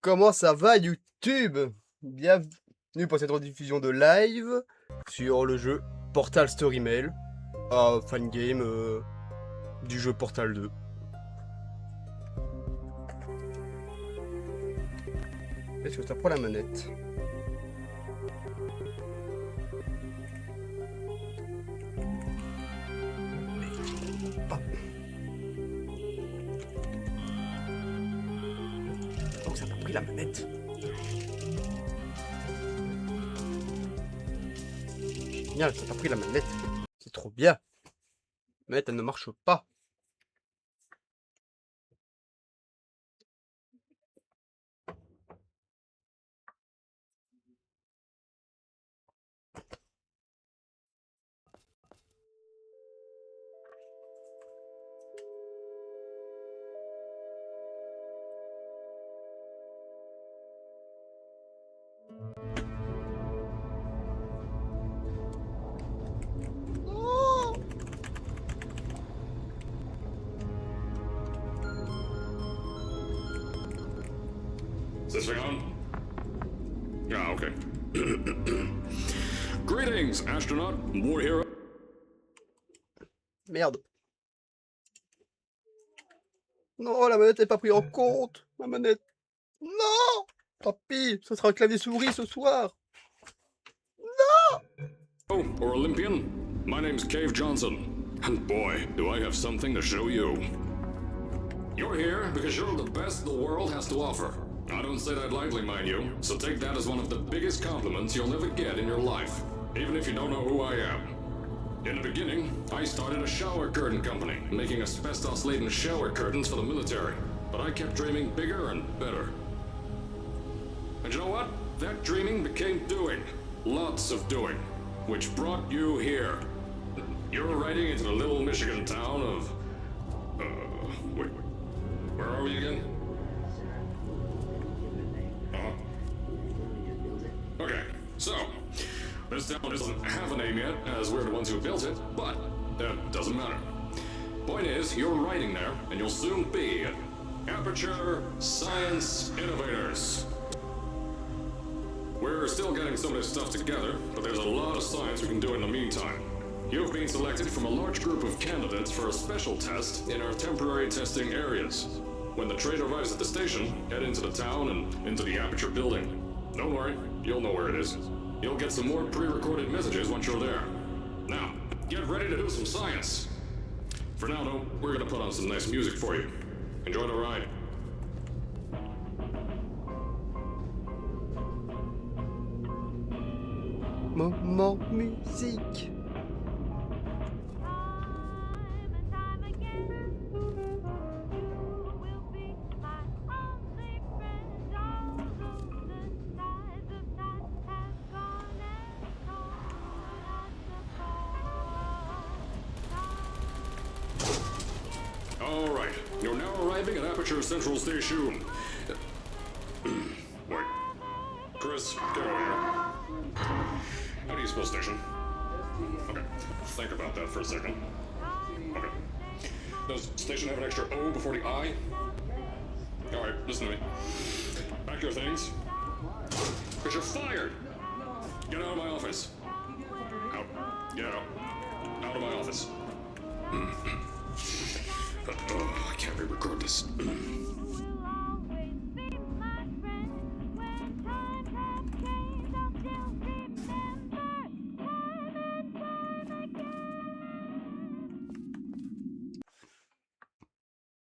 Comment ça va YouTube? Bienvenue pour cette rediffusion de live sur le jeu Portal Story Mail, un fan game du jeu Portal 2. Est-ce que ça prend la manette? Oh, ça n'a pas pris la manette. Génial, ça n'a pas pris la manette. C'est trop bien. La manette, elle ne marche pas. Is this thing on? Ah, okay. Greetings, astronaut, war hero. Merde. Non, la manette n'est pas prise en compte. Ma manette. Non! Tant pis, ce sera un clavier souris ce soir. Oh, or Olympian. My name's Cave Johnson. And boy, do I have something to show you. You're here because you're the best the world has to offer. I don't say that lightly, mind you, so take that as one of the biggest compliments you'll ever get in your life, even if you don't know who I am. In the beginning, I started a shower curtain company, making asbestos-laden shower curtains for the military, but I kept dreaming bigger and better. And you know what? That dreaming became doing. Lots of doing. Which brought you here. You're riding into the little Michigan town of... wait. Where are we again? Okay, so, this town doesn't have a name yet, as we're the ones who built it, but that doesn't matter. Point is, you're riding there, and you'll soon be at Aperture Science Innovators. We're still getting some of this stuff together, but there's a lot of science we can do in the meantime. You've been selected from a large group of candidates for a special test in our temporary testing areas. When the train arrives at the station, head into the town and into the Aperture building. Don't worry, you'll know where it is. You'll get some more pre-recorded messages once you're there. Now, get ready to do some science. For now, though, we're gonna put on some nice music for you. Enjoy the ride. Moment musique. All right, you're now arriving at Aperture Central Station. Wait. Chris, get over here. How do you spell station? Okay, think about that for a second. Okay. Does station have an extra O before the I? All right, listen to me. Pack your things. Because you're fired! Get out of my office. Out. Get out. Out of my office. Oh, I can't re-record this.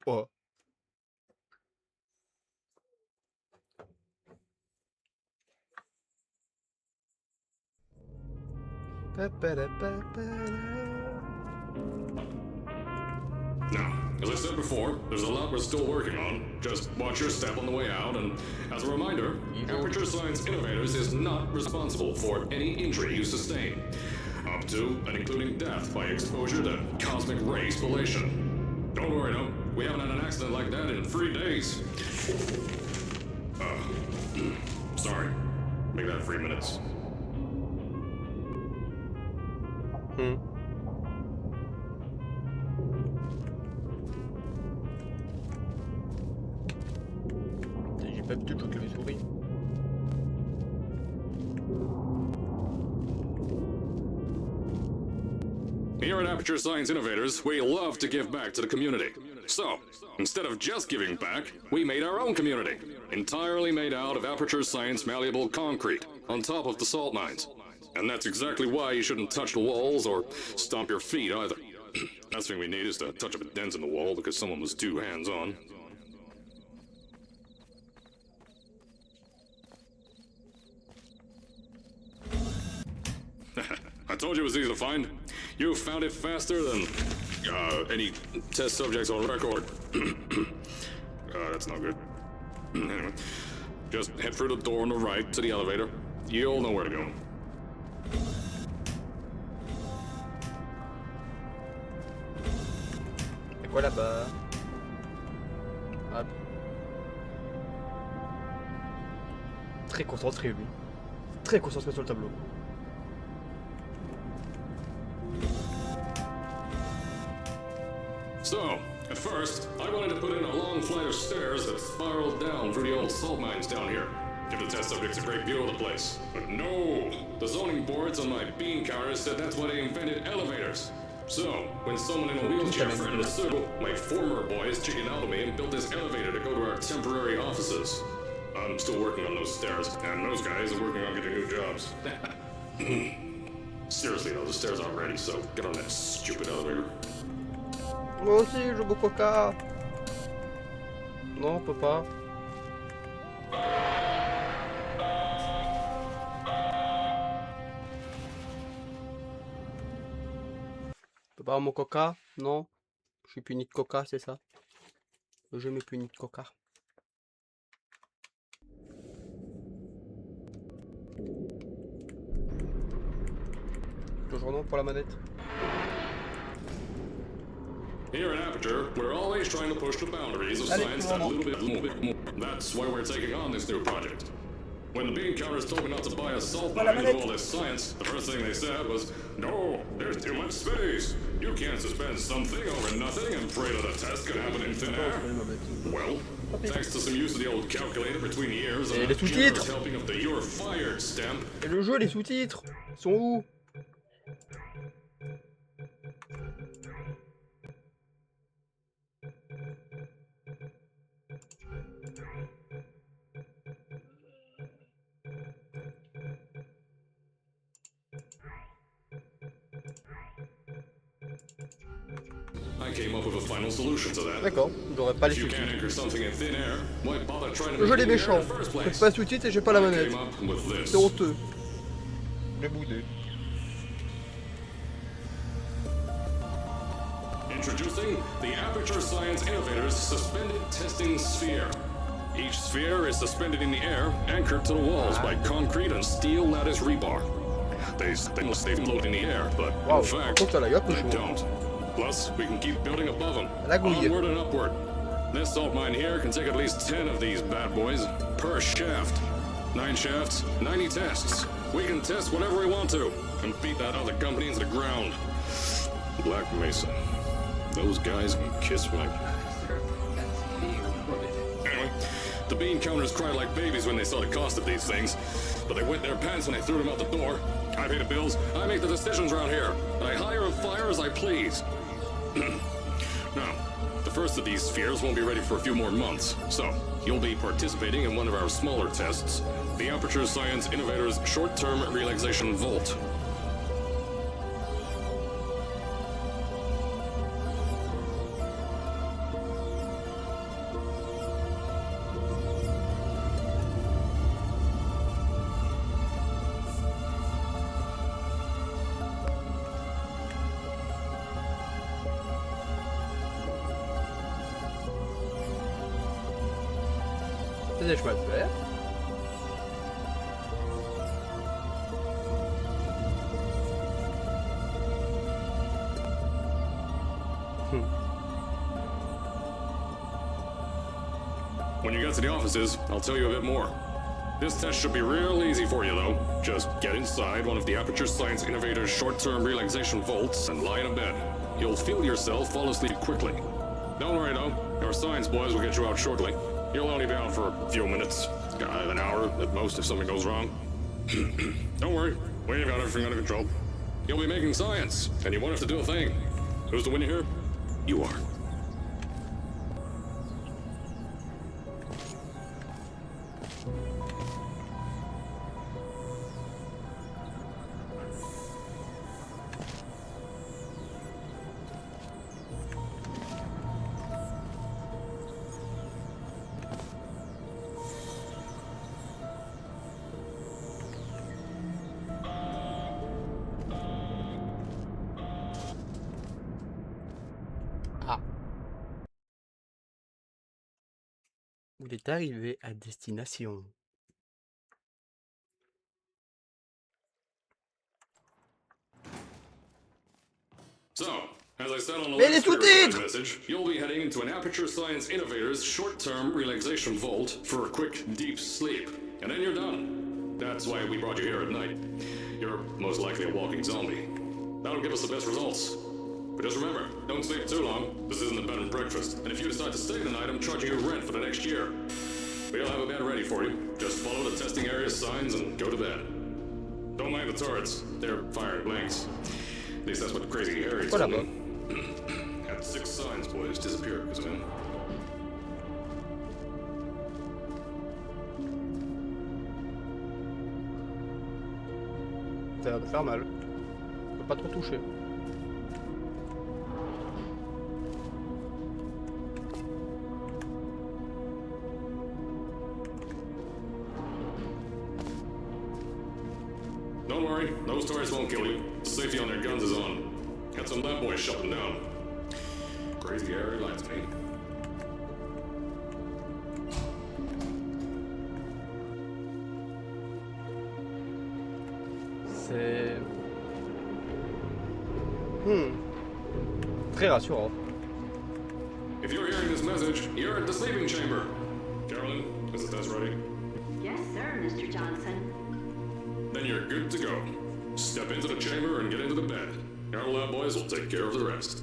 Oh. Now, as I said before, there's a lot we're still working on. Just watch your step on the way out, and as a reminder, Aperture Science Innovators is not responsible for any injury you sustain, up to and including death by exposure to cosmic ray spallation. Don't worry, no, we haven't had an accident like that in 3 days. Sorry, make that 3 minutes. fait l'habitude, je clavier souris. Here at Aperture Science Innovators, we love to give back to the community. So, instead of just giving back, we made our own community, entirely made out of Aperture Science malleable concrete, on top of the salt mines. And that's exactly why you shouldn't touch the walls or stomp your feet either. Last thing we need is to touch up a dent in the wall because someone was too hands-on. I told you it was easy to find. You found it faster than any test subjects on record. That's not good. Anyway, just head through the door on the right to the elevator. You'll know where to go. C'est quoi là-bas? Ah. Très concentré lui. Très concentré sur le tableau. So, at first, I wanted to put in a long flight of stairs that spiraled down through the old salt mines down here. Give the test subjects a great view of the place. But no! The zoning boards on my bean counters said that's why they invented elevators. So, when someone in a wheelchair threatened to sue, my former boys chickened out of me and built this elevator to go to our temporary offices. I'm still working on those stairs, and those guys are working on getting new jobs. Seriously though, the stairs aren't ready, so get on that stupid elevator. Moi aussi, je bois coca. Non, on peut pas. Je peux pas avoir mon coca? Non. Je suis puni de coca, c'est ça? Je me punis de coca. Toujours non pour la manette. Here at Aperture, we're always trying to push the boundaries of science that little bit more. That's why we're taking on this new project. When the bean counters told me not to buy a salt mine to do all this science, the first thing they said was, "No, there's too much space. You can't suspend something over nothing and pray that a test can happen in thin air." Well, thanks to some use of the old calculator between the ears and a generous helping of the "You're fired" stamp. Et le jeu, les sous-titres, ils sont où? D'accord, j'aurais pas les sous-titres. Le jeu est méchant. Faites pas de sous-titres et j'ai pas la manette. C'est honteux. J'ai boudé. Introducing the Aperture Science Innovators Suspended Testing Sphere. Each sphere is suspended in the air, anchored to the walls by concrete and steel lattice rebar. They float in the air, but in fact, they don't. Plus, we can keep building above them, onward and upward. This salt mine here can take at least 10 of these bad boys per shaft. 9 shafts, 90 tests. We can test whatever we want to, and beat that other company into the ground. Black Mesa. Those guys can kiss my... Anyway, the bean counters cried like babies when they saw the cost of these things, but they wet their pants when they threw them out the door. I pay the bills, I make the decisions around here, and I hire and fire as I please. Now, the first of these spheres won't be ready for a few more months, so you'll be participating in one of our smaller tests, the Aperture Science Innovators Short-Term Relaxation Vault. C'est des chemins de fer. When you get to the offices, I'll tell you a bit more. This test should be real easy for you, though. Just get inside one of the Aperture Science Innovators short-term relaxation vaults and lie in a bed. You'll feel yourself fall asleep quickly. Don't worry, though. Our science boys will get you out shortly. You'll only be out for a few minutes, an hour at most if something goes wrong. Don't worry, we've got everything under control. You'll be making science, and you won't have to do a thing. Who's the winner here? You are. Ah. Il est arrivé à destination. So, as I said on the Mais les last sous-titres! message, you'll be heading into an Aperture Science Innovators short-term relaxation vault for a quick, deep sleep. And then you're done. That's why we brought you here at night. You're most likely a walking zombie. That'll give us the best results. But just remember, don't sleep too long. This isn't a bed and breakfast. And if you decide to stay tonight, I'm charging you rent for the next year. We'll have a bed ready for you. Just follow the testing area signs and go to bed. Don't mind the turrets. They're firing blanks. At least that's what Crazy Harry told me. Had 6 signs, boys, disappear because of him. Ça a l'air de faire mal. Faut pas trop toucher. Don't worry, those turrets won't kill you. The safety on their guns is on. Had some lab boys shut them down. Crazy Harry lied to me. C'est... Très rassurant. If you're hearing this message, you're at the sleeping chamber. Carolyn, is the test ready? Yes, sir, Mr. Johnson. Then you're good to go. Step into the chamber and get into the bed. Our lab boys will take care of the rest.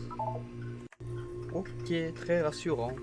Ok, très rassurant.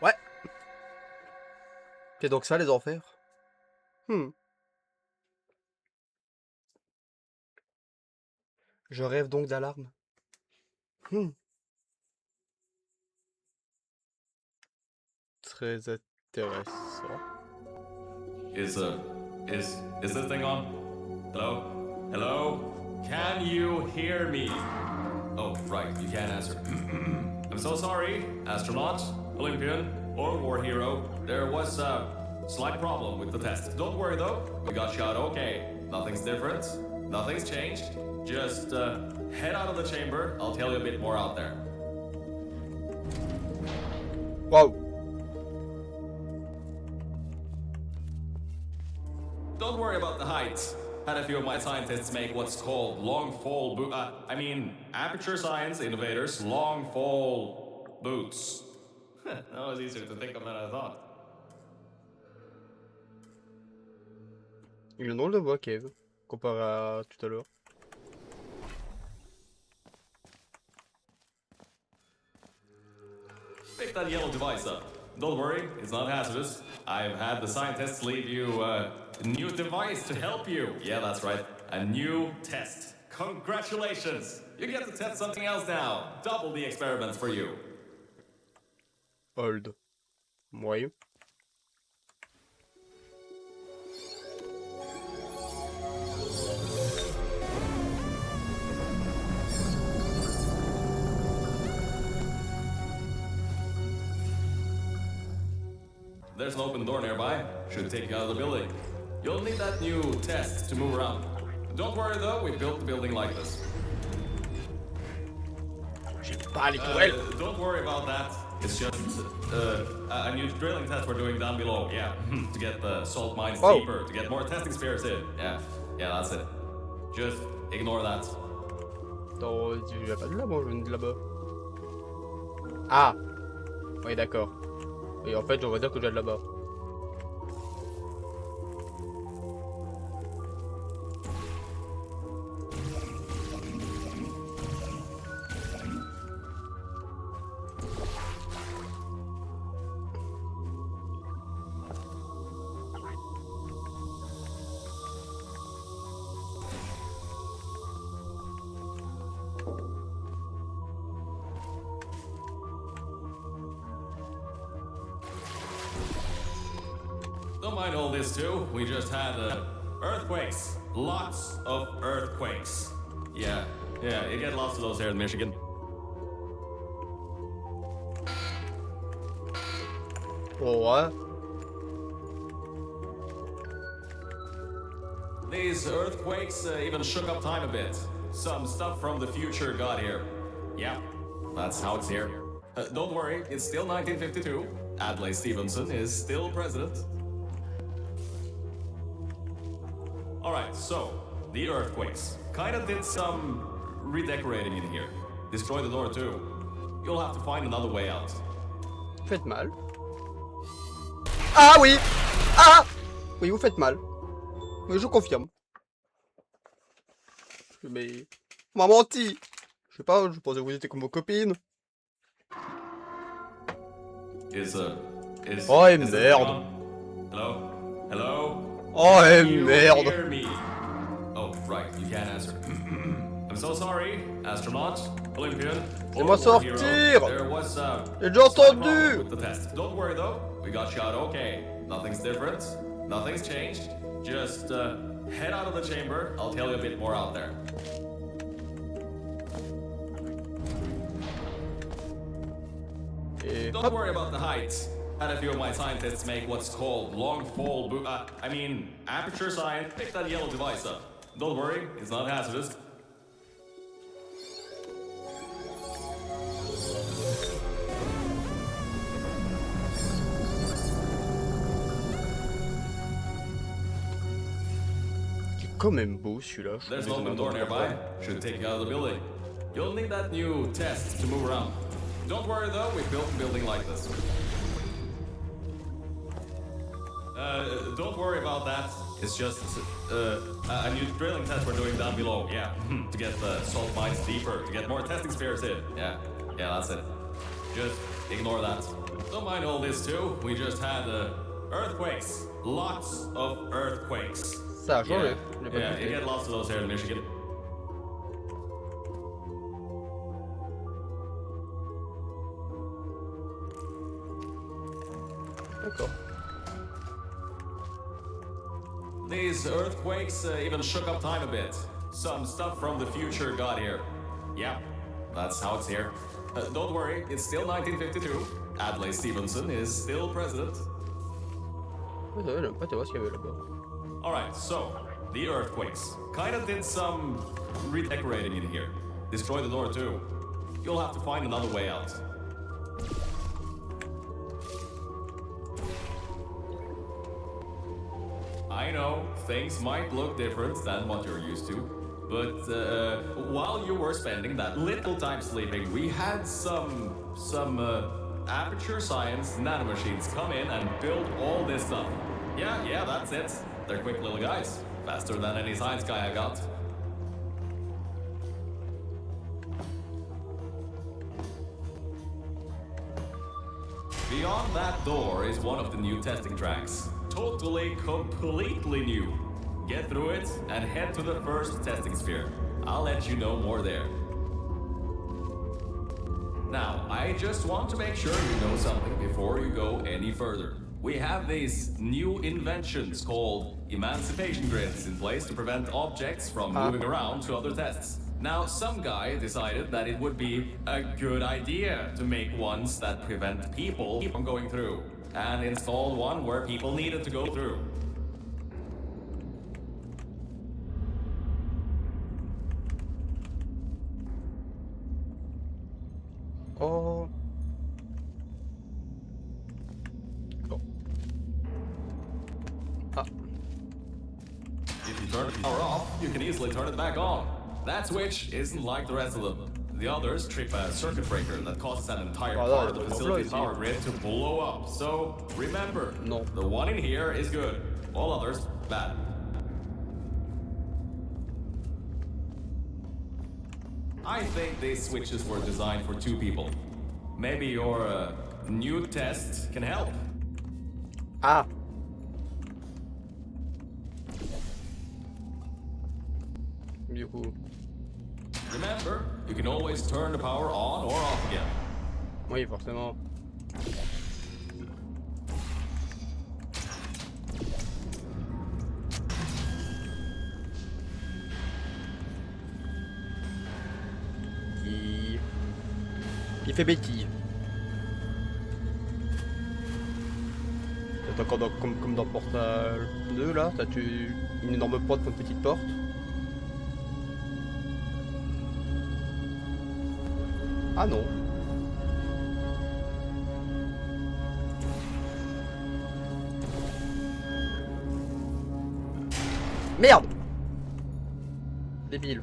Ouais. C'est donc ça les enfers. Je rêve donc d'alarme. Très intéressant. Is this thing on? Hello? Hello? Can you hear me? Oh, right, you can't answer. I'm so sorry, astronaut, Olympian, or war hero. There was a slight problem with the test. Don't worry though, we got shot okay. Nothing's different, nothing's changed. Just head out of the chamber, I'll tell you a bit more out there. Waouh. Don't worry about the height. Had a few of my scientists make what's called long fall Aperture Science Innovators long fall boots. That was easier to think of than I thought. Il a une drôle de voix, Kev, comparé à tout à l'heure. Pick that yellow device up. Don't worry, it's not hazardous. I've had the scientists leave you a new device to help you. Yeah, that's right. A new test. Congratulations! You get to test something else now. Double the experiments for you. Hold. Oui. there's an open door nearby. Should take you out of the building. You'll need that new test to move around. Don't worry though, we built the building like this. J'ai pas les tourelles. Don't worry about that. It's just a new drilling test we're doing down below. Yeah, to get the salt mines deeper, to get more testing spheres in. Yeah, that's it. Just ignore that. Attends, je viens pas de là, moi, je viens de là-bas. Ah! Oui, d'accord. Et en fait, on va dire que je viens de là-bas. Don't mind all this too. We just had earthquakes. Lots of earthquakes. Yeah, you get lots of those here in Michigan. Ouais. These earthquakes even shook up time a bit. Some stuff from the future got here. Yeah, that's how it's here. Don't worry, it's still 1952. Adlai Stevenson is still president. Alright, so, the earthquakes. Kinda did some redecorating in here. Destroyed the door too. You'll have to find another way out. Faites mal. Ah oui! Ah! Oui, vous faites mal. Oui, je confirme. Mais... On m'a menti! Je sais pas, je pensais que vous étiez comme vos copines. Oh, et merde! Hello? Hello? Oh, et Can you merde! hear me? Oh, right, you can't answer. I'm so sorry, astronaut, Olympian. Laissez-moi sortir! There was J'ai déjà entendu! with the test. Don't worry though, we got you out okay. Nothing's different, nothing's changed. Just head out of the chamber. I'll tell you a bit more out there. Et Don't hop! worry about the height. Had a few of my scientists make what's called long fall aperture science. Pick that yellow device up. Don't worry, it's not hazardous. C'est quand même beau celui-là. There's an open door nearby. Should take you out of the building. You'll need that new test to move around. Don't worry though, we built a building like this. Don't worry about that. It's just a new drilling test we're doing down below. Yeah, to get the salt mines deeper, to get more testing spheres in. Yeah, that's it. Just ignore that. Don't mind all this too. We just had earthquakes. Lots of earthquakes. Ça a changé. Yeah, you get lots of those here in Michigan. D'accord. These earthquakes even shook up time a bit. Some stuff from the future got here. Yeah, that's how it's here. Don't worry, it's still 1952. Adlai Stevenson is still president. Ouais, j'aime pas, tu vois ce qu'il y avait là-bas. Alright, so, the earthquakes. Kinda did some redecorating in here. Destroyed the door too. You'll have to find another way out. I know, things might look different than what you're used to, but while you were spending that little time sleeping, we had some aperture science nanomachines come in and build all this stuff. Yeah, that's it. They're quick little guys, faster than any science guy I got. Beyond that door is one of the new testing tracks. Totally, completely new. Get through it and head to the first testing sphere. I'll let you know more there. Now, I just want to make sure you know something before you go any further. We have these new inventions called emancipation grids in place to prevent objects from moving around to other tests. Now, some guy decided that it would be a good idea to make ones that prevent people from going through. and installed one where people needed to go through. Oh. Oh. Ah. If you turn the power off, you can easily turn it back on. That switch isn't like the rest of them. The others trip a circuit breaker that causes an entire Oh, part of the no, facility's no, no. power grid to blow up. So remember, No. the one in here is good. All others, bad. I think these switches were designed for two people. Maybe your new test can help. Ah. Du coup. Remember, you can always turn the power on or off again. Oui, forcément. Il fait béquille. C'est encore comme dans Portal 2 là, t'as une énorme porte pour une petite porte. Ah non. Merde! Débile.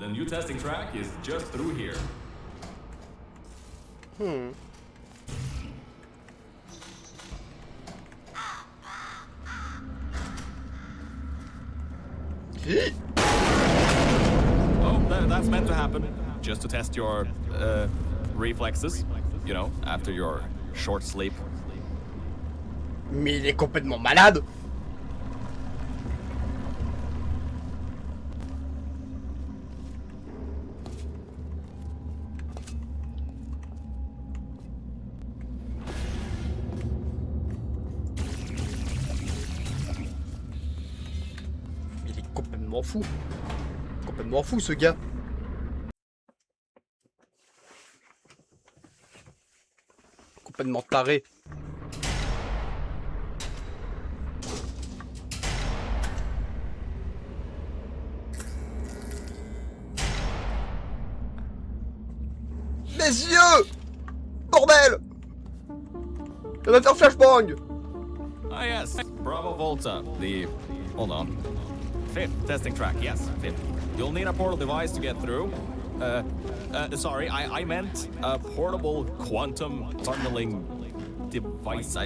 The new testing track is just through here. Oh, that's meant to happen. Just to test your reflexes, you know, after your short sleep. Mais il est complètement malade! Il est complètement fou. Complètement fou ce gars. Complètement taré. Mes yeux! Bordel! Ça va faire flashbang! Ah yes, Bravo Volta, the... hold on. Fifth testing track, yes, fifth. You'll need a portal device to get through. Sorry, I meant a portable quantum tunneling device.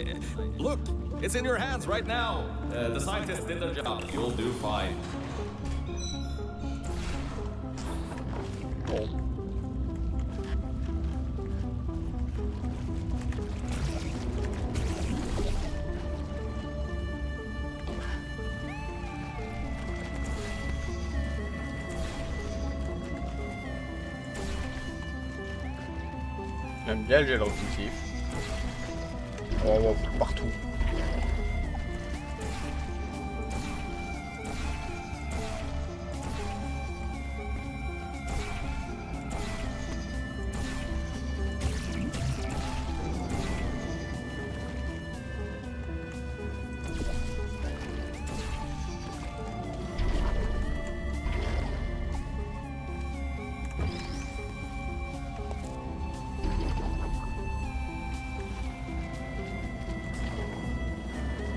Look, it's in your hands right now. The scientists did their job. You'll do fine. Bon. J'aime bien le gel auditif. On va partout.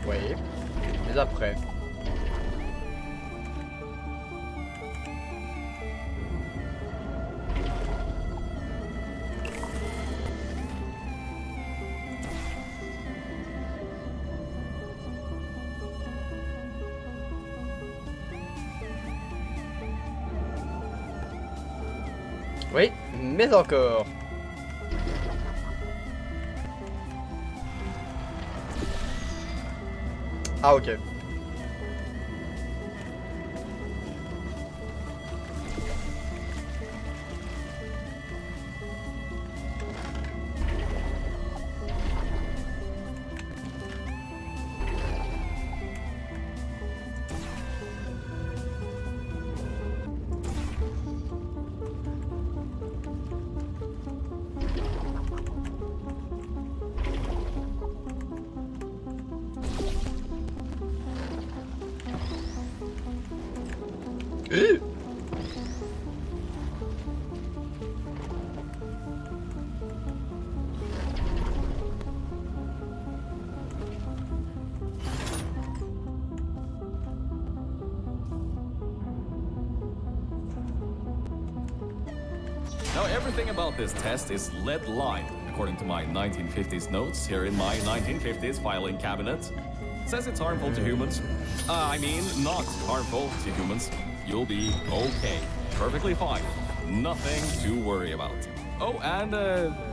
Oui. Mais après. Oui, mais encore. Ah ok. Now, everything about this test is lead line, according to my 1950s notes here in my 1950s filing cabinet. Says it's harmful to humans. I mean, not harmful to humans. You'll be okay. Perfectly fine. Nothing to worry about. Oh, and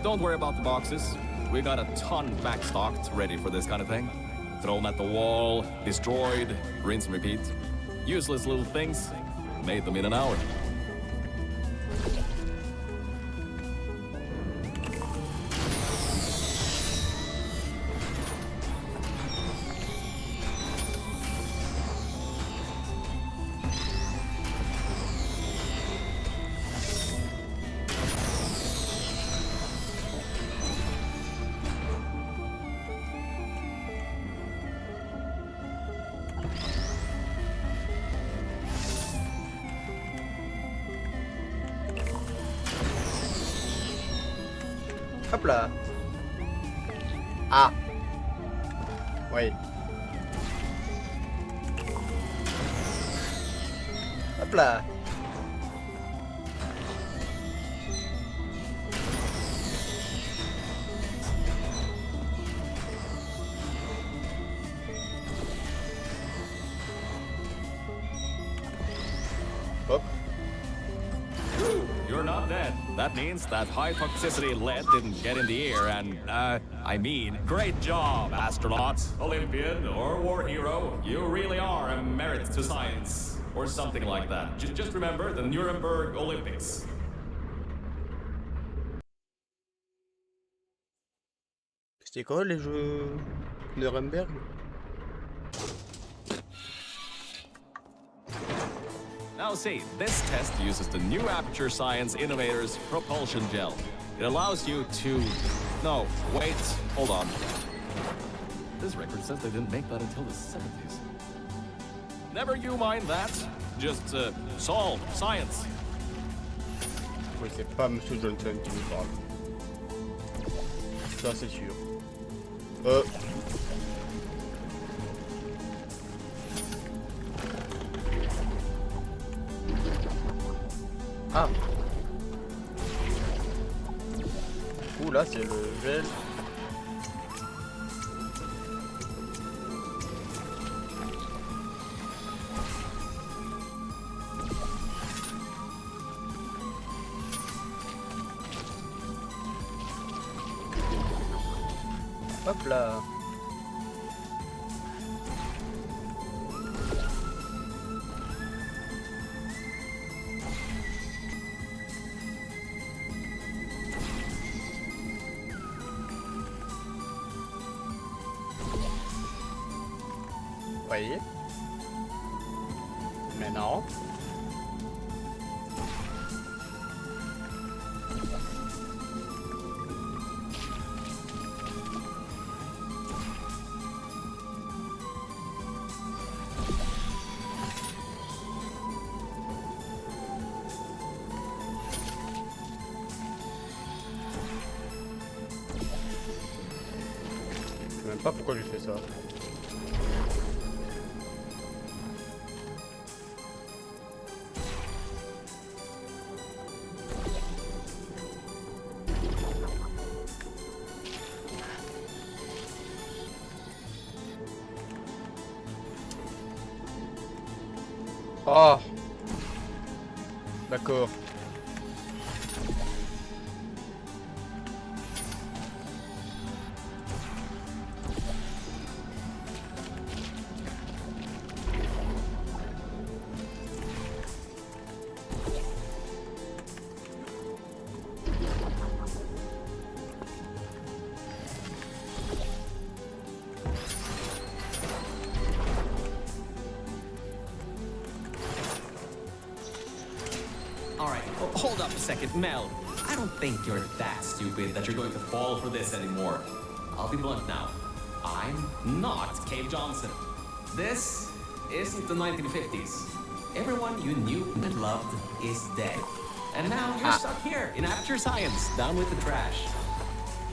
don't worry about the boxes. We got a ton backstocked, ready for this kind of thing. Thrown at the wall, destroyed, rinse and repeat. Useless little things. Made them in an hour. Hop là. Ah. Oui. Hop là. Hop. You're not dead. That means that high toxicity lead didn't get in the air and, I mean, great job, astronaut, Olympian, or war hero. You really are a merit to science. Or something like that. Just remember the Nuremberg Olympics. C'était quoi les jeux Nuremberg? Now see, this test uses the new Aperture Science Innovators propulsion gel. It allows you to... No, wait, hold on. This record says they didn't make that until the 70s. Never you mind that. Just, solve science. Oui, c'est pas Monsieur Johnson qui nous parle. Ça, c'est sûr. Ah. Ouh, là, c'est le gel. Hop là. Voyez. Maintenant. Je sais même pas pourquoi j'ai fait ça. Oh. D'accord. Alright, hold up a second, Mel. I don't think you're that stupid that you're going to fall for this anymore. I'll be blunt now. I'm not Cave Johnson. This isn't the 1950s. Everyone you knew and loved is dead. And now you're stuck here in amateur science, down with the trash.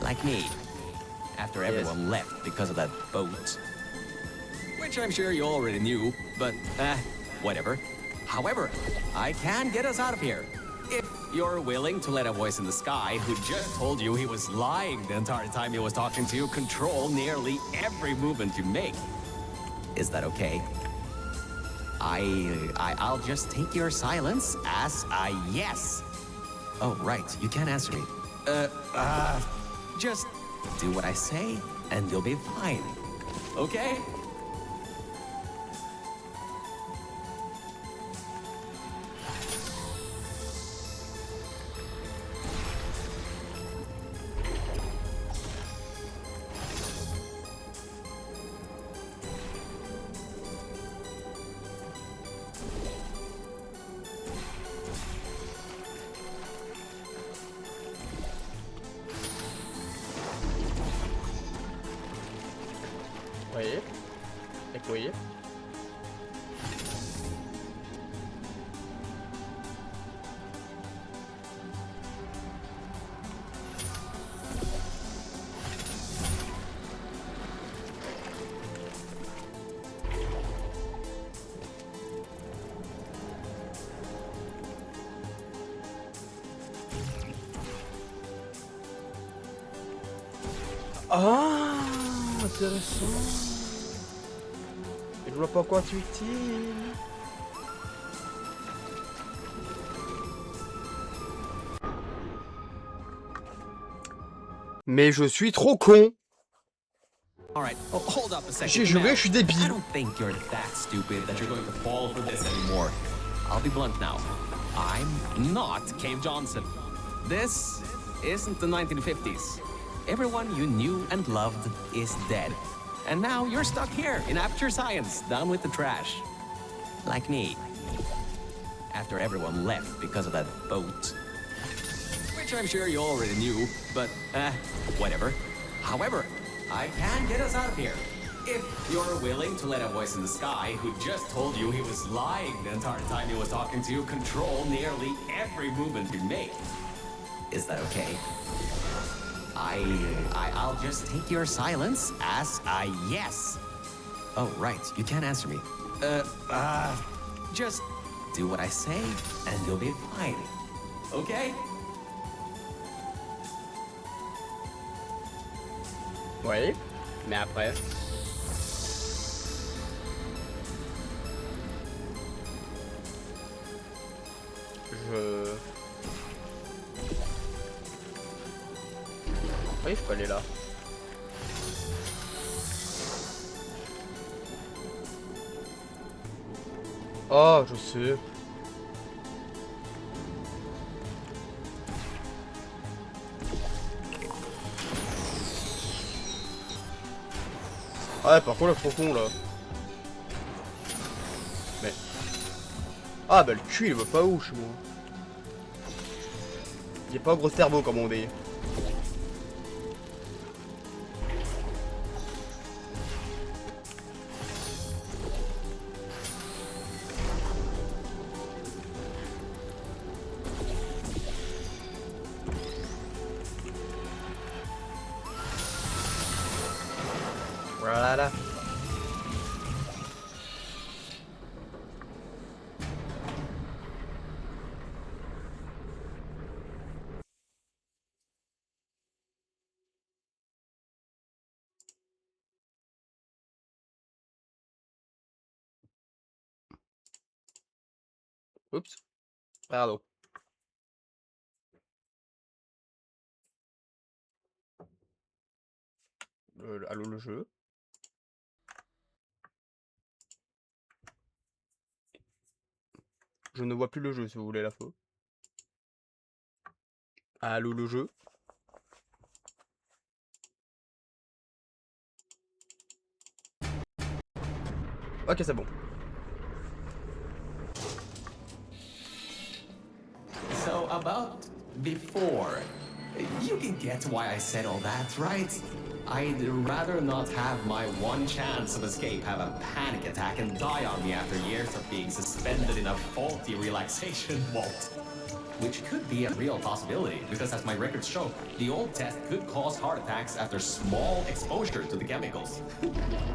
Like me. After everyone left because of that boat. Which I'm sure you already knew, but whatever. However, I can get us out of here. If you're willing to let a voice in the sky who just told you he was lying the entire time he was talking to you control nearly every movement you make. Is that okay? I'll just take your silence as a yes. Oh, right, you can't answer me. Just do what I say and you'll be fine. Okay? Voyez? Et vous voyez? Ah, intéressant. Et je vois pas quoi c'est utile. Mais je suis trop con. Alright, hold up a second. J'ai joué, je suis I débile. don't think you're that stupid that you're going to fall for this anymore. I'll be blunt now. I'm not Cave Johnson. This isn't the 1950s. Everyone you knew and loved is dead. And now you're stuck here in amateur science, down with the trash. Like me. After everyone left because of that boat. Which I'm sure you already knew, but whatever. However, I can get us out of here. If you're willing to let a voice in the sky who just told you he was lying the entire time he was talking to you control nearly every movement you make. Is that okay? I'll just take your silence as a yes. Oh, right, you can't answer me. Just do what I say and you'll be fine. Okay? Oui, mais après. Oui, je peux aller là. Oh, je sais. Ouais, par contre, le faucon là. Mais. Ah, bah le cul, il va pas où chez moi. Il est pas un gros cerveau comme on dit. Voilà. Oups. Pardon. Allô le jeu. Je ne vois plus le jeu si vous voulez la faux. Allô le jeu. Ok, c'est bon. So about before, you can get why I said all that, right? I'd rather not have my one chance of escape have a panic attack and die on me after years of being suspended in a faulty relaxation vault. Which could be a real possibility, because as my records show, the old test could cause heart attacks after small exposure to the chemicals.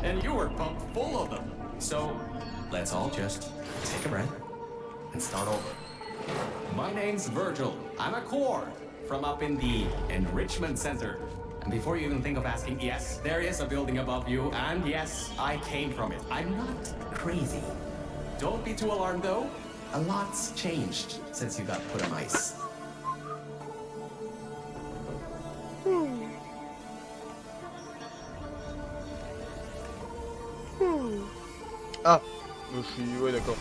And you were pumped full of them. So, let's all just take a breath and start over. My name's Virgil. I'm a core from up in the Enrichment Center. And before you even think of asking, yes, there is a building above you, and yes, I came from it. I'm not crazy. Don't be too alarmed, though. A lot's changed since you got put on ice. Ah, je suis... Ouais, d'accord.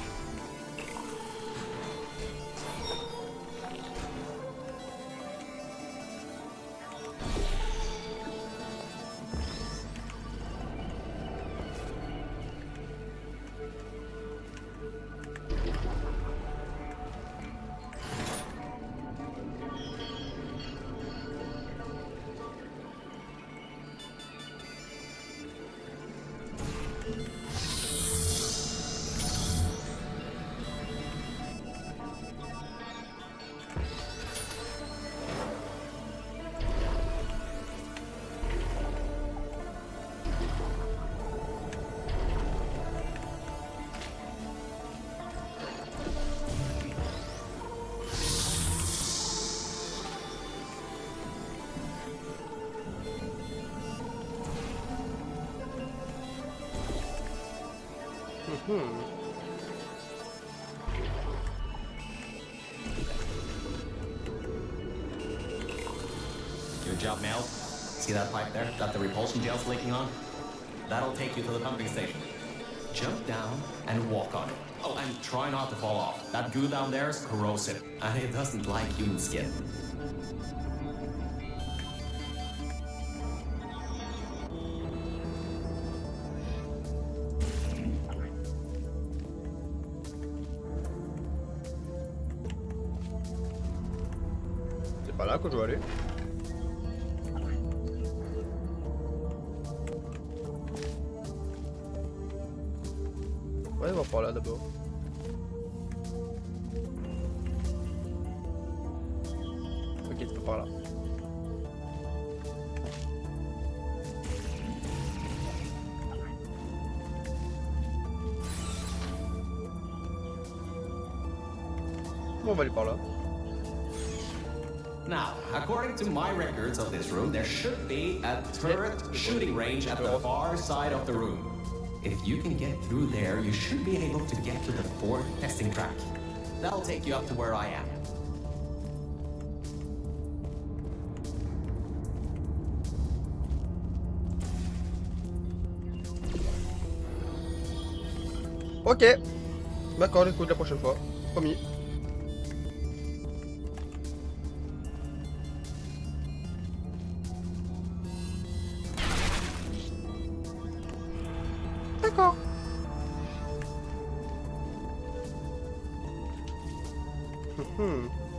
Good job, Mel. See that pipe there that the repulsion gel's leaking on? That'll take you to the pumping station. Jump down and walk on it. Oh, and try not to fall off. That goo down there is corrosive, and it doesn't like human skin. C'est pas là que je dois aller. Ouais, on va par là d'abord. Ok, c'est pas par là. Bon, on va aller par là. Now, according to my records of this room, there should be a turret shooting range at the far side of the room. If you can get through there, you should be able to get to the fourth testing track. That'll take you up to where I am. Ok. D'accord, j'écoute la prochaine fois. Promis. D'accord.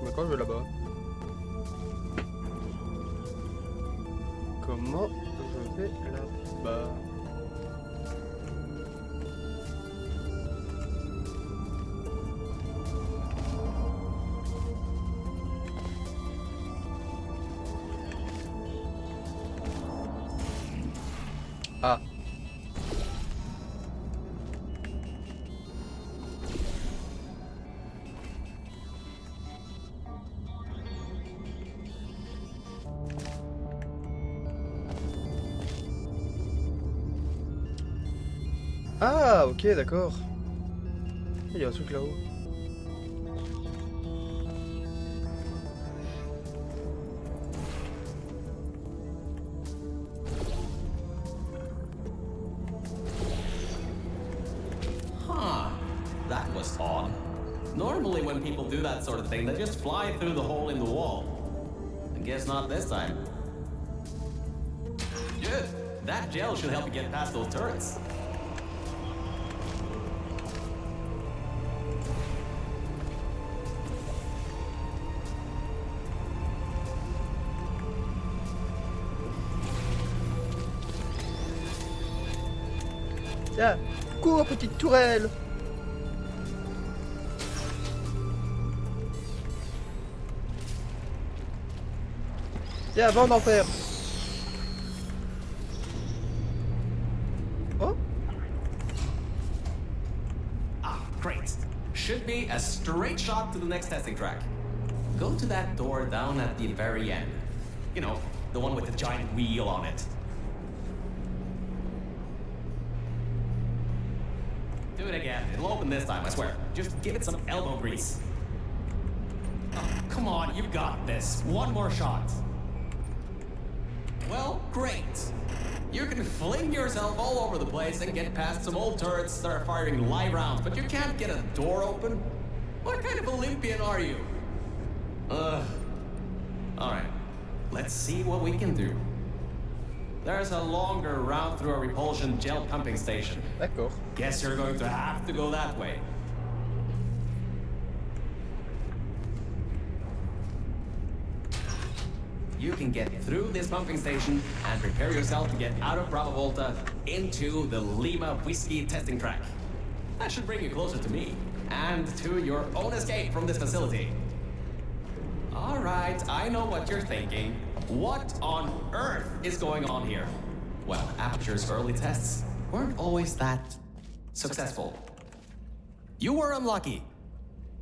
D'accord, je vais là-bas. Comment je vais là-bas? Ah. Ah, ok, d'accord. Il y a un truc là-haut. Huh. That was odd. Normally when people do that sort of thing, they just fly through the hole in the wall. I guess not this time. Good. That gel should help you get past those turrets. Tiens, cours, petite tourelle. Tiens, va en enfer. Oh, Ah, great. Should be a straight shot to the next testing track. Go to that door down at the very end. You know, the one with the giant wheel on it. Do it again. It'll open this time, I swear. Just give it some elbow grease. Oh, come on, you got this. One more shot. Well, great. You can fling yourself all over the place and get past some old turrets that are firing live rounds, but you can't get a door open? What kind of Olympian are you? Alright. Let's see what we can do. There's a longer route through a repulsion gel pumping station. d'accord. Guess you're going to have to go that way. You can get through this pumping station and prepare yourself to get out of Bravo Volta into the Lima Whiskey testing track. That should bring you closer to me and to your own escape from this facility. All right, I know what you're thinking. What on earth is going on here? Well, Aperture's early tests weren't always that successful. You were unlucky.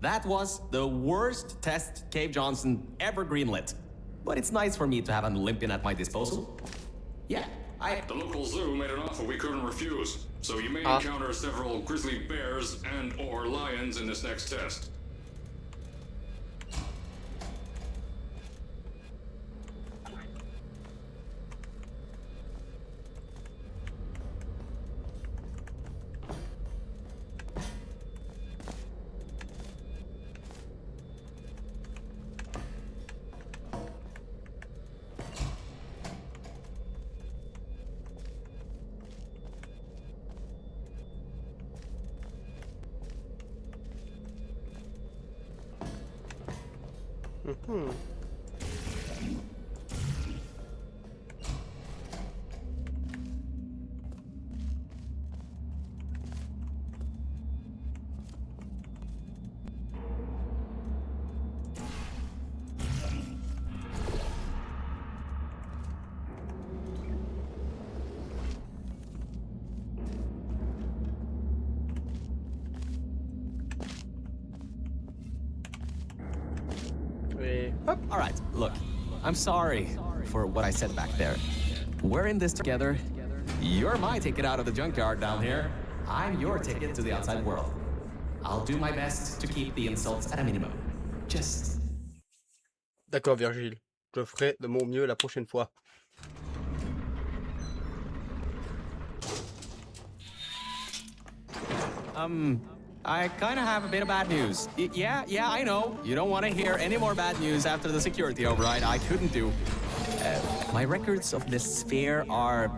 That was the worst test Cave Johnson ever greenlit. But it's nice for me to have an Olympian at my disposal. Yeah, The local zoo made an offer we couldn't refuse, so you may encounter several grizzly bears and/or lions in this next test. Et hop. all right, look, I'm sorry for what I said back there. We're in this together. You're my ticket out of the junkyard down here. I'm your ticket to the outside world. I'll do my best to keep the insults at a minimum. Just D'accord, Virgile. Je ferai de mon mieux la prochaine fois. I kind of have a bit of bad news. Yeah, I know. You don't want to hear any more bad news after the security override. I couldn't do. My records of this sphere are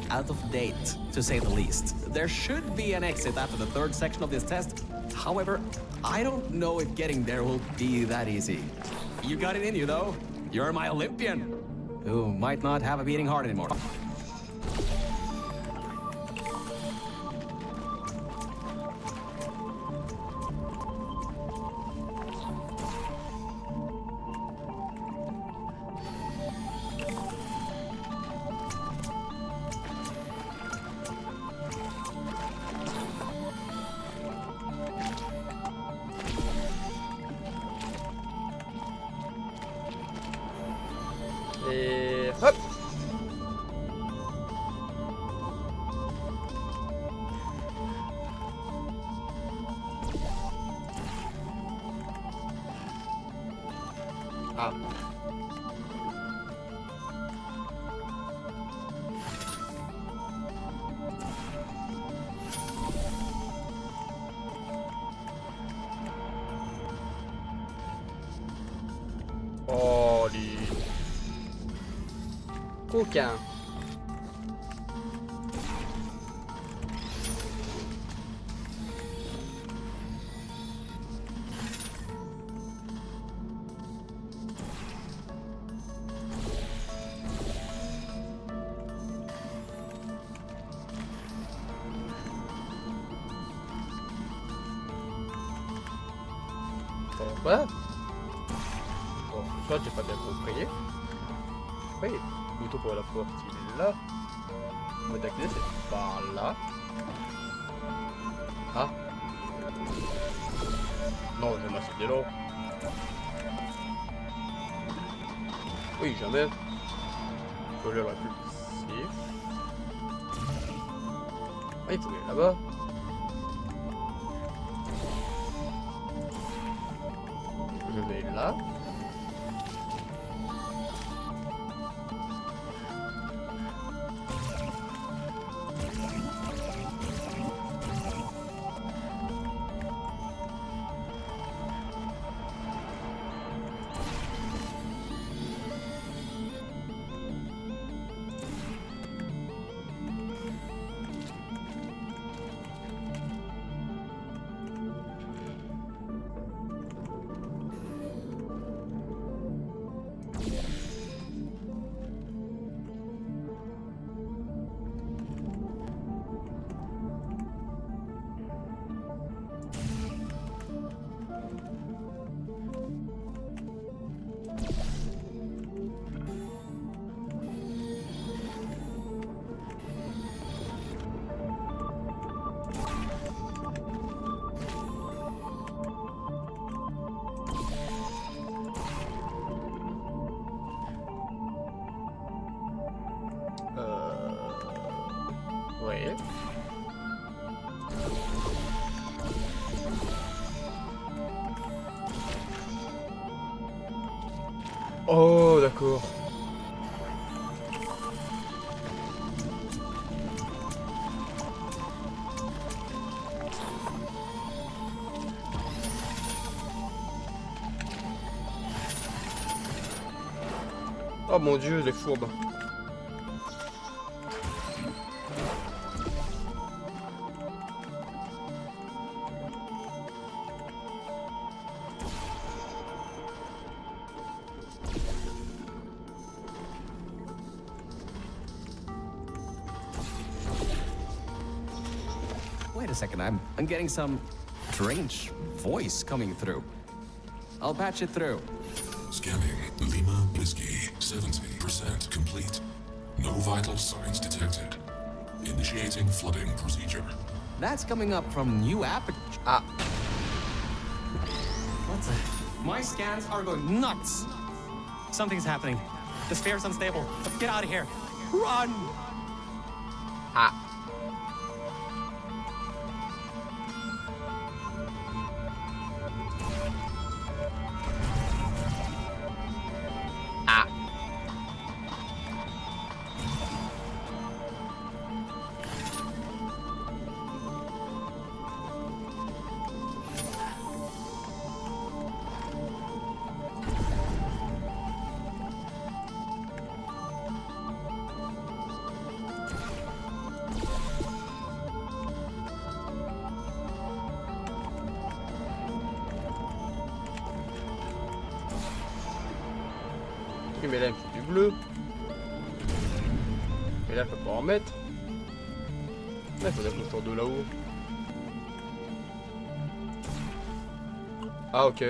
out of date, to say the least. There should be an exit after the third section of this test. However, I don't know if getting there will be that easy. You got it in you, though. You're my Olympian, who might not have a beating heart anymore. Et hop. Ah. Oh, les coquins. Voilà. Bon, soit j'ai pas bien compris. Oui, plutôt pour la porte, il est là. On va d'accès, c'est par là. Ah. Non, le masque est long. Oui, jamais. Je peux aller ici. Ah, il faut aller là-bas. Je vais là. Ouais. Oh, d'accord. Oh mon dieu, les fourbes. Wait a second, I'm getting some strange voice coming through. I'll patch it through. Scanning. Lima Whiskey. 70% complete. No vital signs detected. Initiating flooding procedure. That's coming up from new app. Ah. What's that? My scans are going nuts. Something's happening. The sphere's unstable. Get out of here. Run! Ah. Ah. Oui, mais là, il me faut du bleu. Et là, je peux pas en mettre. Là, il faudrait qu'on sorte de là-haut. Ah, ok.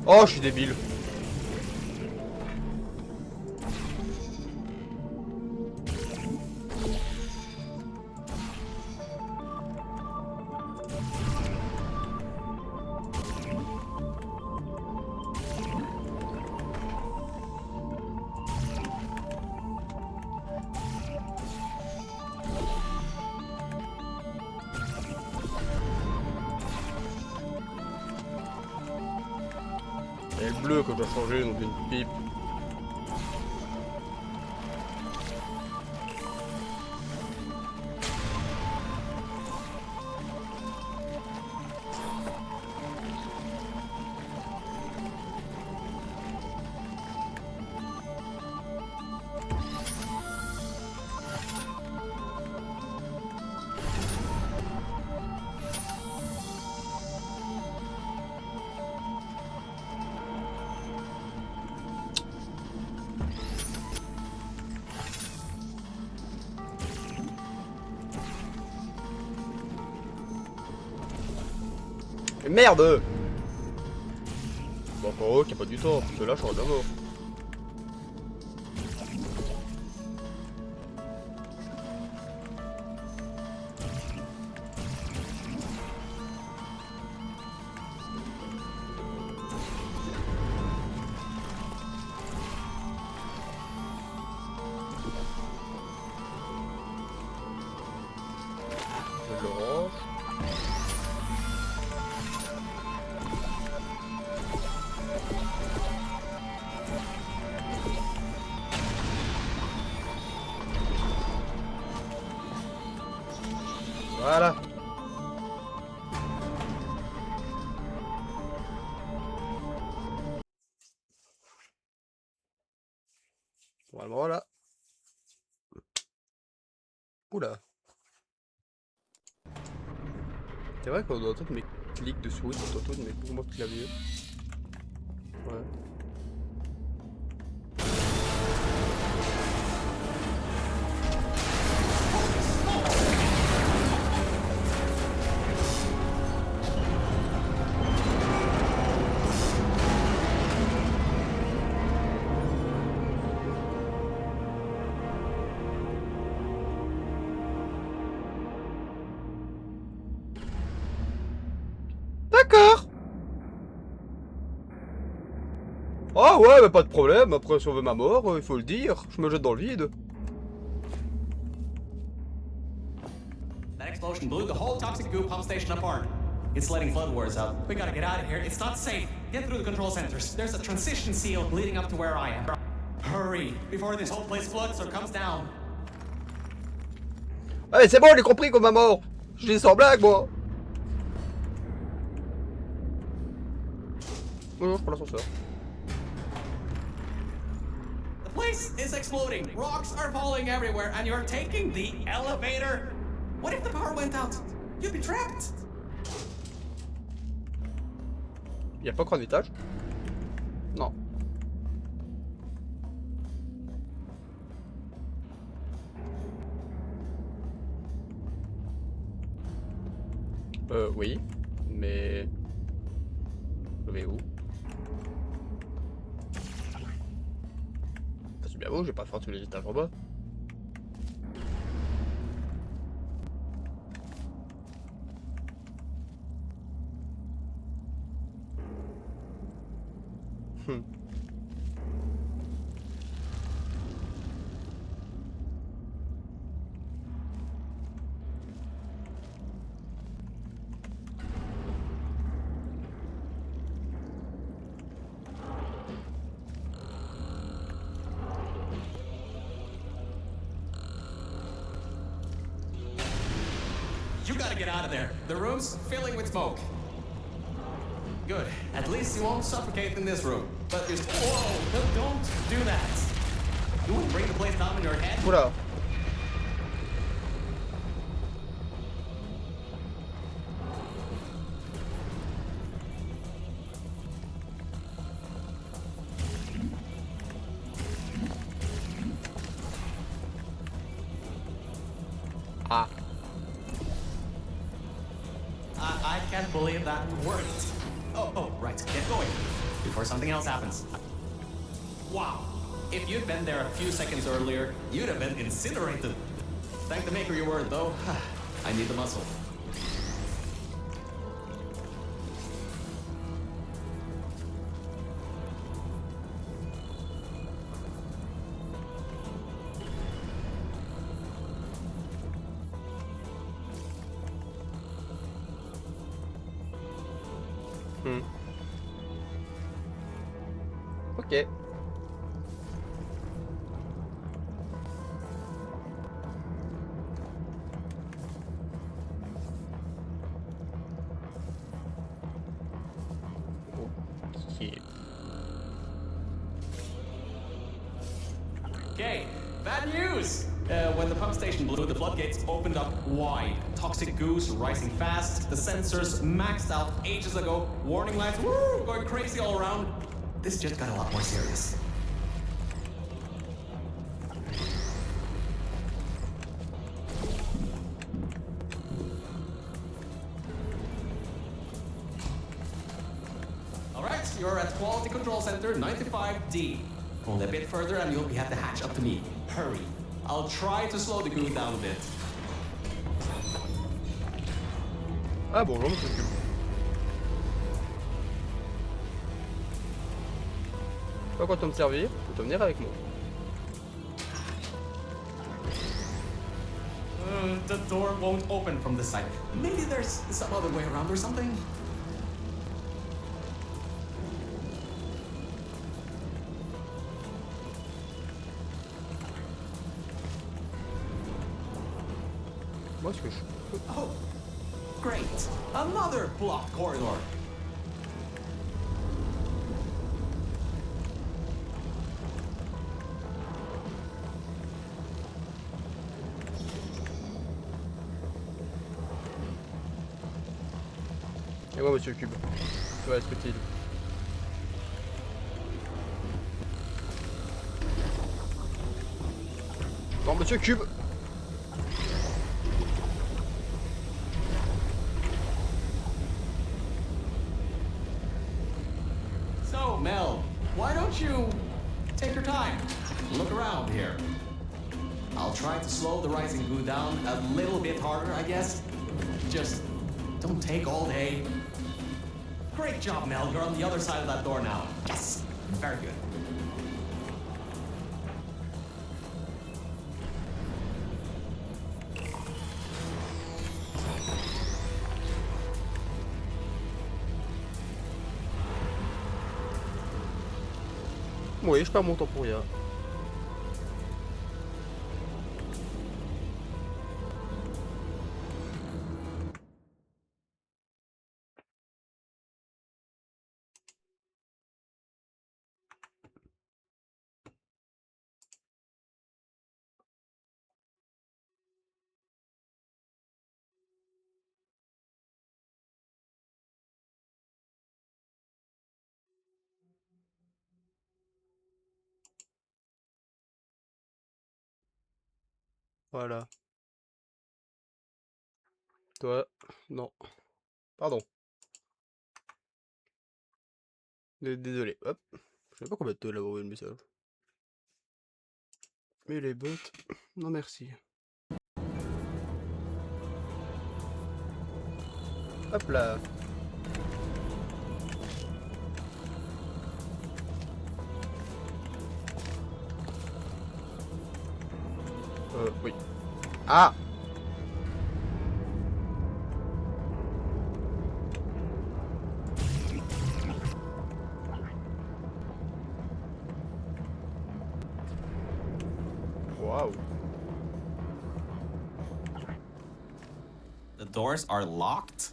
Oh, je suis débile. Et le bleu que je dois changer, donc une pipe. Merde! Bon, encore eux qui a pas du temps, parce que là, je suis déjà mort. Je le range. Voilà. Normalement là. Oula. C'est vrai qu'on doit entendre mes clics de souris, on doit entendre mes mouvements de clavier. Ouais. D'accord. Ah ouais, bah pas de problème. Après, si on veut ma mort, il faut le dire. Je me jette dans le vide. That explosion blew the whole toxic goo pump station apart. It's letting flood waters out. We gotta get out of here. It's not safe. Get through the control centers. There's a transition seal leading up to where I am. Hurry, before this whole place floods or comes down. Allez, c'est bon, j'ai compris qu'on m'a mort. Je dis sans blague, moi. Bonjour, je prends l'ascenseur. The place is exploding. Rocks are falling everywhere, and you're taking the elevator. What if the power went out? You'd be trapped. Y'a pas encore d'étage? Non. Oui. Mais... Mais où? C'est bien beau, je vais pas faire tous les étages en bas. You gotta get out of there. The room's filling with smoke. Good. At least you won't suffocate in this room. But just... Whoa! Don't do that. You won't bring the place down in your head? Oula. Ah. I can't believe that worked. Oh, right. Get going. Before something else happens. Wow. If you'd been there a few seconds earlier, you'd have been incinerated. Thank the maker you were, though. I need the muscle. Ok. Okay, bad news! When the pump station blew, the floodgates opened up wide. Toxic goose rising fast, the sensors maxed out ages ago, warning lights going crazy all around. This just got a lot more serious. Yes, you're at Quality Control Center 95D. Only a bit further and you'll be at the hatch. Up to me. Hurry. I'll try to slow the goo down a bit. Ah bonjour monsieur Cube. Pas content de me servir, tu peux venir avec moi. The door won't open from this side. Maybe there's some other way around or something. Moi ce que je peux... Oh, great. Another blocked corridor. Et moi monsieur Cube. Ouais, ce petit. Non monsieur Cube. So, Mel, why don't you take your time? Look around here. I'll try to slow the rising goo down a little bit harder, I guess. Just don't take all day. Great job, Mel. You're on the other side of that door now. Yes, very good. Oui, je perds mon temps pour rien. Voilà. Toi, non. Pardon. Désolé. Hop. Je sais pas combien de temps il a envoyé le message. Mais les bots, non merci. Hop là. Oui. Ah! Wow. The doors are locked?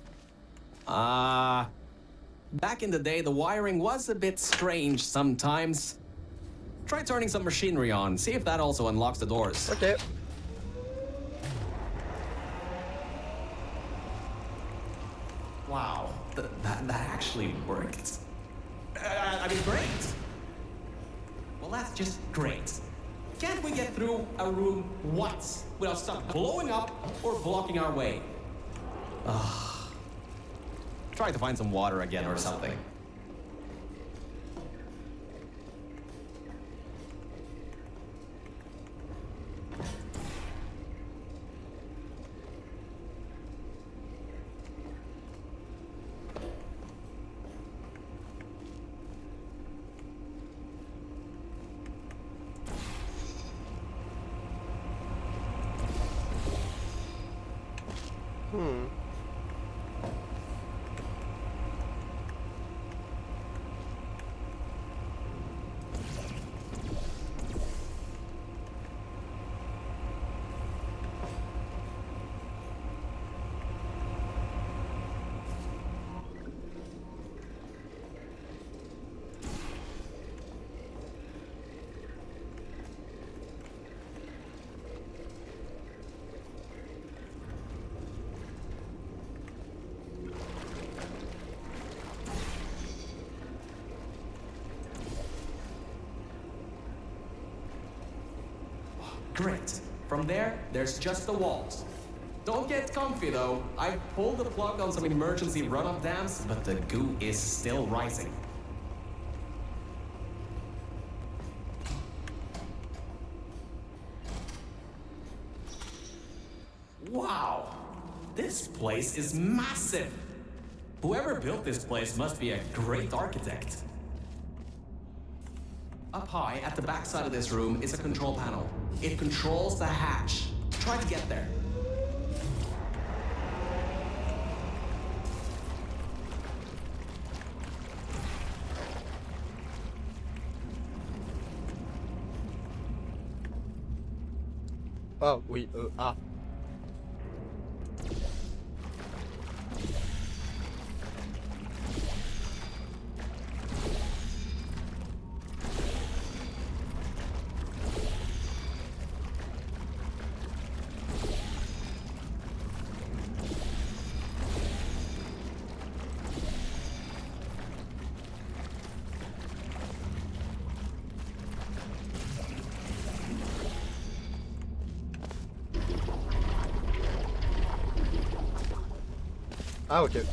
Back in the day, the wiring was a bit strange sometimes. Try turning some machinery on, see if that also unlocks the doors. Ok. Wow, that actually worked. I mean, great. Well, that's just great. Can't we get through a room once without stuff blowing up or blocking our way? Try to find some water again or something. Great. From there, there's just the walls. Don't get comfy though. I pulled the plug on some emergency run-off dams, but the goo is still rising. Wow, this place is massive. Whoever built this place must be a great architect. Up high at the back side of this room is a control panel. It controls the hatch. Try to get there. Ah oui, ah. Ah ok.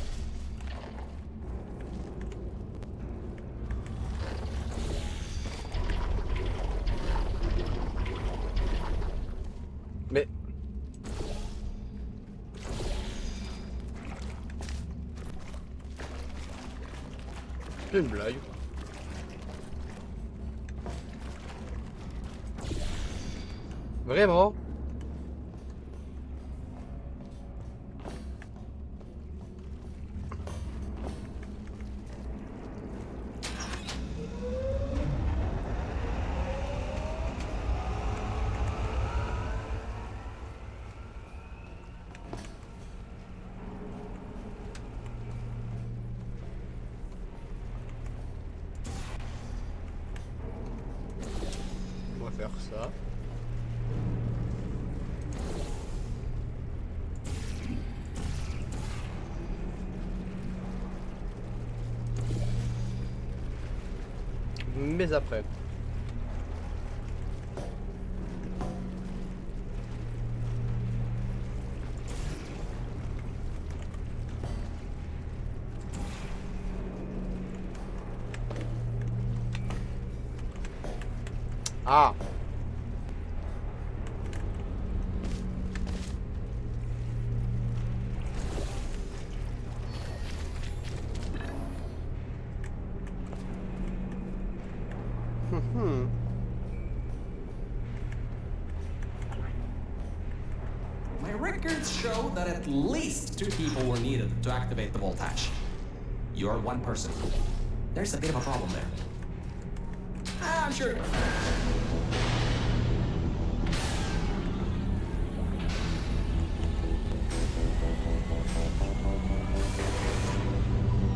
Mais... C'est une blague. Vraiment? On va faire ça. Mais après. Ah. My records show that at least 2 people were needed to activate the vault hatch. You're 1 person. There's a bit of a problem there. I'm sure.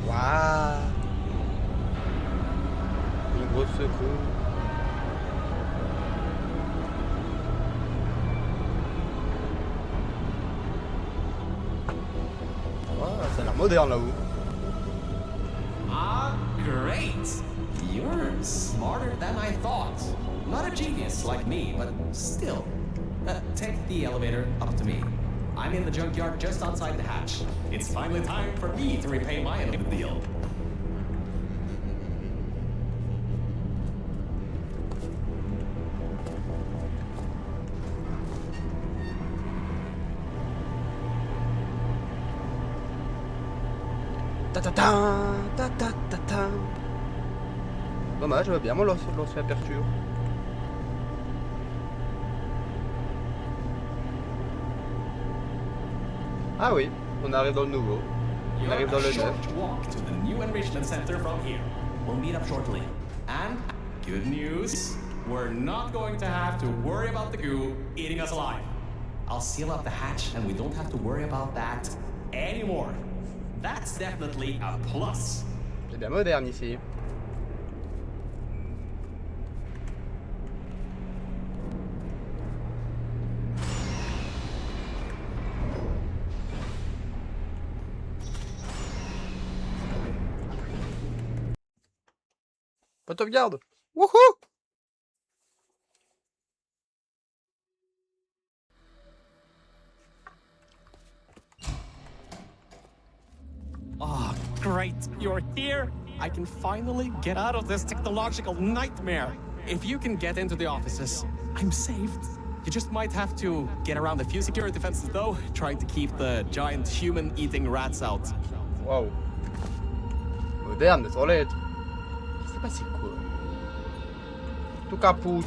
Waouh. Une grosse secours. Ça a l'air moderne là-haut. Ah, great! You're smarter than I thought. Not a genius like me, but still. Take the elevator up to me. I'm in the junkyard just outside the hatch. It's finally time for me to repay my end of the deal. Ta-ta-ta. Dommage, je veux bien moi lancer l'aperture. Ah oui, on arrive dans le nouveau. On arrive dans le short neuf. walk to the new enrichment center from here. We'll meet up shortly. And good news, we're not going to have to worry about the goo eating us alive. I'll seal up the hatch and we don't have to worry about that anymore. That's definitely a plus. C'est bien moderne ici. Pas de sauvegarde. Wouhou! Ah, great, you're here. I can finally get out of this technological nightmare. If you can get into the offices, I'm saved. You just might have to get around a few security fences though, trying to keep the giant human-eating rats out. Waouh. Moderne, mais sans lettres. Je sais pas c'est quoi. Tout caput.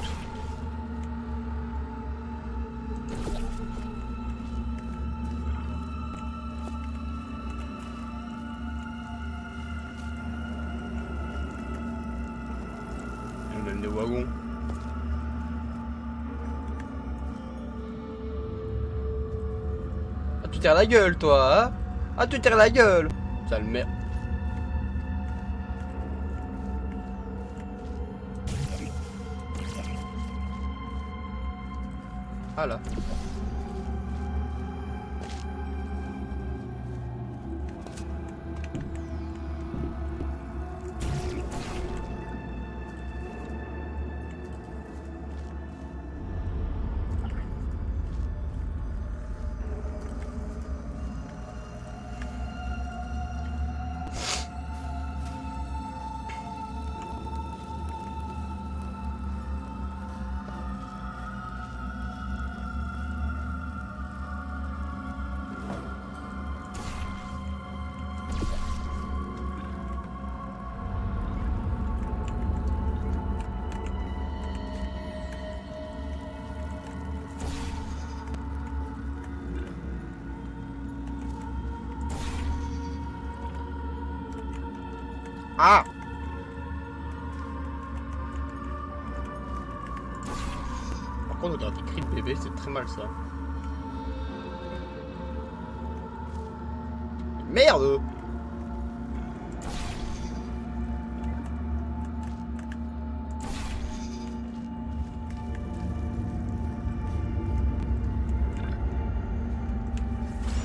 On a le wagon. Ah tu tires la gueule toi, hein? Ah tu tires la gueule. Sale merde. Ah là. Ah! Par contre, on dirait des cris de bébé, c'est très mal ça. Merde!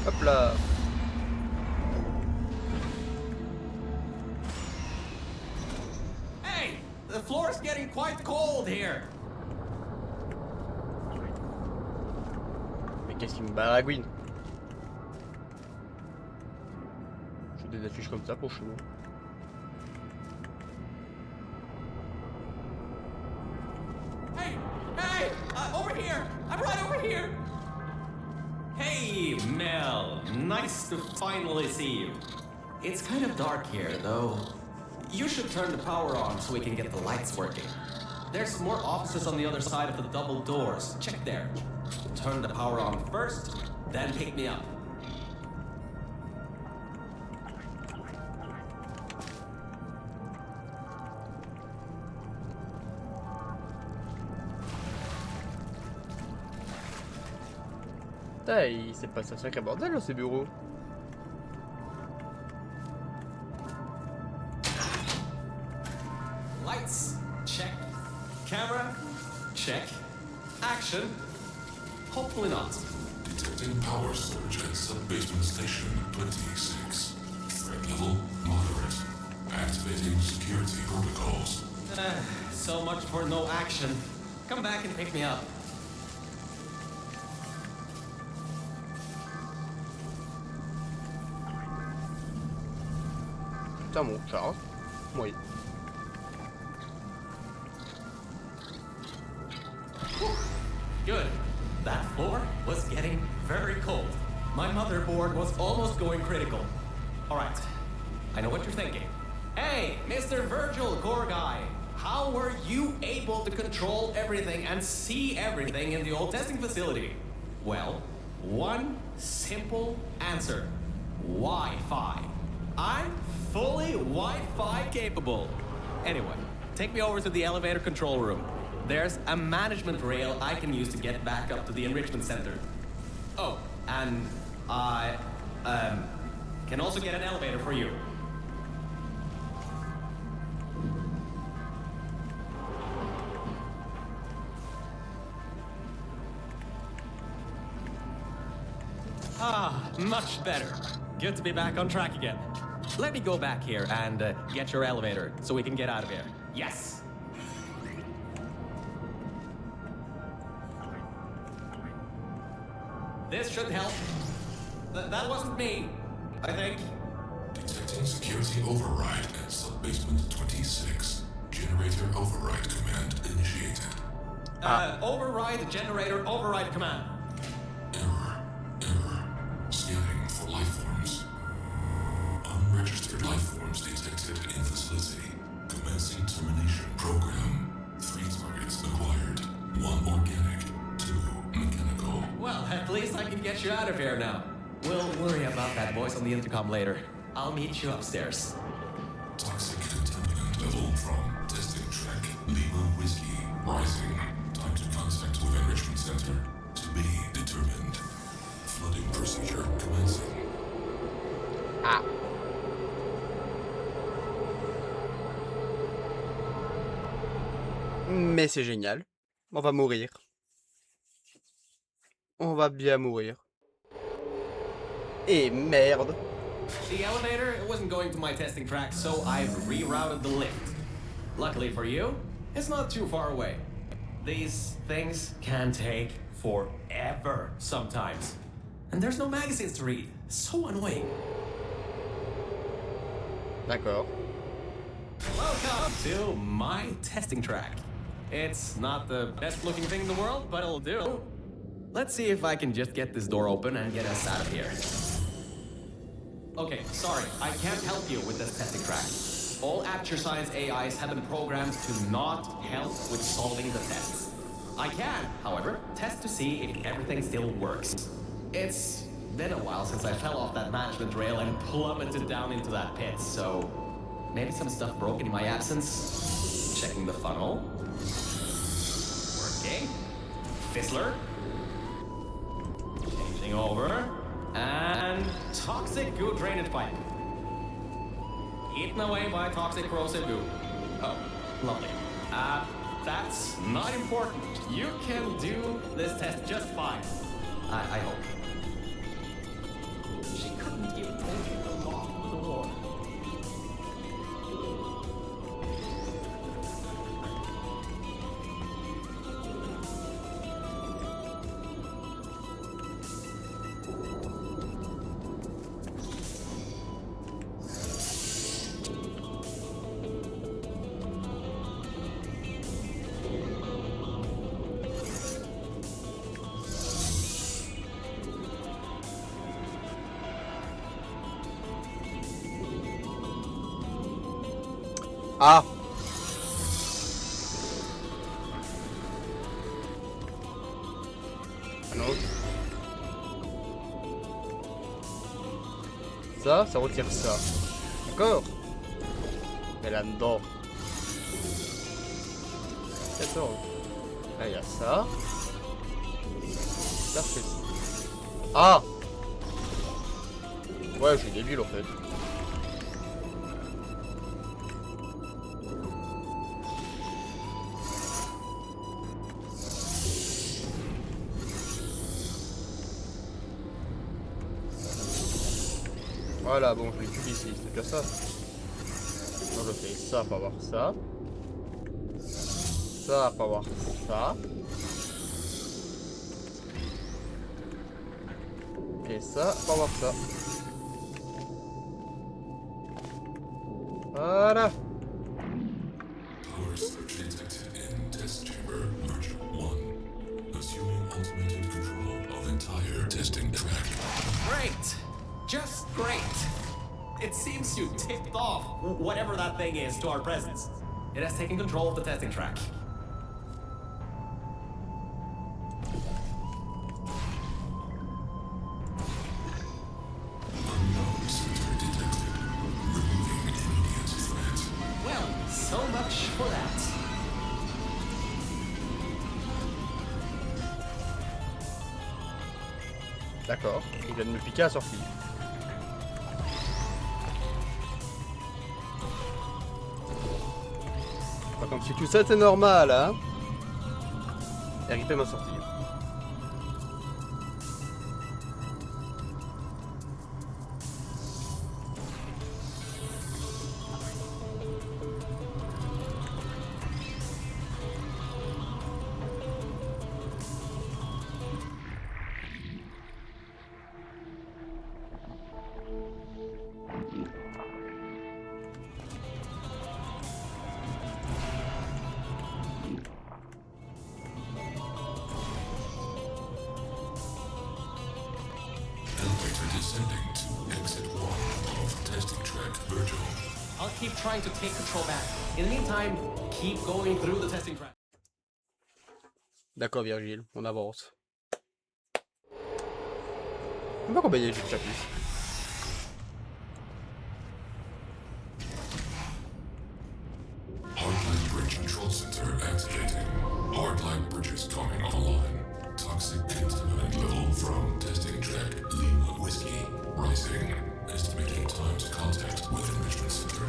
Hop là! Hey! The floor's getting quite cold here! Mais qu'est-ce qui me baragouine? Je fais des affiches comme ça pour chez moi. Hey! Hey! Over here! I'm right over here! Hey, Mel. Nice to finally see you. It's kind of dark here, though. You should turn the power on so we can get the lights working. There's more offices on the other side of the double doors. Check there. Turn the power on first, then pick me up. Putain, il s'est passé un sacré bordel dans ces bureaux. Lights, check. Camera, check. Action. Hopefully not. Detecting power surge at sub-basement station 26. Threat level moderate. Activating security protocols. So much for no action. Come back and pick me up. Putain, mon Charles. Oui. Good. That floor was getting very cold. My motherboard was almost going critical. All right. I know what you're thinking. Hey, Mr. Virgil, core guy. How were you able to control everything and see everything in the old testing facility? Well, one simple answer. Wi-Fi. I'm fully Wi-Fi capable. Anyway, take me over to the elevator control room. There's a management rail I can use to get back up to the enrichment center. Oh, and I can also get an elevator for you. Ah, much better. Good to be back on track again. Let me go back here and get your elevator so we can get out of here. Yes. This should help. That wasn't me, I think. Detecting security override at sub-basement 26. Generator override command initiated. Override generator override command. Error. Scanning for life forms. Unregistered life forms detected in facility. Commencing termination program. 3 targets acquired. 1 organic, 2 mechanical. Well, at least I can get you out of here now. We'll worry about that voice on the intercom later. I'll meet you upstairs. Toxic contaminant level from testing track. Lima Whiskey. Rising. Time to contact with enrichment center. To be determined. Flooding procedure commencing. Ah. Mais c'est génial. On va mourir. On va bien mourir. Et merde. The elevator wasn't going to my testing track, so I've rerouted the lift. Luckily for you, it's not too far away. These things can take forever sometimes. And there's no magazines to read. So annoying. D'accord. Welcome to my testing track. It's not the best looking thing in the world, but it'll do. Let's see if I can just get this door open and get us out of here. Okay, sorry, I can't help you with this testing track. All Aperture Science AIs have been programmed to not help with solving the tests. I can, however, test to see if everything still works. It's been a while since I fell off that management rail and plummeted down into that pit, so maybe some stuff broken in my absence. Checking the funnel. Working. Fizzler. Changing over. And toxic goo drainage pipe. Eaten away by toxic corrosive goo. Oh, lovely. That's not important. You can do this test just fine. I hope. She couldn't even open the lock of the door. Ah. Un autre. Ça retire ça. D'accord. Mais là-dedans. D'accord. Là, il y a ça. Ça fait... Ah. Ouais, je suis débile en fait. Voilà, bon, je l'équipe ici, c'est déjà ça. Donc je fais ça pour avoir ça. Ça pour avoir ça. Et ça pour avoir ça. Voilà. Power surge detected in test chamber March 1. Assuming automated control of entire testing track. Great! Just great! It seems you tipped off whatever that thing is to our presence. It has taken control of the testing track. Unknown center detected. Removing immediate threat. Well, so much for that. D'accord. Il vient de me piquer à la sortie. Pas comme si tout ça était normal, hein. Et RIP m'a sorti. trying to take control back. In the meantime, keep going through the testing track. D'accord Virgile, on avance. On va combien il y a de chapitres. Hardline bridge control center activating. Hardline bridges coming online. Toxic contaminant level from testing track Lima Whiskey rising. Estimating time to contact with enrichment center.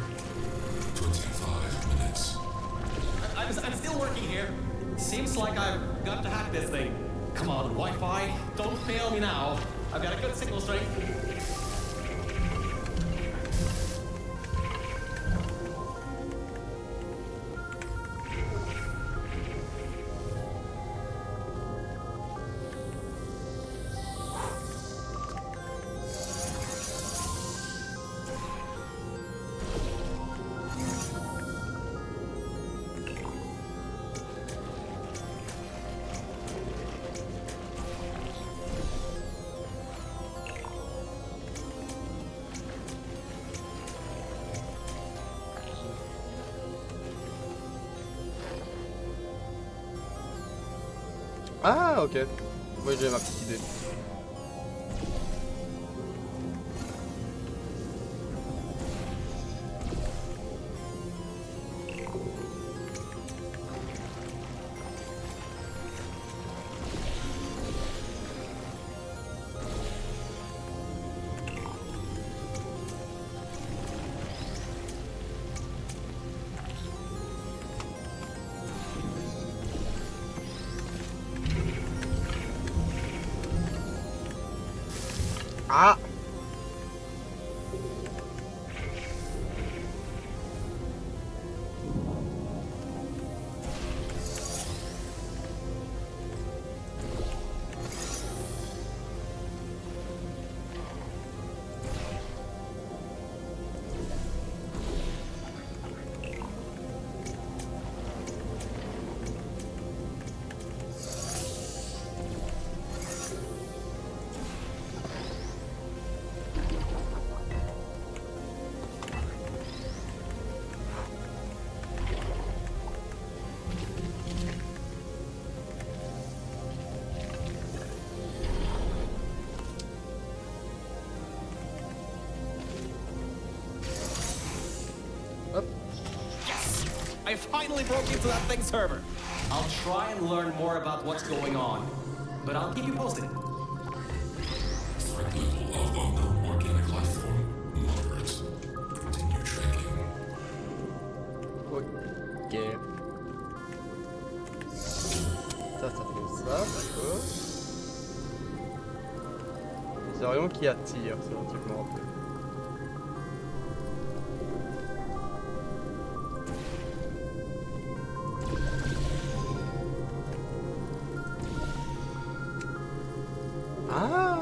25 minutes. I'm still working here. Seems like I've got to hack this thing. Come on, Wi-Fi, don't fail me now. I've got a good signal strength. Ah ok. Moi j'ai ma petite idée. Ah! Yes! I finally broke into that thing's server. I'll try and learn more about what's going on, but I'll keep you posted. Threat level of unknown organic life form moderate. Continue tracking. Ok. Ça fait ça, d'accord. C'est vraiment qui attire, c'est un truc me rappelle. Ah!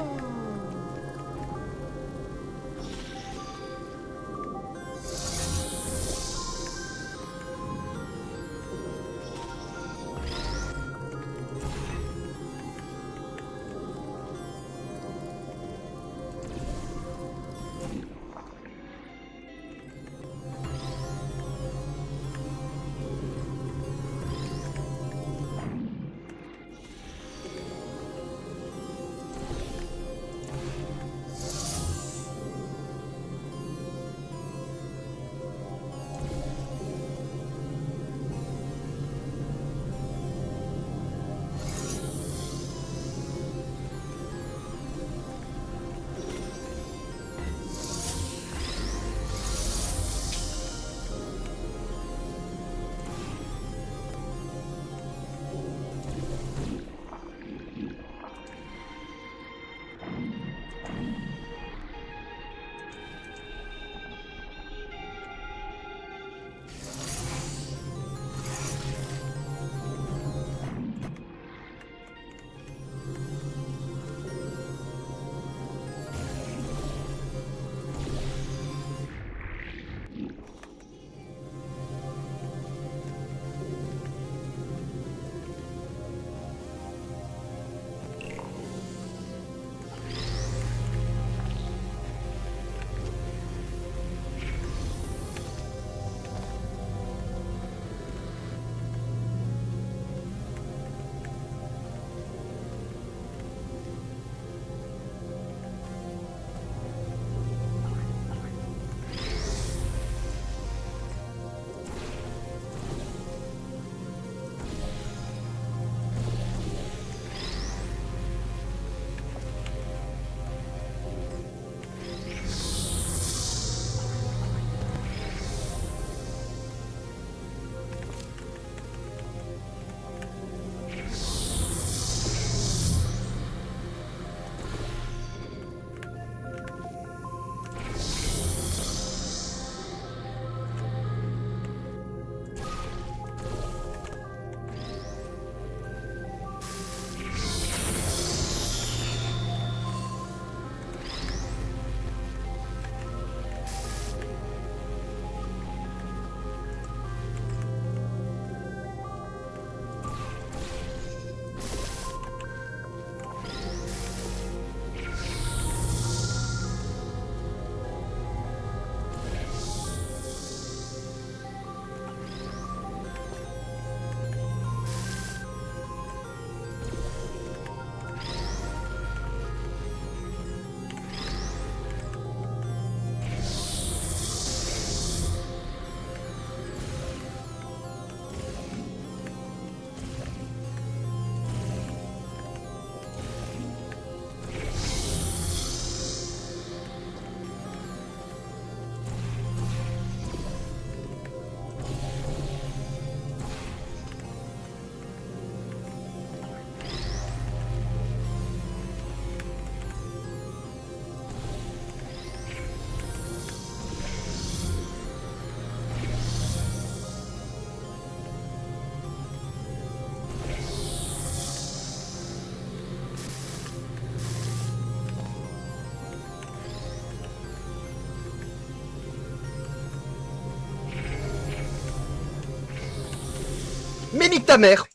Mais nique ta mère!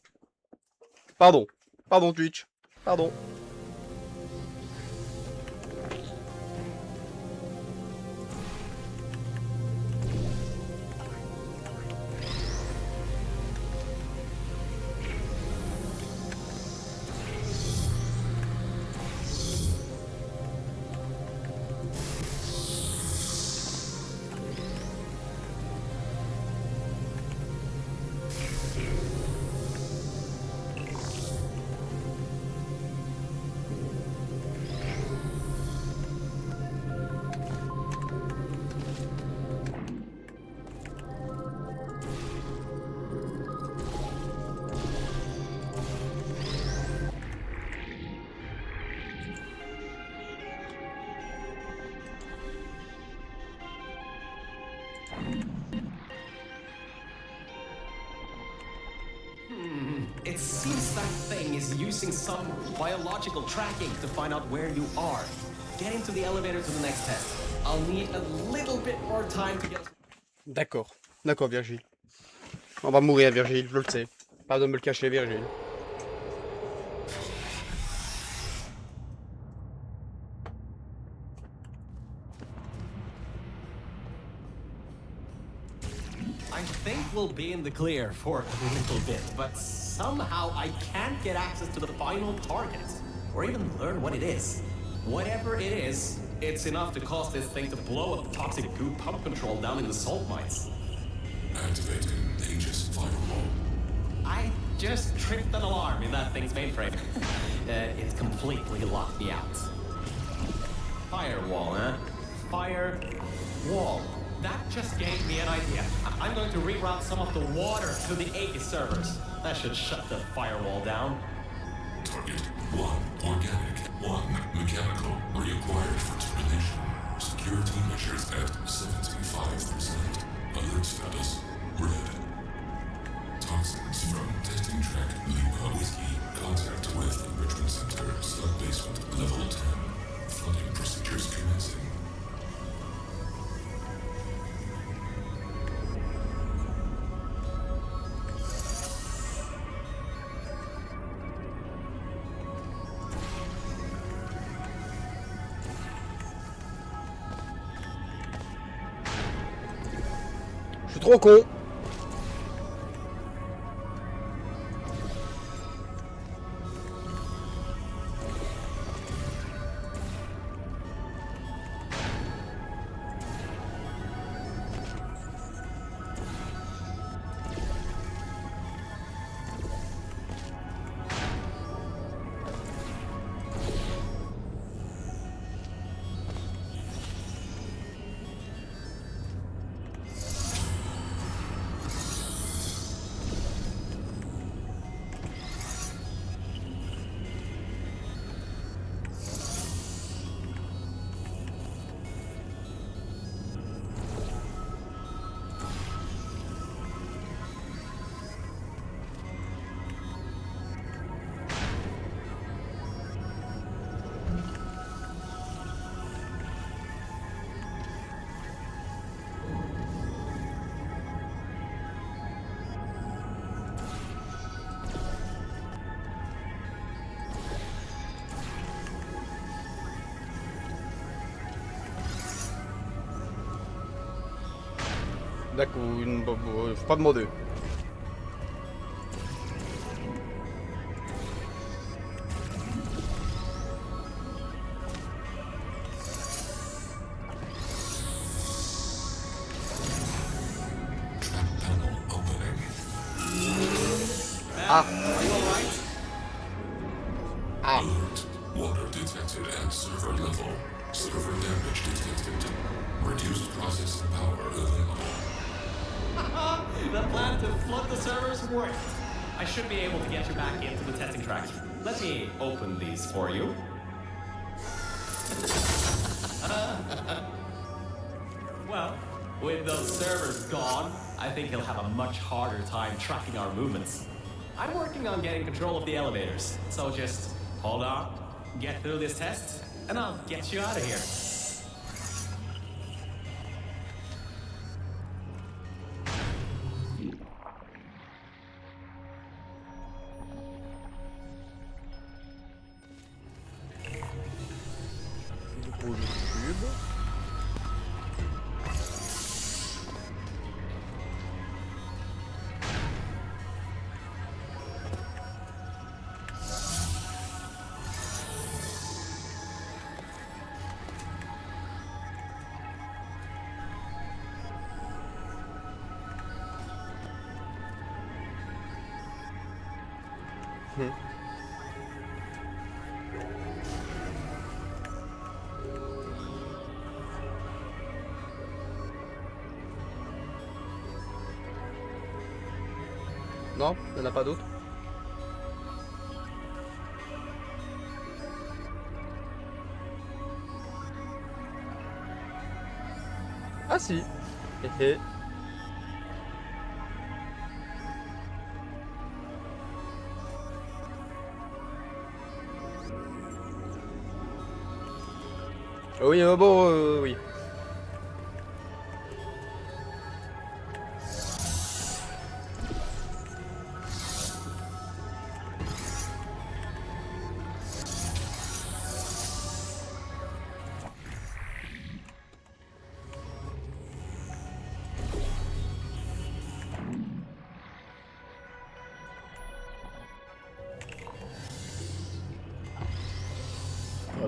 Pardon. Pardon, Twitch. Pardon. It seems that thing is using some biological tracking to find out where you are. Get into the elevator to the next test. I'll need a little bit more time to get... D'accord. D'accord, Virgile. On va mourir, Virgile, je le sais. Pas de me le cacher, Virgile. I think we'll be in the clear for a little bit, but somehow I can't get access to the final target, or even learn what it is. Whatever it is, it's enough to cause this thing to blow up toxic goo pump control down in the salt mines. Activating Aegis firewall. I just tripped an alarm in that thing's mainframe. It completely locked me out. Firewall, huh? Firewall. That just gave me an idea. I'm going to reroute some of the water to the Aegis servers. That should shut the firewall down. Target 1 organic, 1 mechanical, reacquired for termination. Security measures at 75%. Alert status red. Toxins from testing track Lima Whiskey. Contact with enrichment center, sub-basement, level 10. Flooding procedures commencing. Je suis trop con. D'accord, faut pas demander. Trap panel opening. Ah. Are you alright? Ah. Alert. Water detected at server level. Server damage detected. Reduced processing power available. The plan to flood the servers worked. I should be able to get you back into the testing track. Let me open these for you. Well, with those servers gone, I think he'll have a much harder time tracking our movements. I'm working on getting control of the elevators, so just hold on, get through this test, and I'll get you out of here. Non, il n'y en a pas d'autres. Ah si. Hé. Oui, bon, oui.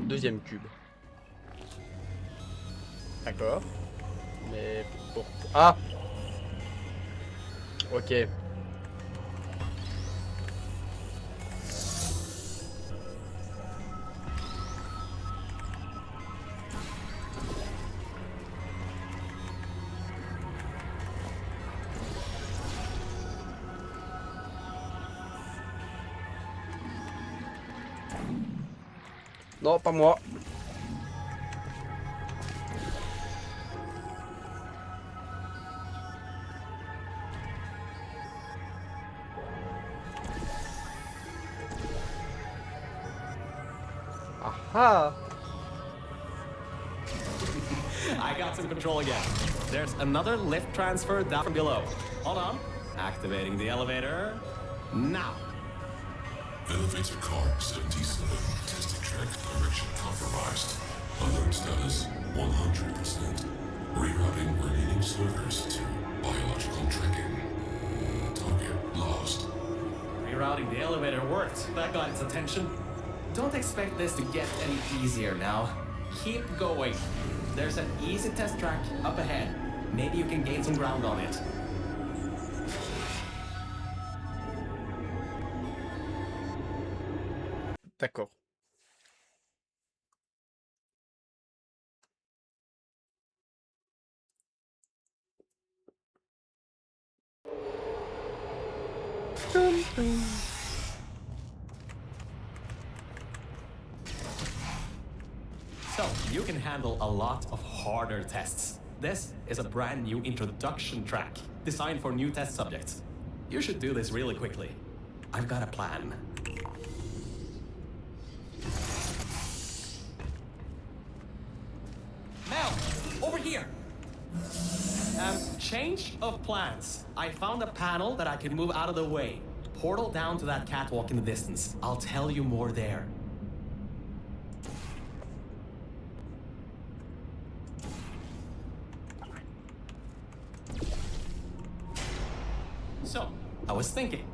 Deuxième cube. D'accord. Mais pour... Ah! Ok. Non, pas moi. Aha! I got some control again. There's another lift transfer down from below. Hold on. Activating the elevator. Now. Elevator car 77. Testing track direction compromised. Alert status 100%. Rerouting remaining servers to biological tracking. Target lost. Rerouting the elevator worked. That got its attention. Don't expect this to get any easier now. Keep going. There's an easy test track up ahead. Maybe you can gain some ground on it. D'accord. So, you can handle a lot of harder tests. This is a brand new introduction track, designed for new test subjects. You should do this really quickly. I've got a plan. Mel, over here! Change of plans. I found a panel that I can move out of the way. Portal down to that catwalk in the distance. I'll tell you more there. So, I was thinking,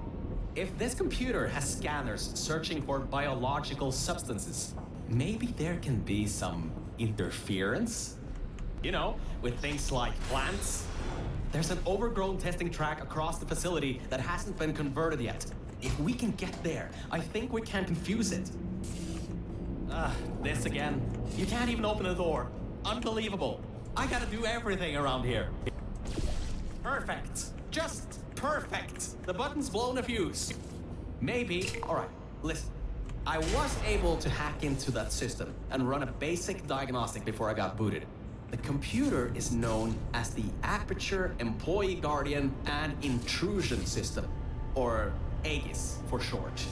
if this computer has scanners searching for biological substances, maybe there can be some interference? You know, with things like plants. There's an overgrown testing track across the facility that hasn't been converted yet. If we can get there, I think we can confuse it. This again. You can't even open the door. Unbelievable. I gotta do everything around here. Perfect. Just perfect. The button's blown a fuse. Maybe. Alright, listen. I was able to hack into that system and run a basic diagnostic before I got booted. The computer is known as the Aperture Employee Guardian and Intrusion System, or AGIS for short.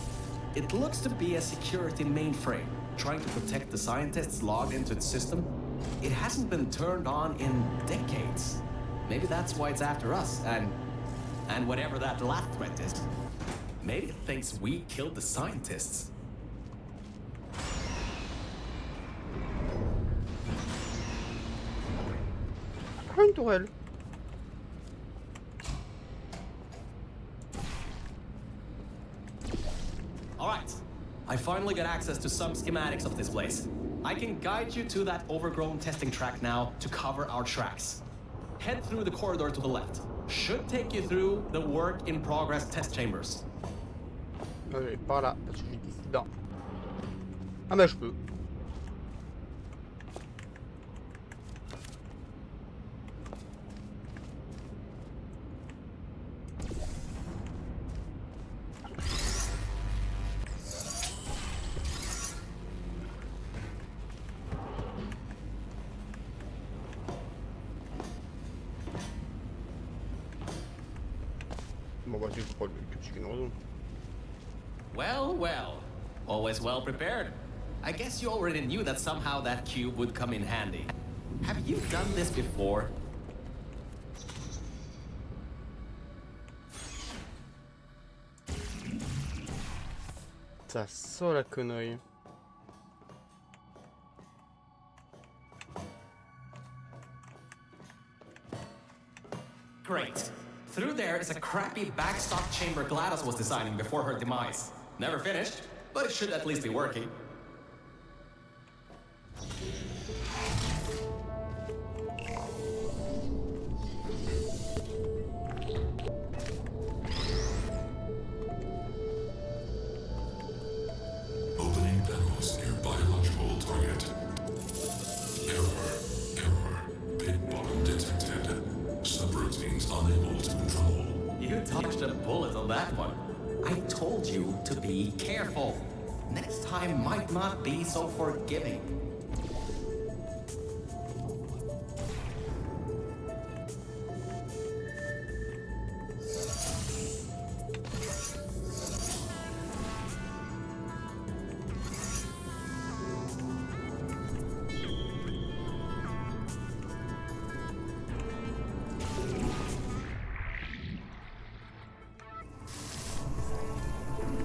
It looks to be a security mainframe, trying to protect the scientists logged into its system. It hasn't been turned on in decades. Maybe that's why it's after us, and whatever that last threat is. Maybe it thinks we killed the scientists. Une tourelle. Alright, I finally got access to some schematics of this place. I can guide you to that overgrown testing track now to cover our tracks. Head through the corridor to the left. Should take you through the work-in-progress test chambers. Ah, je vais par là, parce que j'ai dit dedans. Ah bah je peux. Bon bah c'est pas le c'est une raison. Well, well. Always well prepared. I guess you already knew that somehow that cube would come in handy. Have you done this before? Ça sent la connerie. Great. Through there is a crappy backstop chamber GLaDOS was designing before her demise. Never finished, but it should at least be working. Opening panels near biological target. Error. Pit bottom detected. Subroutines unable to control. You dodged a bullet on that one. I told you to be careful. Next time might not be so forgiving.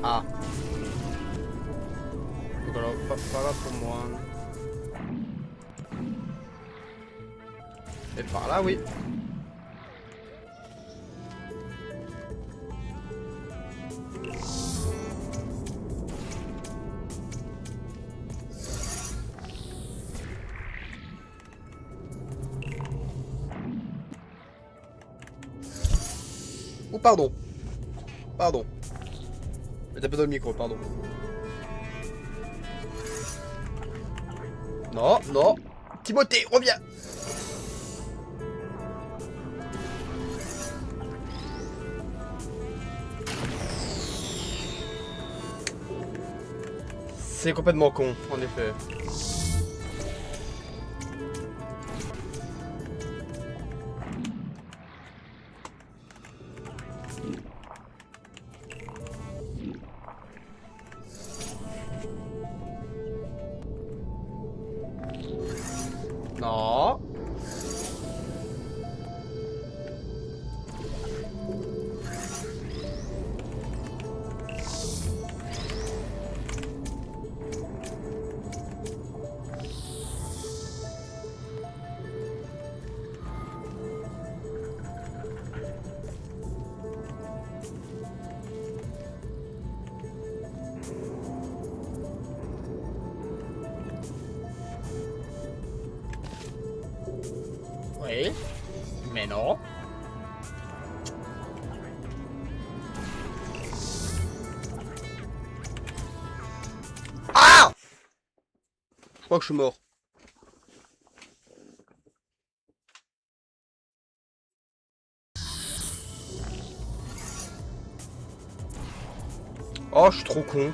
Ah. Donc alors, pas là pour moi. Et par là, oui. Oh, pardon. Pardon. J'ai tapé dans le micro, pardon. Non, non. Timothée, reviens. C'est complètement con, en effet. Non. Oui. Mais non. Ah! Je crois que je suis mort. Oh, je suis trop con.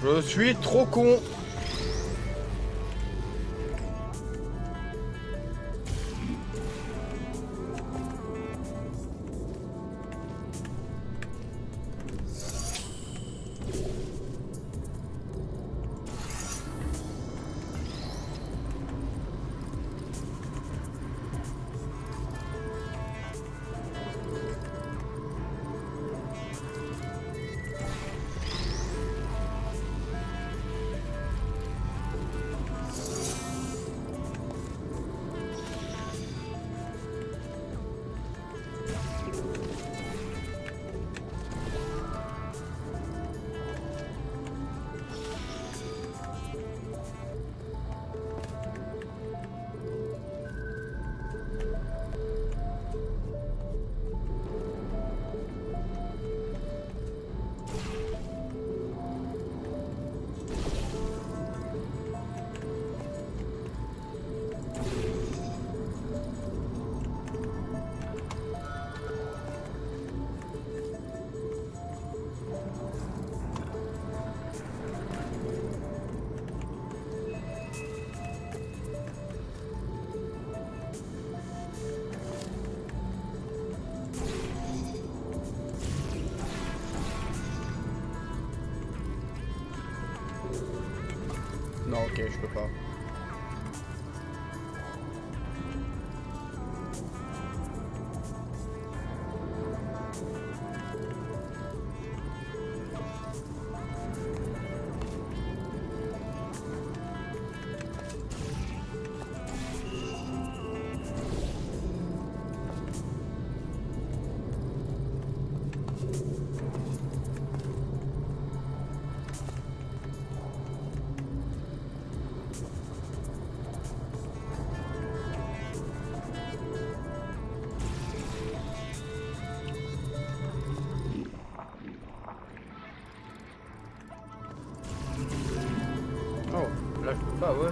Je suis trop con. Non, ok, je peux pas. Oh, là je peux pas, ouais.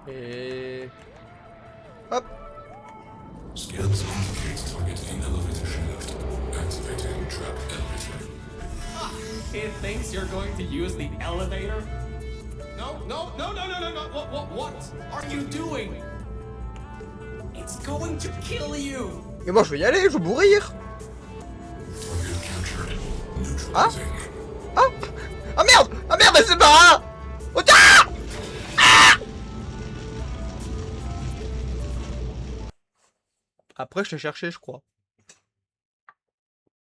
Et... hop. Scans indicate target in elevator shaft. Activating trap elevator. It thinks you're going to use the elevator? No. What are you doing? It's going to kill you. Et moi je vais y aller, je vais mourir. Target captured. Ah. Neutralizing. Ah. Ah merde. Ah merde, mais c'est pas... Oh, ah. Ah. Après je t'ai cherché, je crois.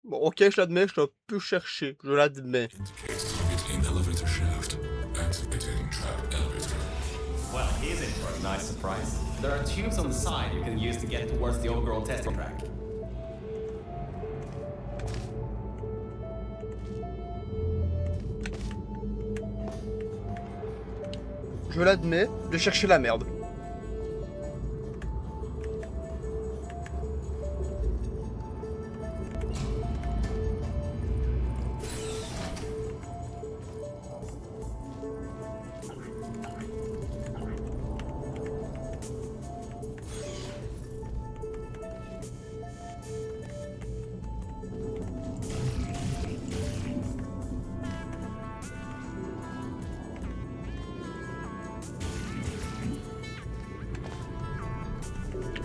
Bon, ok, je l'admets, je t'ai un peu cherché, je l'admets. Indicates target in elevator shaft. Activating trap elevator. Well, he's in for a nice surprise. There are tubes on the side you can use to get towards the overall testing track. je l'admets, de chercher la merde.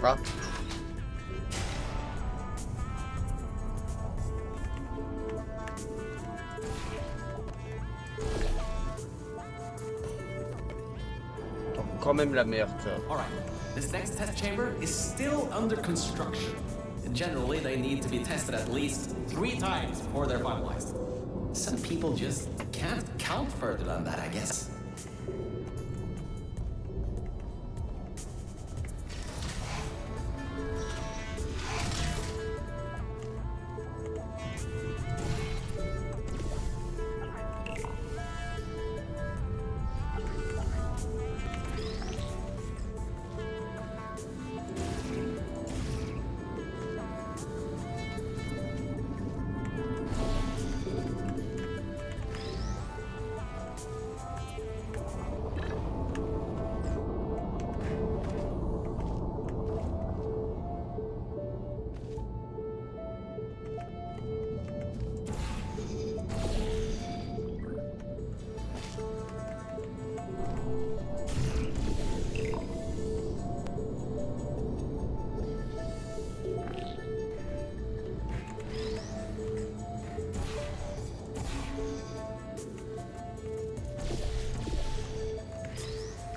Ah. Quand même la merde. Alright, this next test chamber is still under construction. Generally, they need to be tested at least 3 times before they're finalized. Some people just can't count further than that, I guess.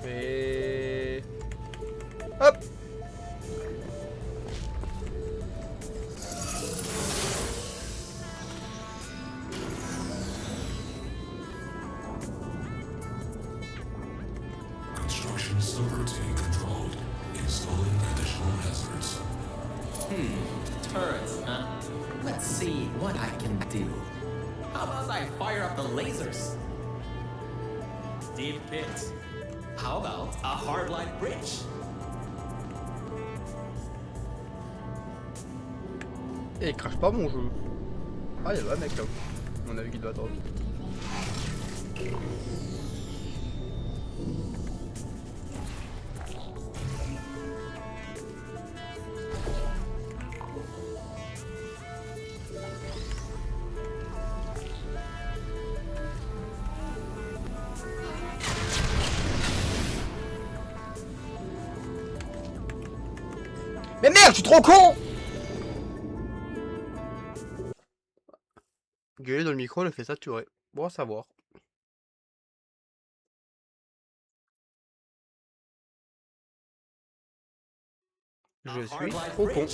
Et... hop. Construction subroutine controlled. Installing additional hazards. Turrets, huh? Let's see what I can do. How about I fire up the lasers? Deep pits. How about a hardline bridge? Et il crache pas mon jeu. Ah, il y a un mec là. On a vu qu'il doit attendre. Mais merde, je suis trop con! Gueuler dans le micro le fait saturer. Bon à savoir. Je suis trop con.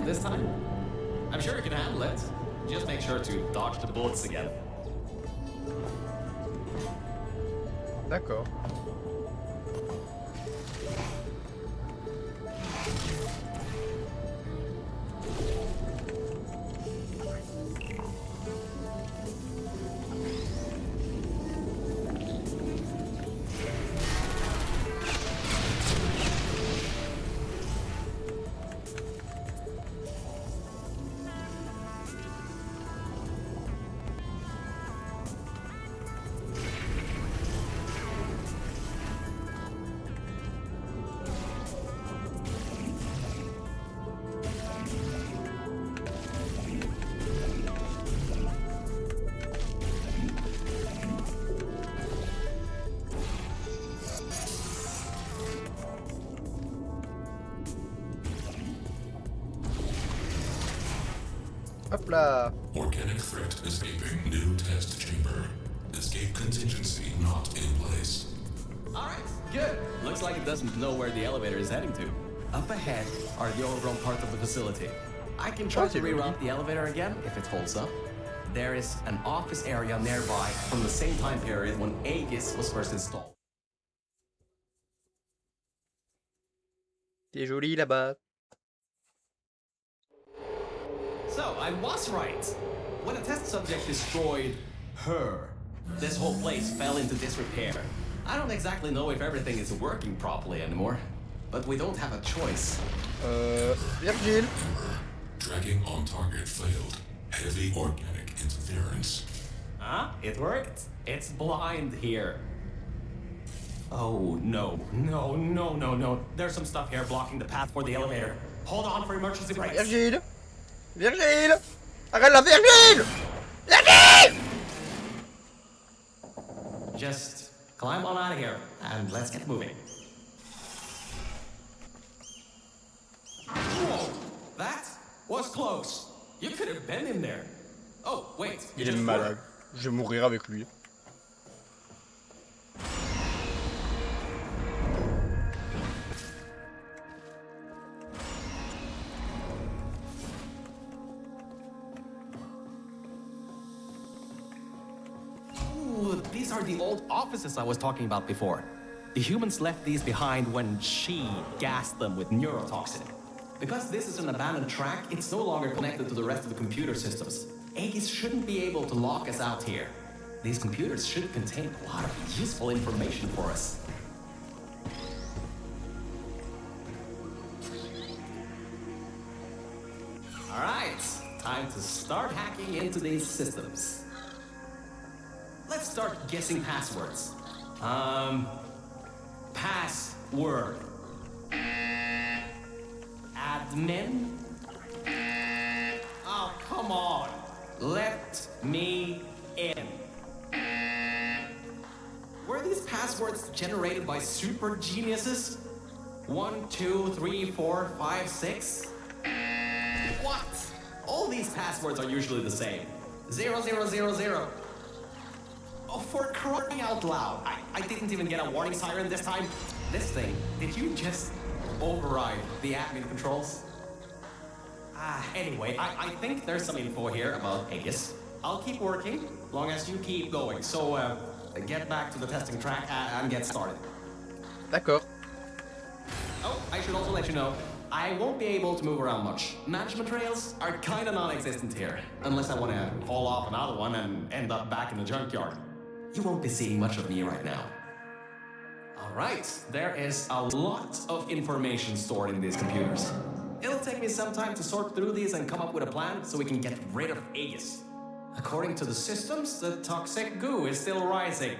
This time? I'm sure you can handle it. Just make sure to dodge the bullets again. D'accord. Hop là. Organic threat escaping. New test chamber. Escape contingency not in place. Alright, good. Looks like it doesn't know where the elevator is heading to. Up ahead are the overgrown parts of the facility. I can try to reroute the elevator again if it holds up. There is an office area nearby from the same time period when Aegis was first installed. C'est joli là-bas. So, I was right. When a test subject destroyed her, this whole place fell into disrepair. I don't exactly know if everything is working properly anymore, but we don't have a choice. Virgile. Tracking on target failed. Heavy organic interference. Huh? It worked? It's blind here. Oh, no. No. There's some stuff here blocking the path for the elevator. Hold on for emergency brakes. Virgile. Virgile. Arrête la Virgile. Virgile. Just climb on out of here and let's get moving. Whoa! That was close. You could have been in there. Oh, wait. You Il est just malade. were. Je vais mourir avec lui. Ooh, these are the old offices I was talking about before. The humans left these behind when she gassed them with neurotoxin. Because this is an abandoned track, it's no longer connected to the rest of the computer systems. Aegis shouldn't be able to lock us out here. These computers should contain a lot of useful information for us. Alright, time to start hacking into these systems. Let's start guessing passwords. Password. Admin? Oh, come on. Let me in. Were these passwords generated by super geniuses? 1, 2, 3, 4, 5, 6? What? All these passwords are usually the same. 0, 0, 0, 0. Oh, for crying out loud. I didn't even get a warning siren this time. This thing, did you just override the admin controls? Anyway, I think there's some info here about Aegis. I'll keep working, long as you keep going. So, get back to the testing track and get started. D'accord. Oh, I should also let you know, I won't be able to move around much. Management rails are kinda non-existent here, unless I wanna fall off another one and end up back in the junkyard. You won't be seeing much of me right now. Alright, there is a lot of information stored in these computers. It'll take me some time to sort through these and come up with a plan so we can get rid of Aegis. According to the systems, the toxic goo is still rising.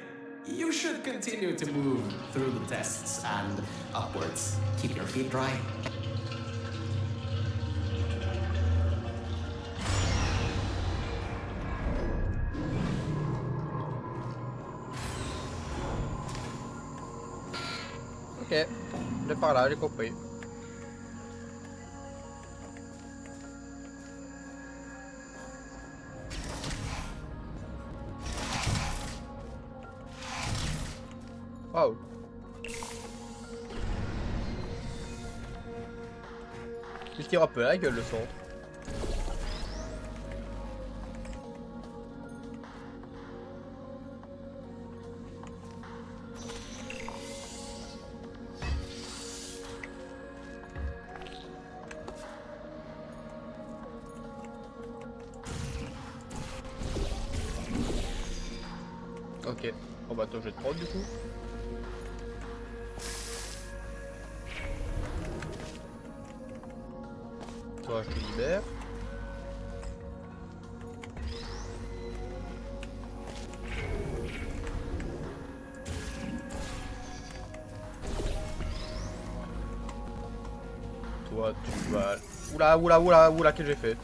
You should continue to move through the tests and upwards. Keep your feet dry. Ok. Il est par là, j'ai compris. Waouh. Il tire un peu à la gueule le son. Ok. Bon bah toi je vais te prendre du coup. Toi je te libère. Toi tu vas... Oula, qu'est-ce que j'ai fait?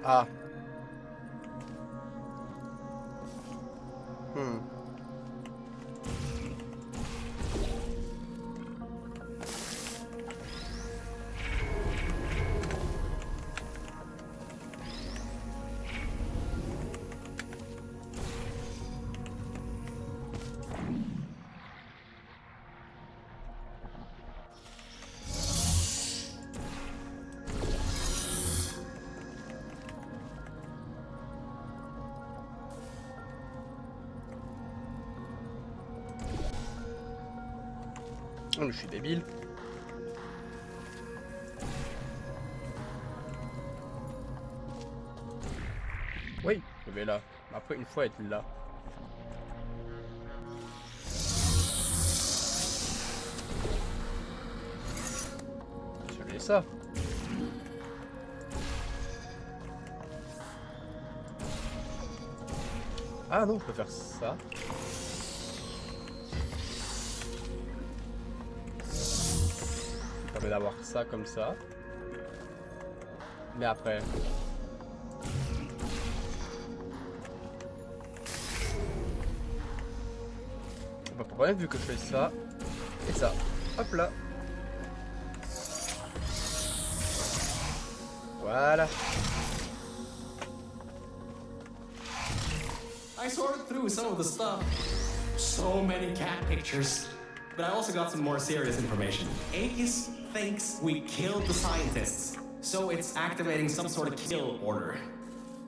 Ah. Hmm. Oh, mais je suis débile. Oui, je vais là. Après, une fois être là. J'avais ça. Ah non, je peux faire ça. Ça permet d'avoir ça comme ça. Mais après... Pas de problème vu que je fais ça et ça. Hop là. Voilà. I sorted through some of the stuff. So many cat pictures. But I also got some more serious information. Aegis thinks we killed the scientists, so it's activating some sort of kill order.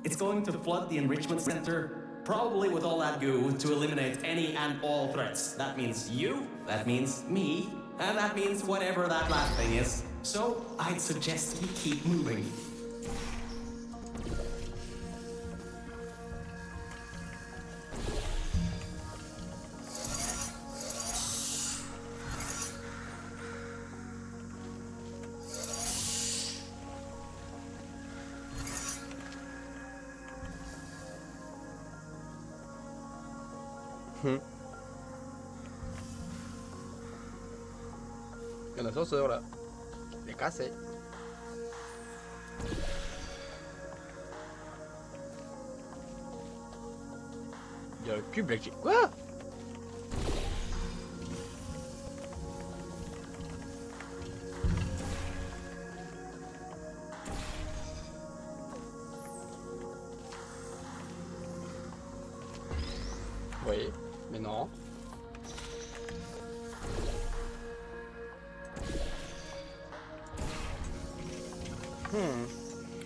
It's going to flood the enrichment center, probably with all that goo, to eliminate any and all threats. That means you, that means me, and that means whatever that last thing is. So I'd suggest we keep moving. Il y a un ascenseur là. Il est cassé. Il y a le cube là qui... Quoi? Oui, mais non.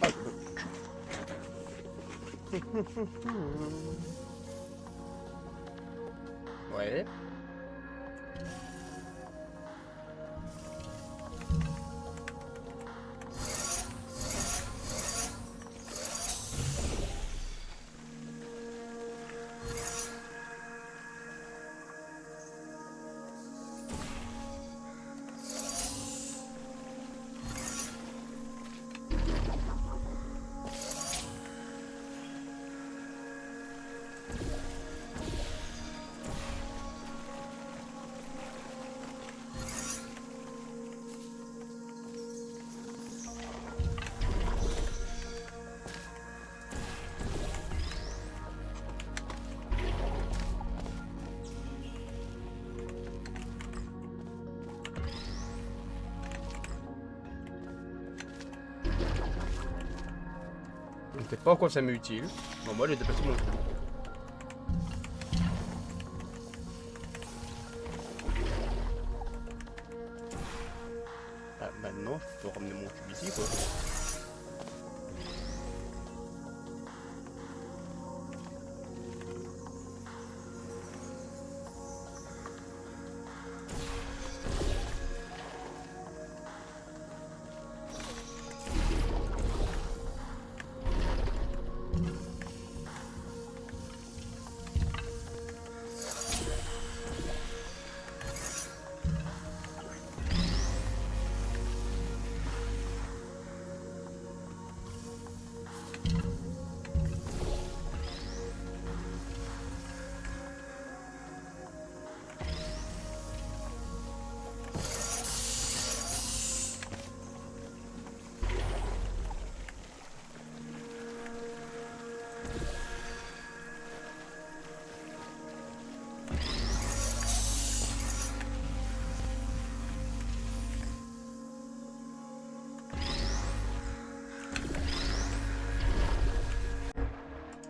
Ah, ouais. Je ne sais pas en quoi ça m'est utile. Bon, moi j'ai déplacé mon cube. Ah, maintenant je peux ramener mon cube ici quoi.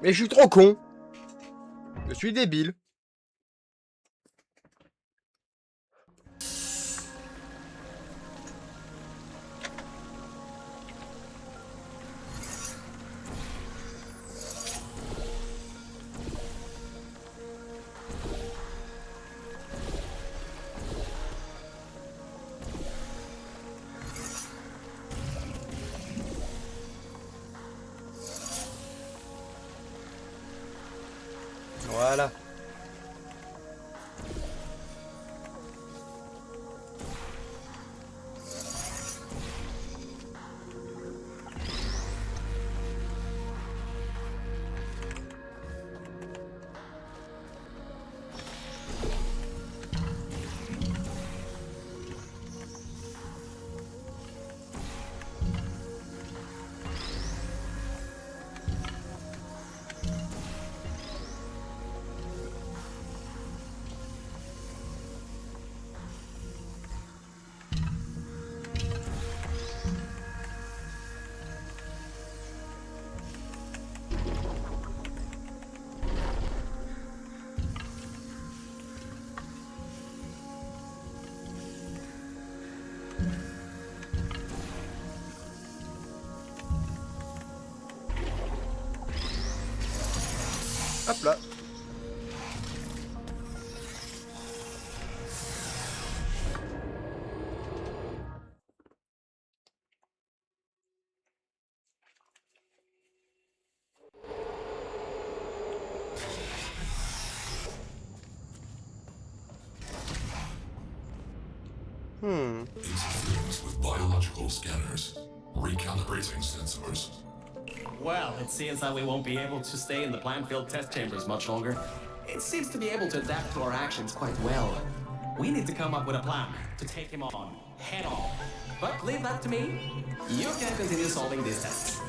Mais je suis trop con. Je suis débile. Voilà. Hop là. Interference with biological scanners. Recalibrating sensors. Well, it seems that we won't be able to stay in the plant-filled test chambers much longer. It seems to be able to adapt to our actions quite well. We need to come up with a plan to take him on, head on. But leave that to me. You can continue solving these tests.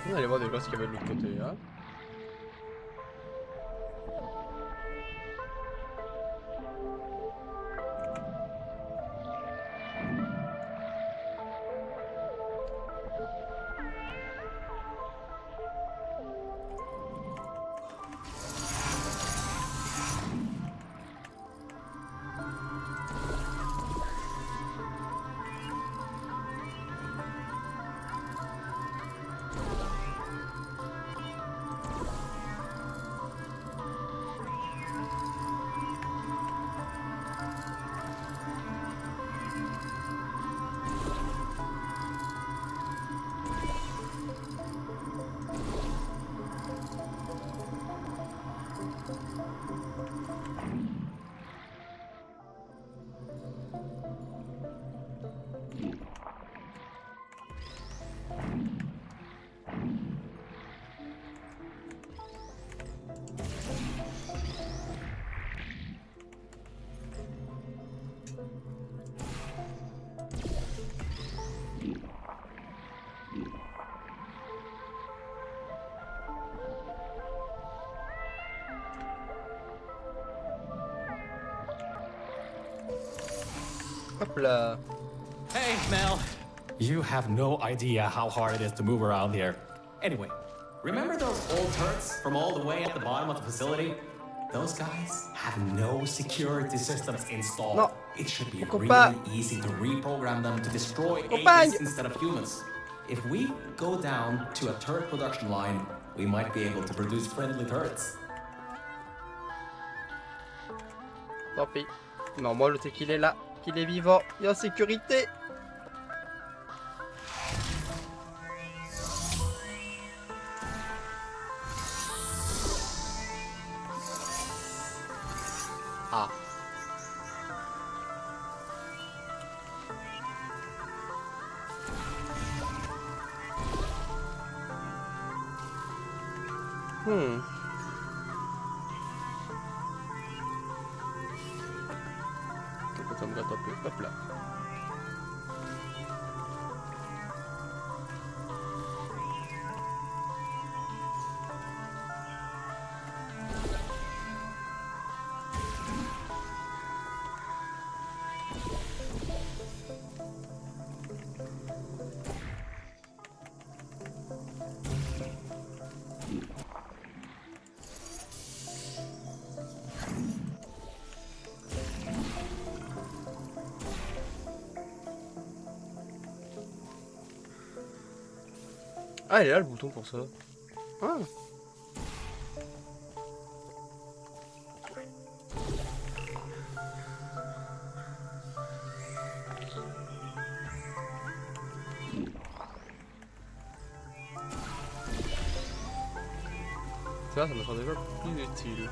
On va aller voir déjà ce qu'il y avait de l'autre côté là. Hop là. Hey, Mel. You have no idea how hard it is to move around here. Anyway, remember those old turrets from all the way at the bottom of the facility? Those guys have no security systems installed. No. It should be Pourquoi really pas? easy to reprogram them to destroy Compagne. agents instead of humans. If we go down to a turret production line, we might be able to produce friendly turrets. Tant pis. Non, moi je sais qu'il est là, qu'il est vivant et en sécurité. Ah. Hmm. Donc ça me gratte un peu. Hop là. Ah, il est là le bouton pour ça. Ah. Ça me sera déjà plus utile.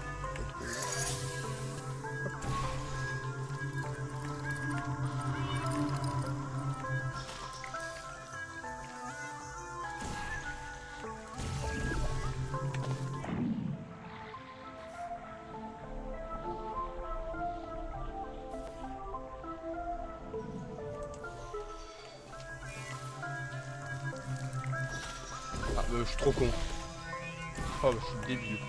Ah, je suis trop con. Oh, je suis débile.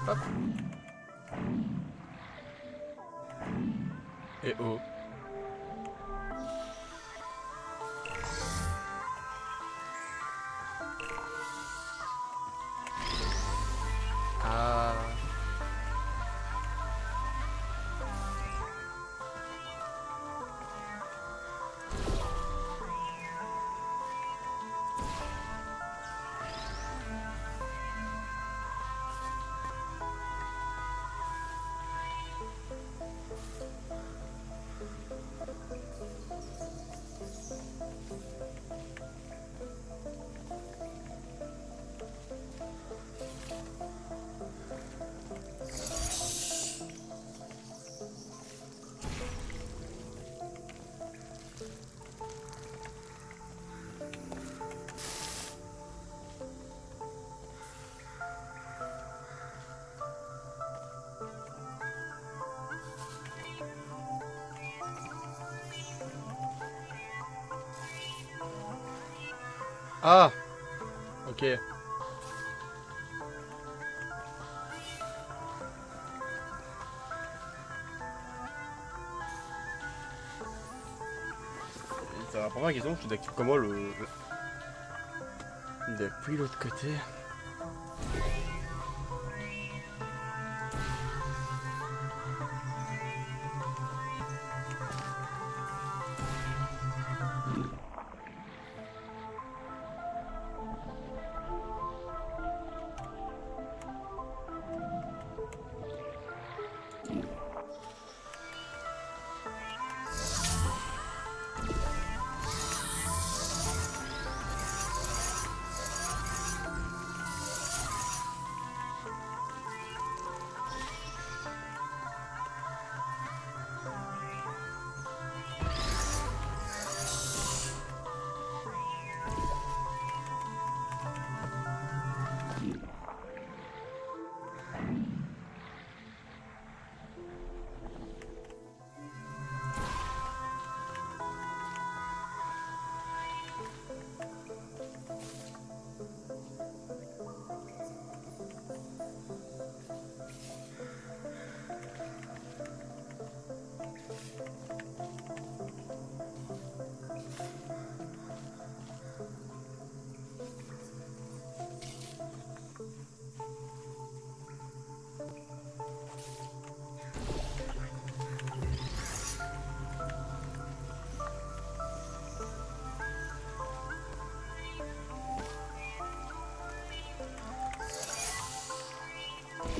Hop. Et oh. Ah. Ah. Ok. Ça va prendre la question, je d'activer comment le... Depuis l'autre côté.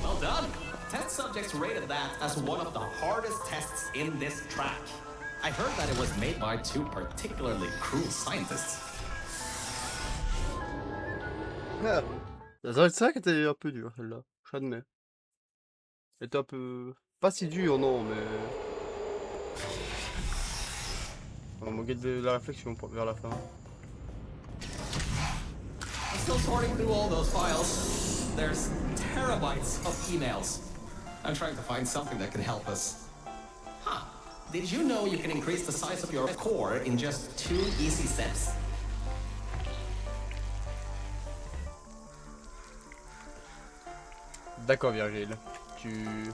Well done. 10 subjects rated that as one of the hardest tests in this track. I heard that it was made by two particularly cruel scientists. Ah. C'est vrai que ça qui était un peu dur, celle-là. J'admets. Elle était un peu... pas si dur, non, mais... On va guide de la réflexion vers la fin. I'm still sorting through all those files. There's terabytes of emails. I'm trying to find something that can help us. Huh. Did you know you can increase the size of your core in just 2 easy steps? D'accord, Virgile. Tu...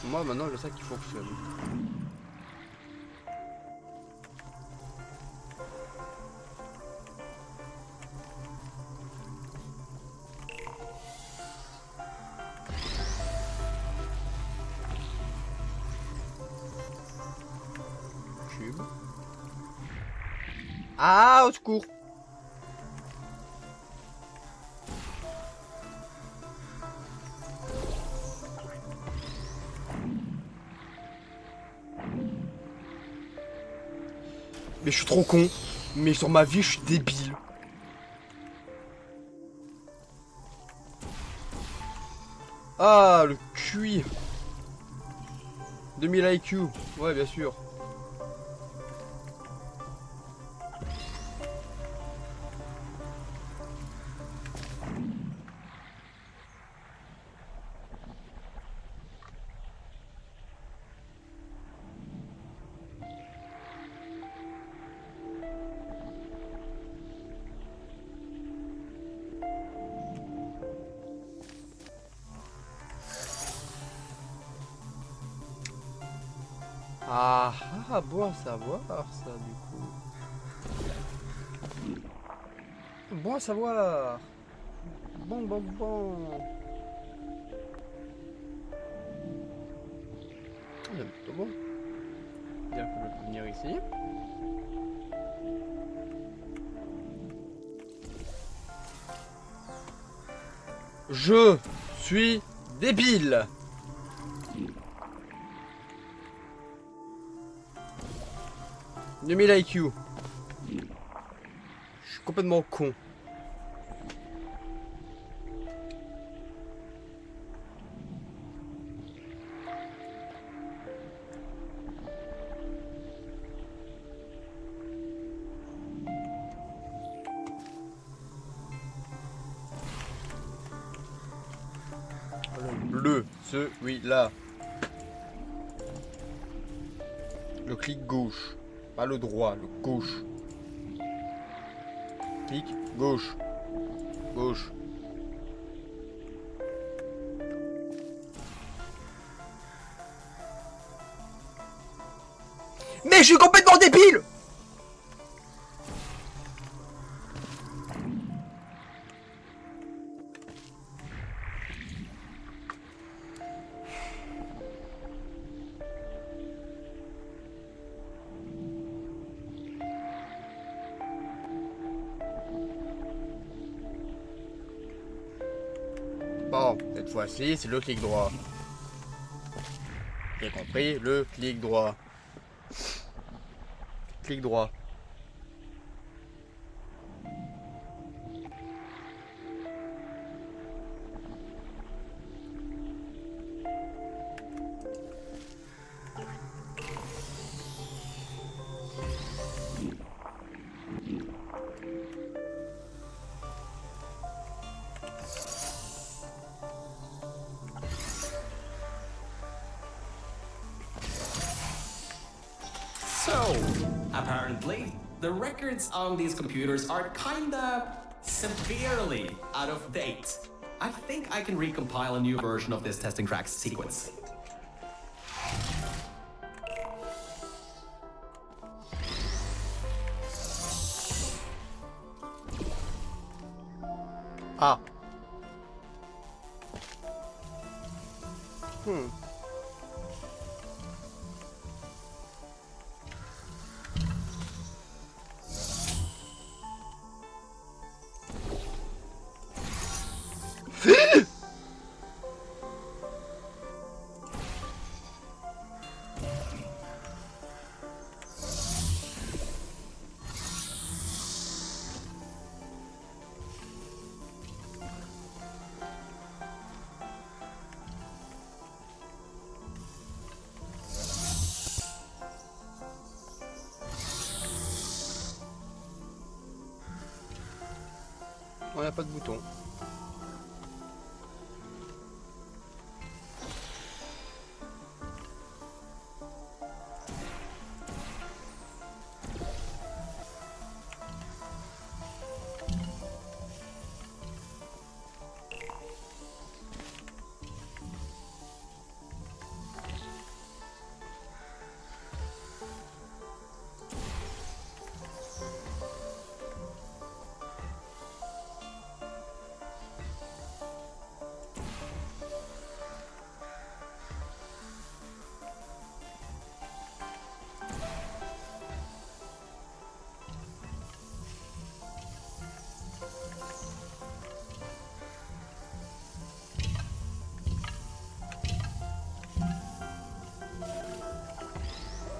Moi maintenant je sais qu'il fonctionne. Cube. Ah, au secours! Mais je suis trop con. Mais sur ma vie, je suis débile. Ah, le QI. 2000 IQ. Ouais, bien sûr. Ah, bon à savoir ça du coup. Bon à savoir. Bon. On est plutôt bon. Bien que je peux venir ici. Je suis débile. « 2000 IQ. Je suis complètement con. Le bleu, celui-là. Le clic gauche. Pas le droit, le gauche. Clic, gauche. Gauche. Mais je suis complètement débile! Bon, cette fois-ci, c'est le clic droit. J'ai compris, le clic droit. Clic droit. So, apparently, the records on these computers are kinda severely out of date. I think I can recompile a new version of this testing track sequence. Ah. Hmm. On n'a pas de bouton.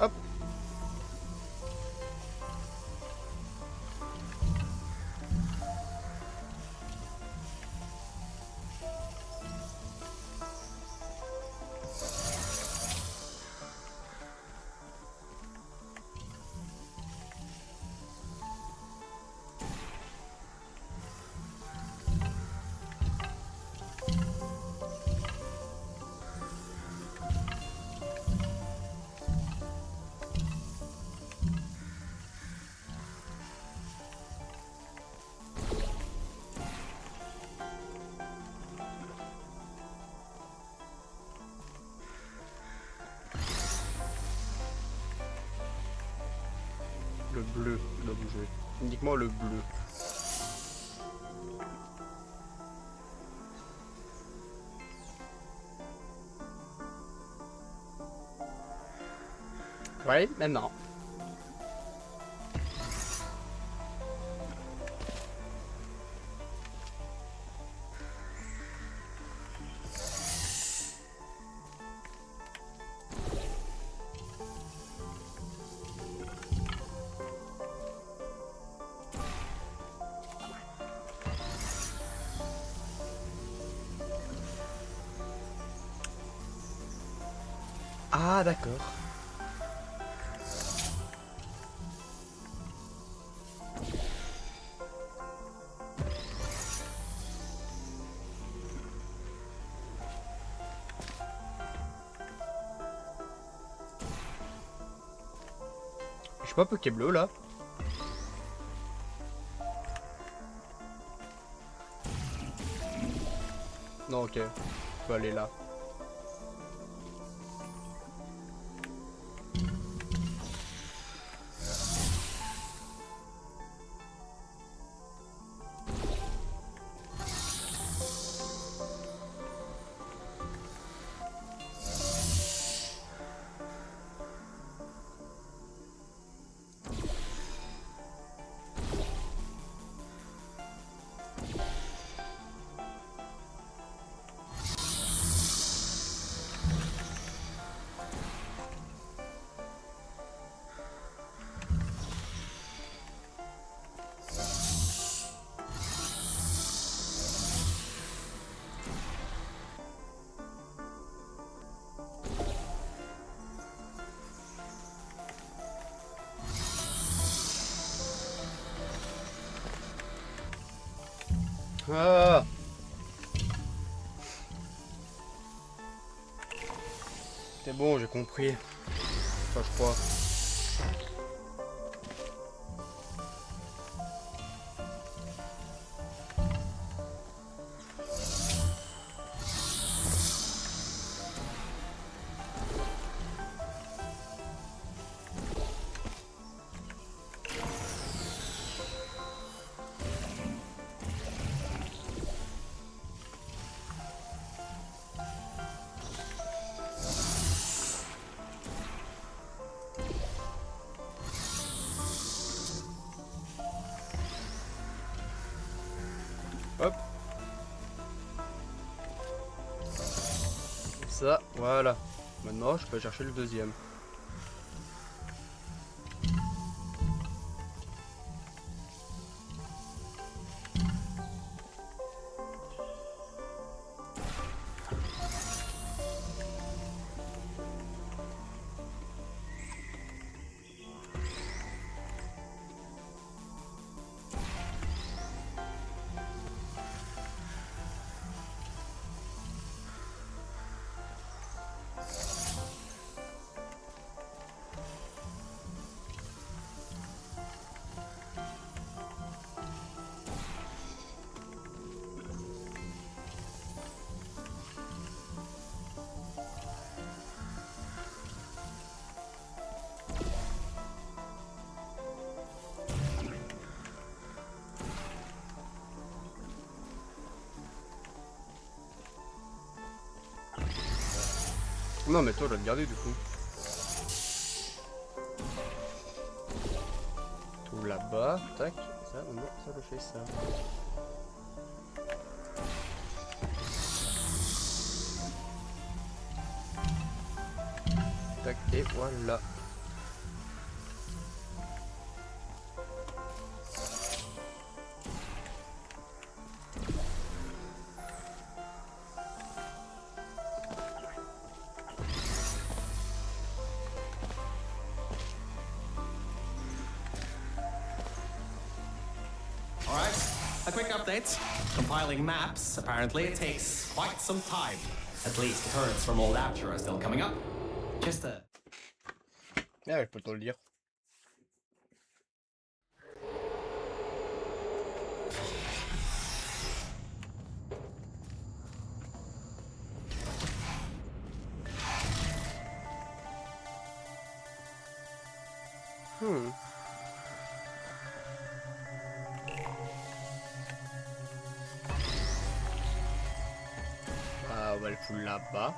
Hop. Le bleu doit bouger. Uniquement le bleu. Ouais, maintenant. Ah, d'accord. Je suis pas Pokéblo là. Non, ok. Je peux aller là. Ah. C'est bon, j'ai compris. Enfin, je crois. ça, voilà. Maintenant, je peux chercher le deuxième. Non mais toi je vais le garder du coup. Tout là-bas, tac, ça, non, ça je fais ça. Tac, et voilà. A quick update. Compiling maps apparently takes quite some time. At least turrets from old Apture are still coming up. Just a... Ah, je peux te le dire. Ah, on va le foutre là-bas.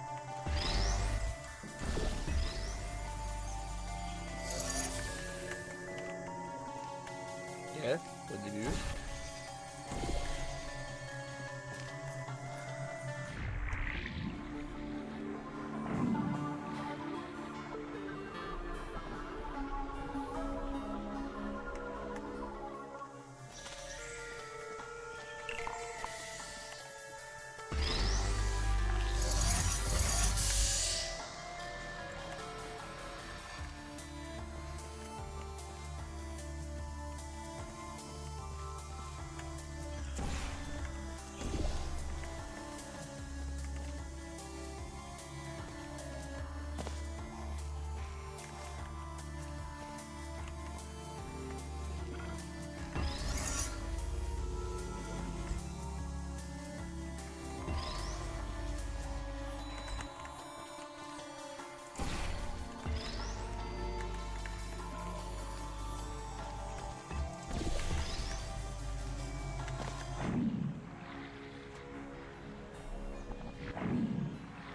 Ok, au début.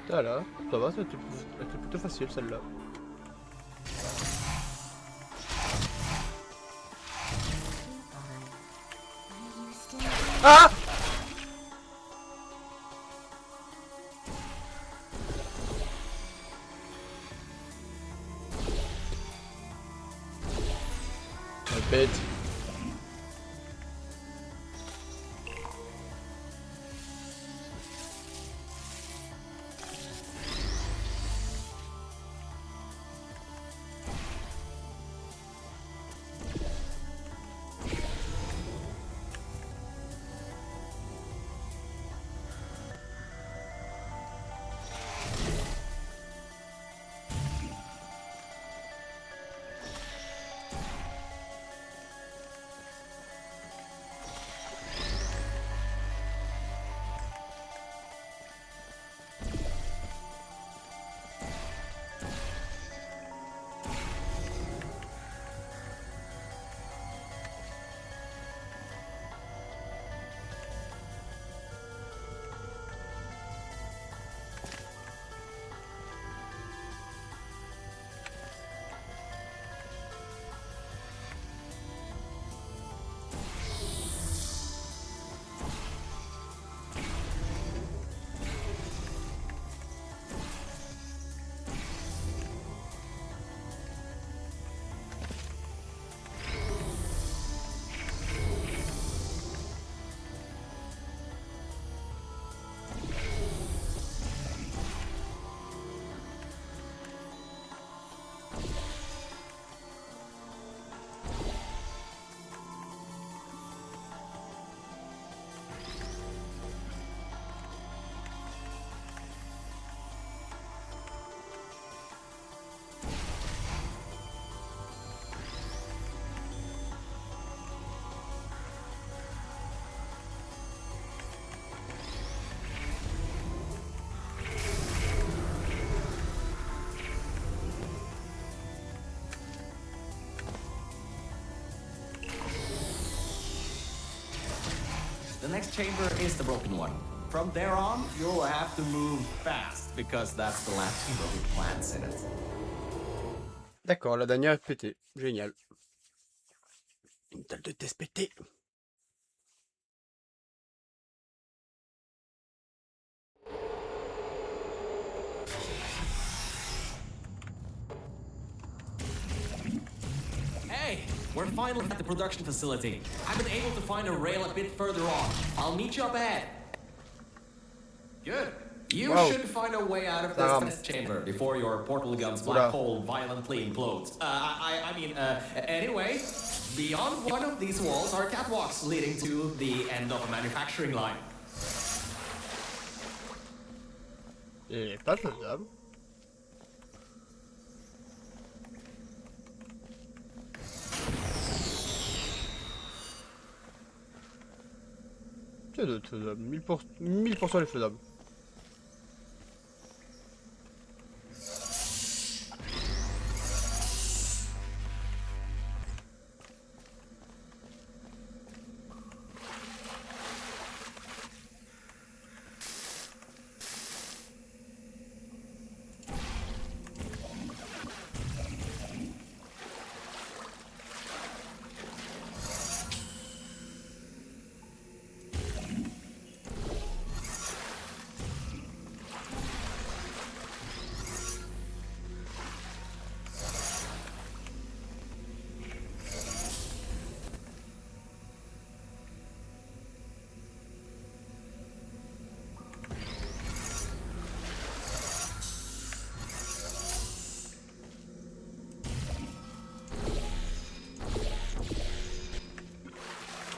Voilà, ça va, c'était plutôt facile celle-là. Ah! Bête. next chamber is the broken one. From there on, you'll have to move fast because that's the last chamber with plants in it. D'accord, la dernière est pétée. Génial. Une dalle de test pétée. Hey, we're finally at the production facility. I've been able to find a rail a bit further on. I'll meet you up ahead. Good. You Wow. should find a way out of this test chamber before your portal gun's black hole violently implodes. Anyway, beyond one of these walls are catwalks leading to the end of a manufacturing line. Et pas faisable. C'est d'autres faisable. 1000% les faisables.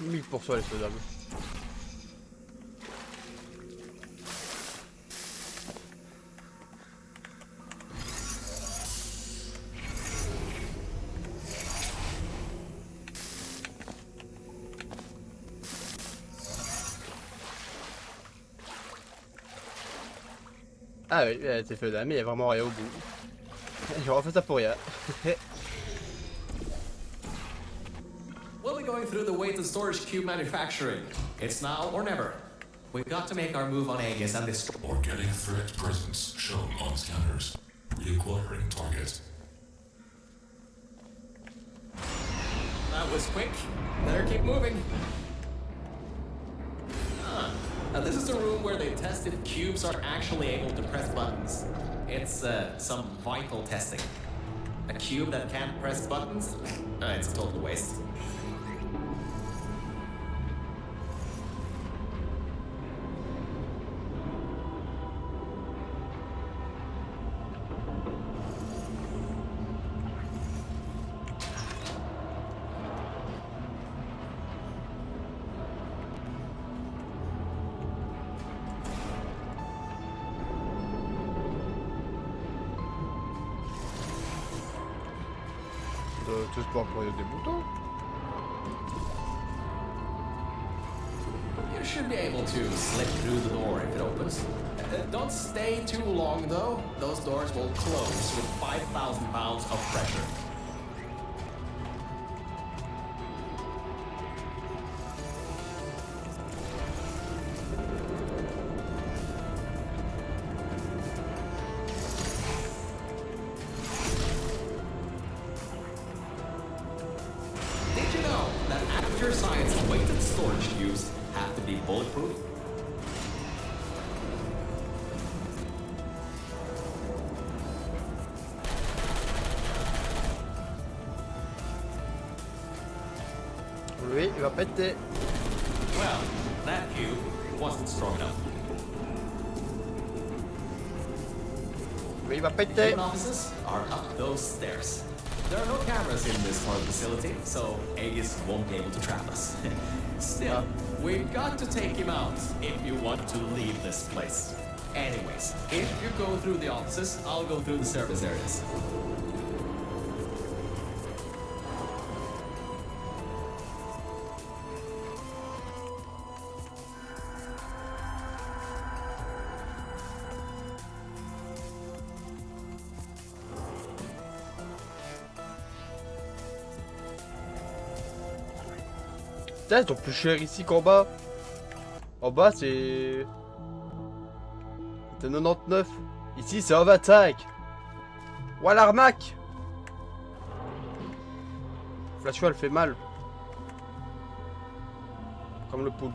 Mille pour cent les faisables. Ah oui, c'est faisable, mais il y a vraiment rien au bout. J'ai refait ça pour rien. We'll be going through the weighted storage cube manufacturing. It's now or never. We've got to make our move on Aegis and this. Organic threat presence shown on scanners. Reacquiring target. That was quick. Better keep moving. Now this is the room where they test if cubes are actually able to press buttons. It's some vital testing. A cube that can't press buttons? It's a total waste. Tout ce pour employer des boutons. You should be able to slip through the door if it opens. Don't stay too long though. Those doors will close with 5,000 pounds of pressure. Did you know that after science weighted storage cubes have to be bulletproof? Lui, il va péter. Well, that cube wasn't strong enough. Lui, il va péter. Human offices are up those stairs. There are no cameras in this part of the facility, so Aegis won't be able to trap us. Still, we've got to take him out if you want to leave this place. Anyways, if you go through the offices, I'll go through the service areas. Putain, ils sont plus chers ici qu'en bas. En bas, c'est... C'est 99. Ici, c'est overtake. Ouah, l'arnaque. Flashio, elle fait mal. Comme le poulpe.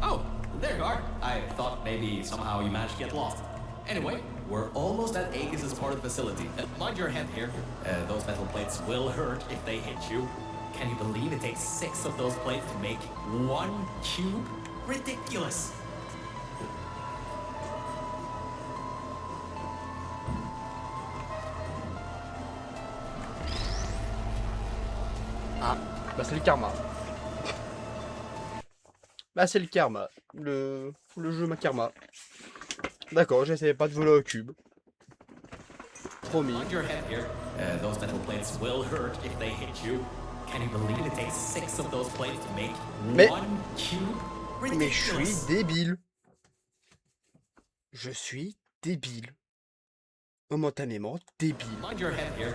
Oh, there you are. I thought maybe somehow you managed to get lost. Anyway, we're almost at Aegis' part of the facility. Mind your head here. Those metal plates will hurt if they hit you. Can you believe it takes 6 of those plates to make 1 cube? Ridiculous. Ah, bah c'est le karma. Bah c'est le karma. Le jeu ma karma. D'accord, j'essayais pas de voler au cube. Promis. Mind your head here. Those metal plates will hurt if they hit you. Can you believe it takes 6 of those plates to make 1 cube? Ridiculous. Mais je suis débile. Je suis débile. Momentanément débile. Mind your head here.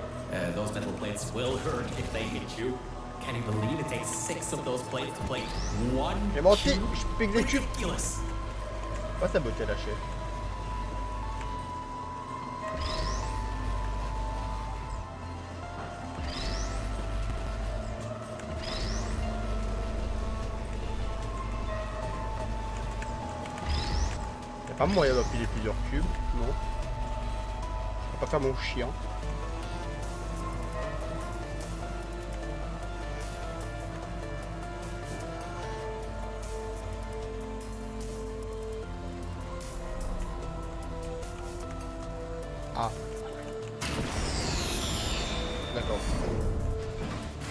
Those metal plates will hurt if they hit you. Can you believe it takes 6 of those plates to play 1 J'ai menti, cube? je pique des cubes. Ridiculous. Pas sa beauté lâchée. Y'a pas moyen d'empiler plusieurs cubes, non. Je vais pas faire mon chien. Ah. D'accord.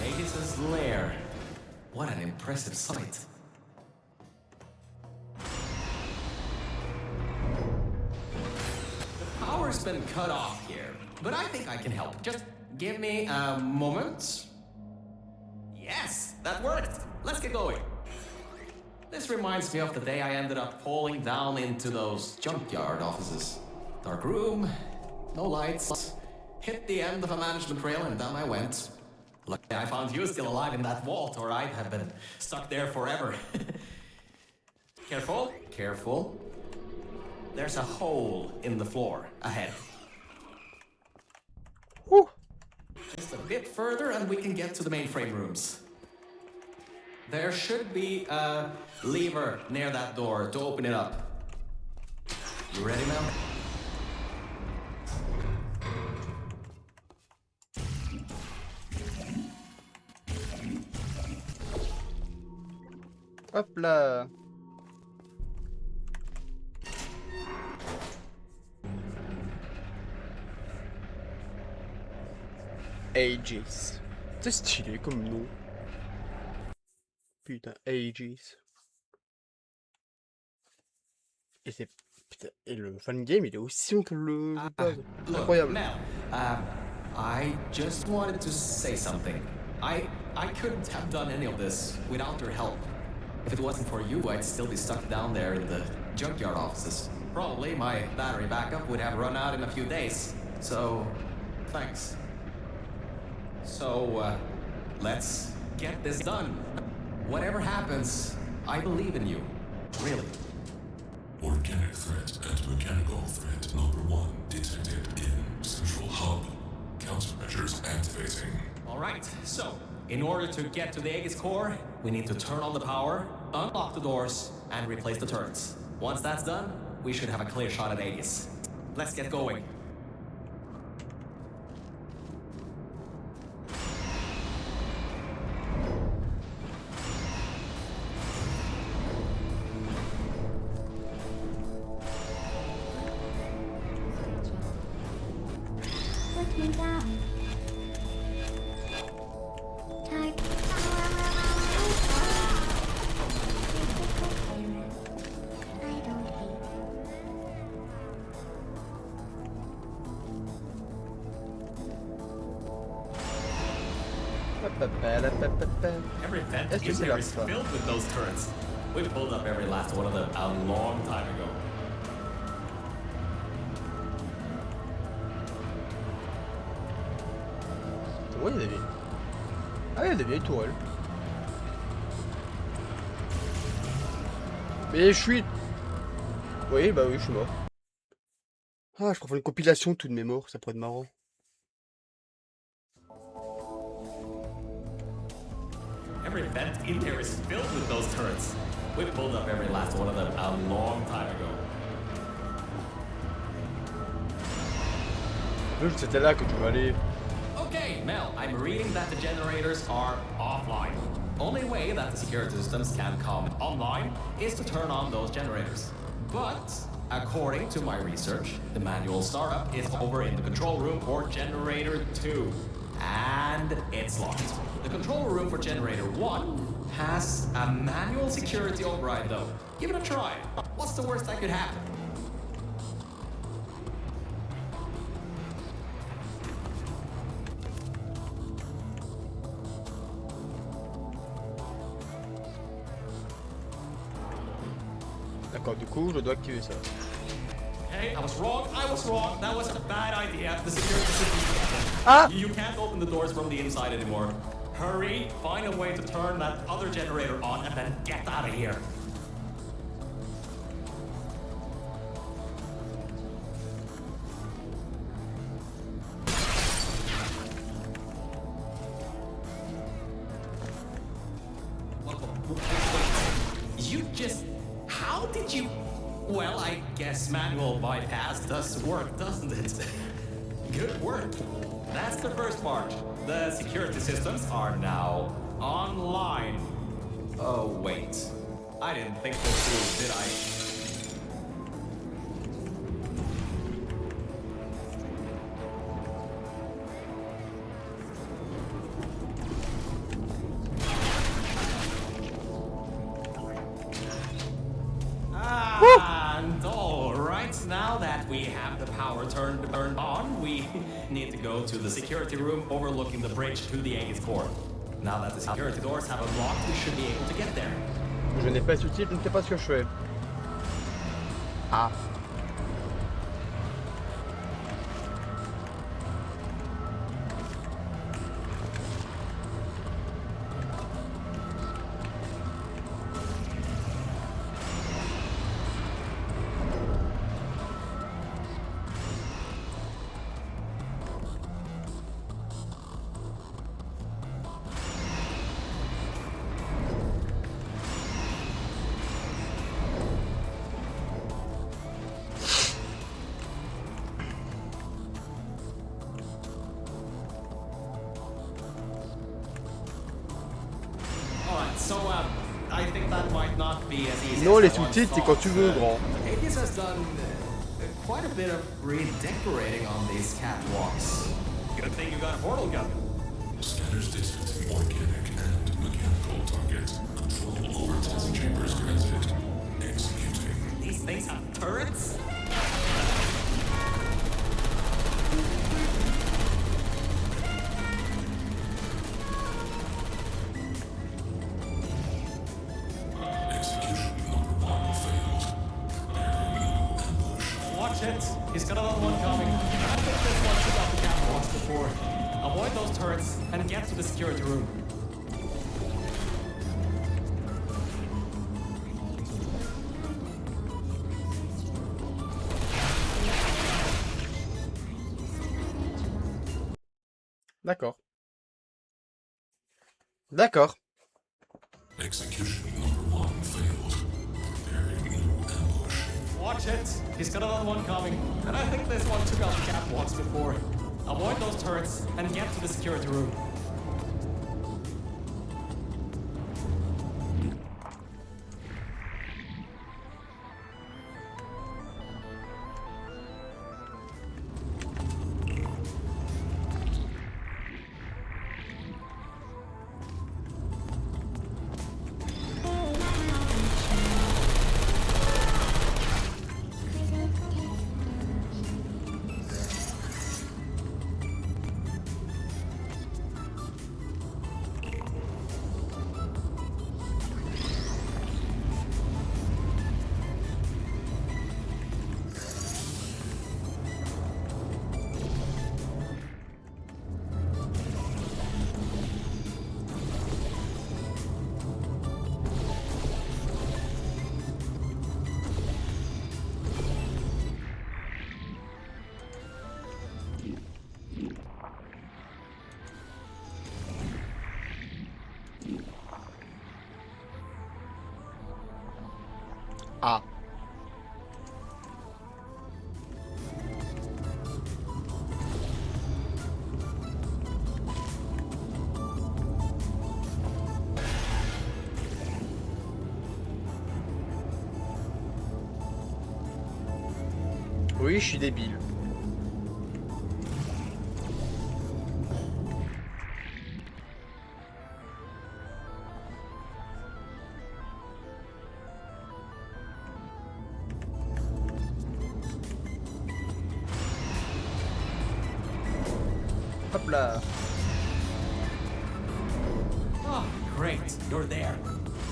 Aegis' lair. What an impressive sight. The power's been cut off here, but I think I can help. Just give me a moment. Yes, that worked. Let's get going. This reminds me of the day I ended up falling down into those junkyard offices. Dark room, no lights. Hit the end of a management rail and down I went. Luckily I found you still alive in that vault, or I'd have been stuck there forever. Careful, careful. There's a hole in the floor ahead. Whew. Just a bit further and we can get to the mainframe rooms. There should be a lever near that door to open it up. You ready now? Hop là. Aegis. C'est stylé comme nom. Putain, Aegis. Et c'est... Putain, et le fan game, il est aussi long que le base. Look, Incroyable. Mel, I just wanted to say something. I couldn't have done any of this without your help. If it wasn't for you, I'd still be stuck down there in the junkyard offices. Probably my battery backup would have run out in a few days. So, thanks. So, let's get this done. Whatever happens, I believe in you. Really. Organic threat and mechanical threat number 1 detected in Central Hub. Countermeasures activating. Alright, so, in order to get to the Aegis core, we need to turn on the power, unlock the doors, and replace the turrets. Once that's done, we should have a clear shot at Aegis. Let's get going. Every vent Est-ce que in c'est here la is fin? filled with those turrets. We pulled up every last one of them a long time ago. Ouais, il y a des vieilles. Ah, il y a des vieilles tourelles. Mais je suis... Oui, bah oui, je suis mort. Ah, je pourrais faire une compilation de toutes mes morts, ça pourrait être marrant. Every vent in there is filled with those turrets. We pulled up every last one of them a long time ago. C'était là que tu veux aller. Okay, Mel, I'm reading that the generators are offline. Only way that the security systems can come online is to turn on those generators. But, according to my research, the manual startup is over in the control room for generator 2. And it's locked. The control room for generator 1 has a manual security override though. Give it a try. What's the worst that could happen? D'accord, du coup, je dois activer ça. Hey, I was wrong. That was a bad idea. The security system. Ah! You can't open the doors from the inside anymore. Hurry, find a way to turn that other generator on and then get out of here. You just... How did you... Well, I guess manual bypass does work, doesn't it? Good work. That's the first part. The security systems are now online. Oh, wait. I didn't think this through, did I? And all right, now that we have the power turned on, we need to go to the security room overlooking the bridge to the 80th floor. Now that the security doors have unlocked, we should be able to get there. Je n'ai pas sous-titres, je ne sais pas ce que je fais. Ah. So, I think that might not be as easy. Non, as les I once sous-titres, c'est quand tu veux, thought. grand. Hades has done quite a bit of redecorating on these catwalks. Good thing you got a portal gun. Scanners detect organic and mechanical targets. Control over test chambers granted. Executing. These things have turrets? Watch it. He's got another one coming. I think this one took out the catwalks before. Avoid those turrets and get to the security room. D'accord. D'accord. Execution number 1 failed. Preparing new ambush. Watch it. He's got another one coming. And I think this one took out the catwalks before. Avoid those turrets and get to the security room. Oui, je suis débile. Hop là. Oh, great, you're there.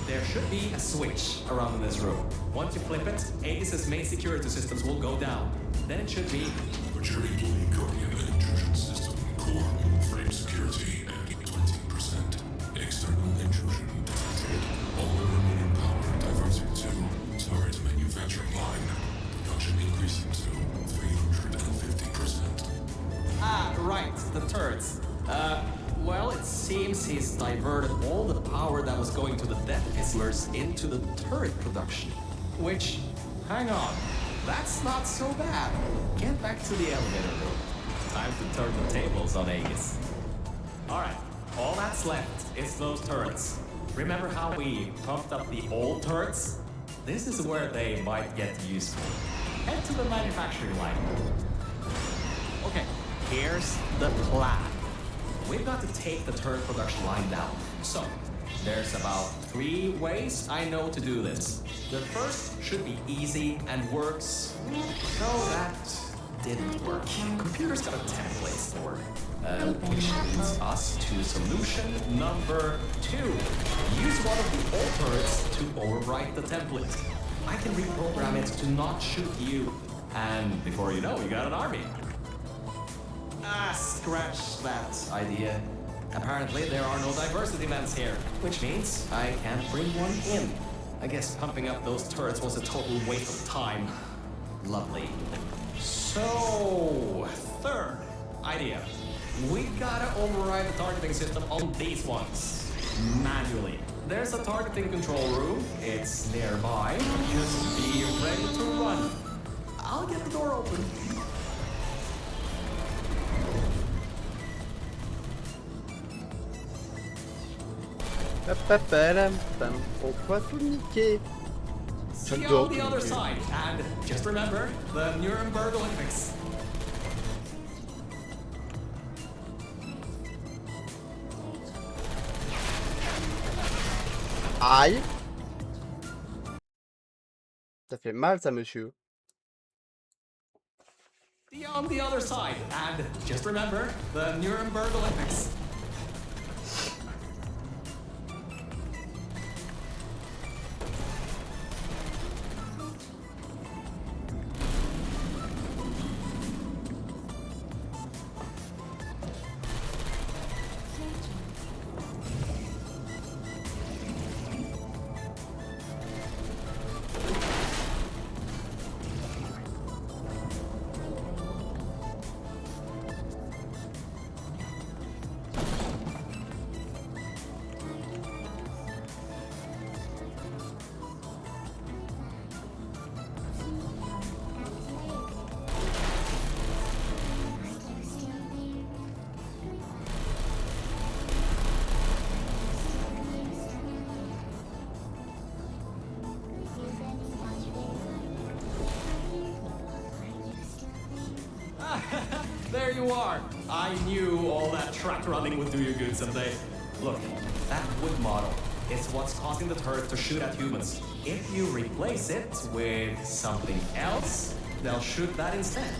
There should be a switch around in this room. Once you flip it, Aegis' main security systems will go down. Then it should be... Mature employee Guardian intrusion system, core frame security at 20%. External intrusion detected. All remaining power diverted to turret manufacturing line. Production increasing to 350%. Ah, right, the turrets. Well, it seems he's diverted all the power that was going to the death fizzlers into the turret production. Which, hang on, that's not so bad. Get back to the elevator room. Time to turn the tables on Aegis. Alright, all that's left is those turrets. Remember how we pumped up the old turrets? This is where they might get useful. Head to the manufacturing line. Okay, here's the plan. We've got to take the turret production line down. So, there's about 3 ways I know to do this. The first should be easy and works. No, that didn't work. Computer's got a template store. Which leads us to solution number 2. Use one of the old turrets to overwrite the template. I can reprogram it to not shoot you. And before you know, you got an army. Ah, scratch that idea. Apparently there are no diversity vents here, which means I can't bring one in. I guess pumping up those turrets was a total waste of time. Lovely. So, third idea. We gotta override the targeting system on these ones. Manually. There's a targeting control room. It's nearby. Just be ready to run. I'll get the door open. Pourquoi tout niquer? See you J'adore on the tout other niquer. side, and just remember the Nuremberg Olympics. Aïe. Ça fait mal ça, monsieur. See you on the other side, and just remember the Nuremberg Olympics. There you are. I knew all that track running would do you good someday. Look, that wood model is what's causing the turret to shoot at humans. If you replace it with something else, they'll shoot that instead.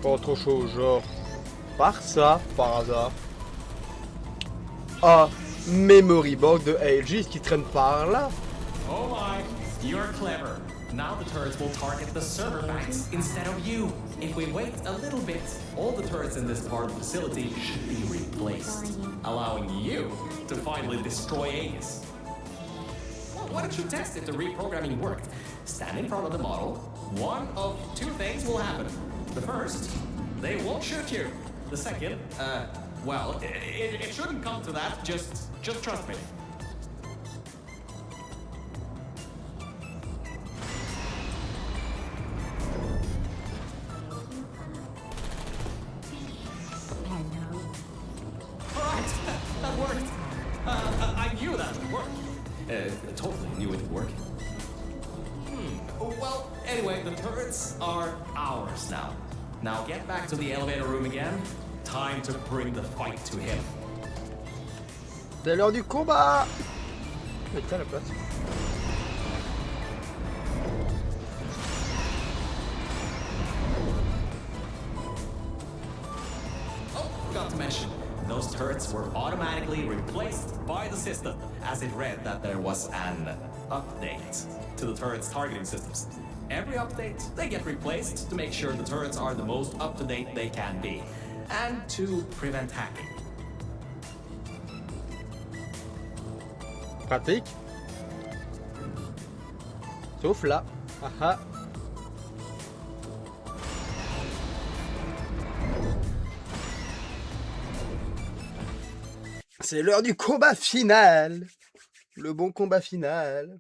Pas autre chose, genre. Par ça, par hasard. Ah, memory box de ALG qui traîne par là. Oh my, you're clever. Now the turrets will target the server banks instead of you. If we wait a little bit, all the turrets in this part of the facility should be replaced, allowing you to finally destroy Aegis. Well, why don't you test if the reprogramming worked? Stand in front of the model. One of 2 things will happen. The first, they won't shoot you. The second, well, it shouldn't come to that. Just trust me. Alright, that worked. I knew that would work. Totally knew it would work. Well, Anyway, the turrets are ours now. Now get back to the elevator room again. Time to bring the fight to him. C'est l'heure du combat. Mais tiens la place. Oh, forgot to mention, those turrets were automatically replaced by the system, as it read that there was an update to the turrets' targeting systems. Every update, they get replaced to make sure the turrets are the most up-to-date they can be, and to prevent hacking. Pratique. Sauf là. Aha. C'est l'heure du combat final. Le bon combat final.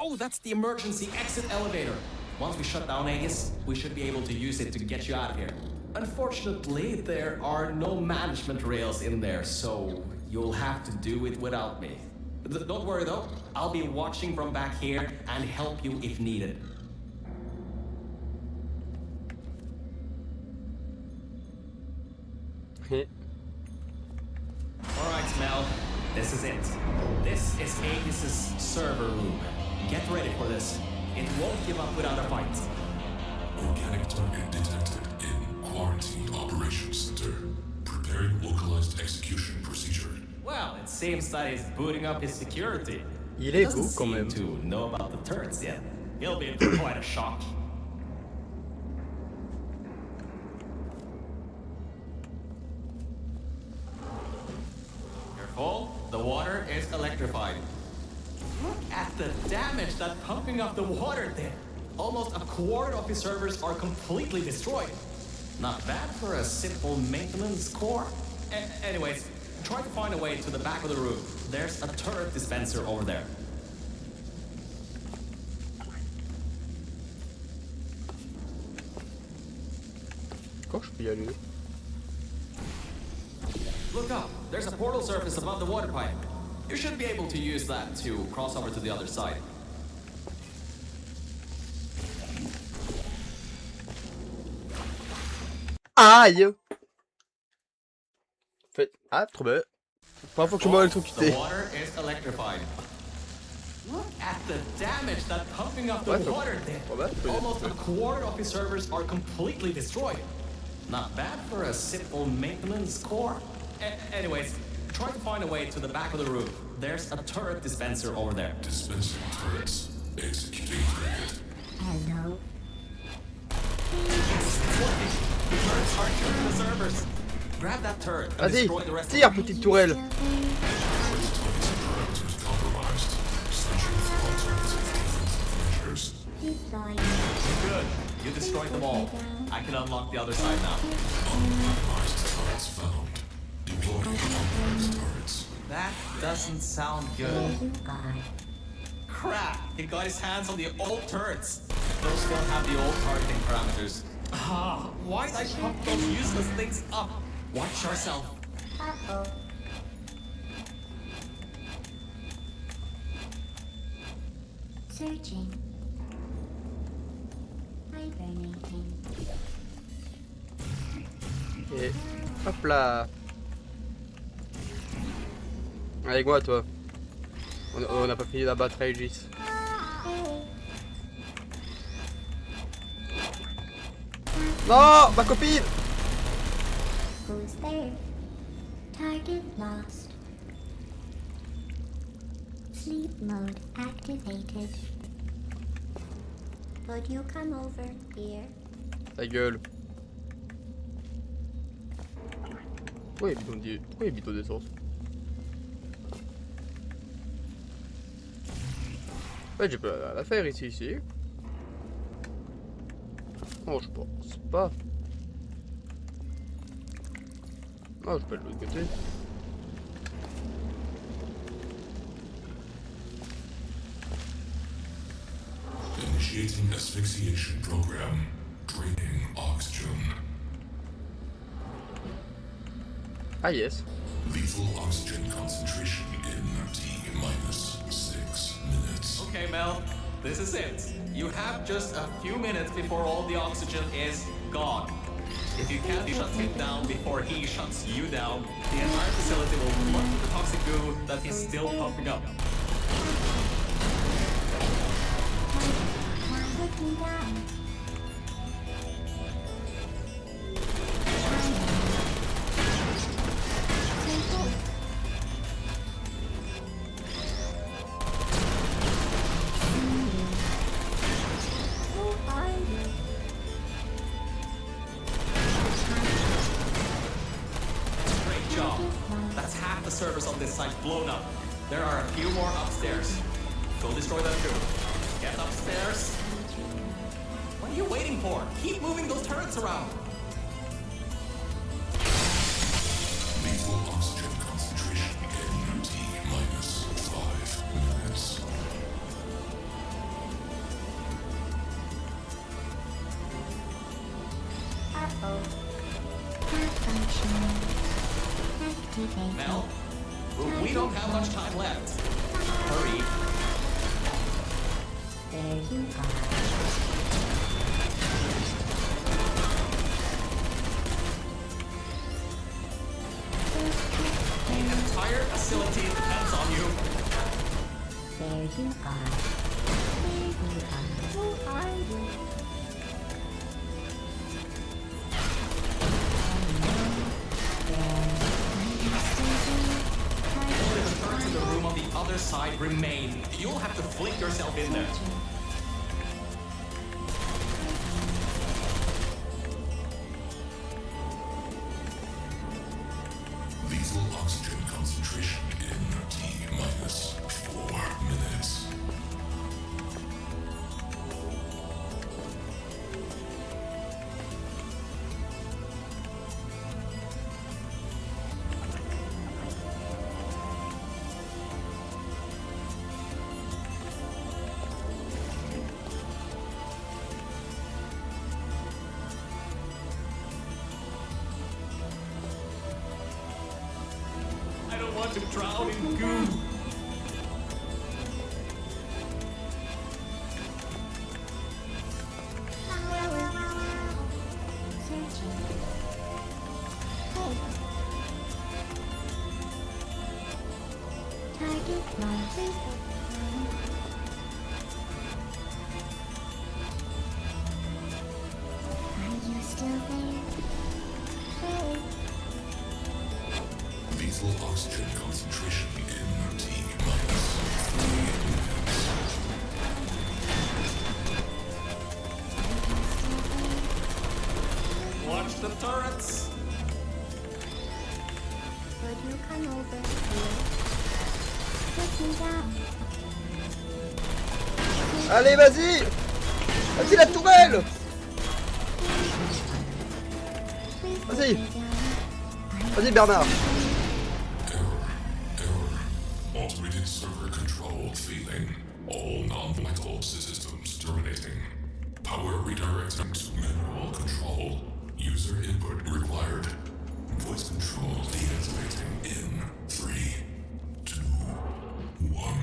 Oh, that's the emergency exit elevator. Once we shut down Aegis, we should be able to use it to get you out of here. Unfortunately, there are no management rails in there, so you'll have to do it without me. Don't worry though, I'll be watching from back here and help you if needed. Alright, Mel, this is it. This is Aegis' server room. Get ready for this. It won't give up without a fight. Organic target detected in Quarantine Operations Center. Preparing localized execution procedure. Well, it seems that he's booting up his security. Il est Doesn't beau quand seem même. to know about the turrets yet. He'll be in for quite a shock. Careful, the water is electrified. Look at the damage that's pumping up the water there. Almost a quarter of his servers are completely destroyed. Not bad for a simple maintenance core. Anyways, try to find a way to the back of the room. There's a turret dispenser over there. Quand je peux y aller? Look up. There's a portal surface above the water pipe. You should be able to use that to cross over to the other side. Aïe! Fait... Ah, trop belle. Première fois que je me The électrocuté. water is electrified. Look at the damage that's pumping up the Ouais, water there. pas mal, faut y Almost a aller. quarter of his servers are completely destroyed. Not bad for a simple maintenance core. Anyways, try to find a way to the back of the room. There's a turret dispenser over there. Dispensing turrets. Executing target. Hello. Turrets are killing the servers. Grab that turret and Vas-y, destroy the rest tire of them. petite tourelle. Parameters compromised. Searching for alternative defensive measures. Good. You destroyed them all. I can unlock the other side now. Uncompromised turrets found. Deploying compromised turrets. That doesn't sound good. Crap! He got his hands on the old turrets. Those still have the old targeting parameters. Ah, why did I pump those useless things up? Watch yourself. Uh-oh. Searching. Hibernating. Et hop là. Avec moi, toi. On n'a pas fini d'abattre Aegis. Non, ma copine. Who's there? Target lost. Sleep mode activated. Would you come over here? Ta gueule. Pourquoi il y a bidon d'essence? En fait, j'ai pas la faire ici. Non, je pense pas. Non, je peux aller de l'autre côté. Initiating asphyxiation program. Draining oxygen. Ah yes. Lethal oxygen concentration in T-minus 6 minutes. Okay, Mel, this is it. You have just a few minutes before all the oxygen is gone. If you can't shut him down before he shuts you down, the entire facility will flood with the toxic goo that is still pumping up. Put me down. Great job. That's half the servers on this site blown up. There are a few more upstairs. Go destroy them too. Get upstairs. What are you waiting for? Keep moving those turrets around. Lethal oxygen concentration in T-minus 5 minutes. Uh-oh. Malfunction. Activated. Mel, we don't have much time left. Hurry. There you are. The entire facility depends on you. There you are. There you are. Who are you? Only the turrets in the room on the other side remain. You'll have to flick yourself in there. Lethal oxygen concentration in T-minus 4 minutes. I don't want to drown in goo. Searching. Hey. Target lost. Are you still there? Hey. Lethal oxygen concentration in T-minus 3 minutes. Watch the turrets. Would you come over here? Put me down. Allez, vas-y. Vas-y, la tourelle. Please put Vas-y. me down. Vas-y, Bernard. Error. Automated server control failing. All non-vital systems terminating. Power redirecting to manual control. User input required. Voice control deactivating in 3, 2, 1.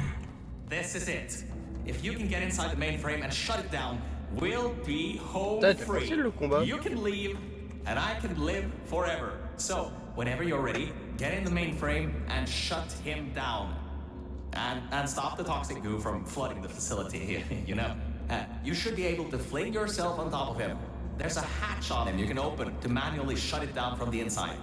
This is it. If you can get inside the mainframe and shut it down, we'll be home Putain, c'est free. facile, le combat. You can leave, and I can live forever. So, whenever you're ready, get in the mainframe and shut him down. And stop the toxic goo from flooding the facility, you know. You should be able to fling yourself on top of him. There's a hatch on him you can open to manually shut it down from the inside.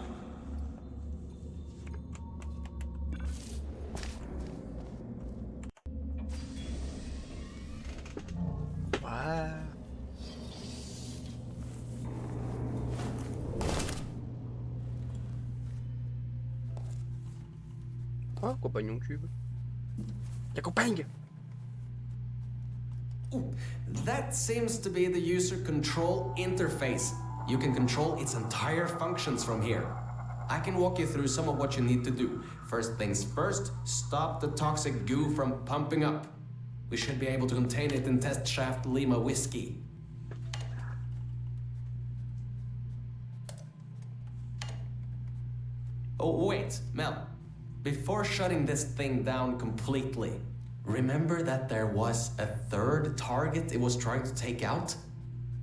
Ouais. Ah, compagnon cube. T'accompagne. That seems to be the user control interface. You can control its entire functions from here. I can walk you through some of what you need to do. First things first, stop the toxic goo from pumping up. We should be able to contain it in test shaft Lima Whiskey. Oh, wait, Mel. Before shutting this thing down completely, remember that there was a third target it was trying to take out?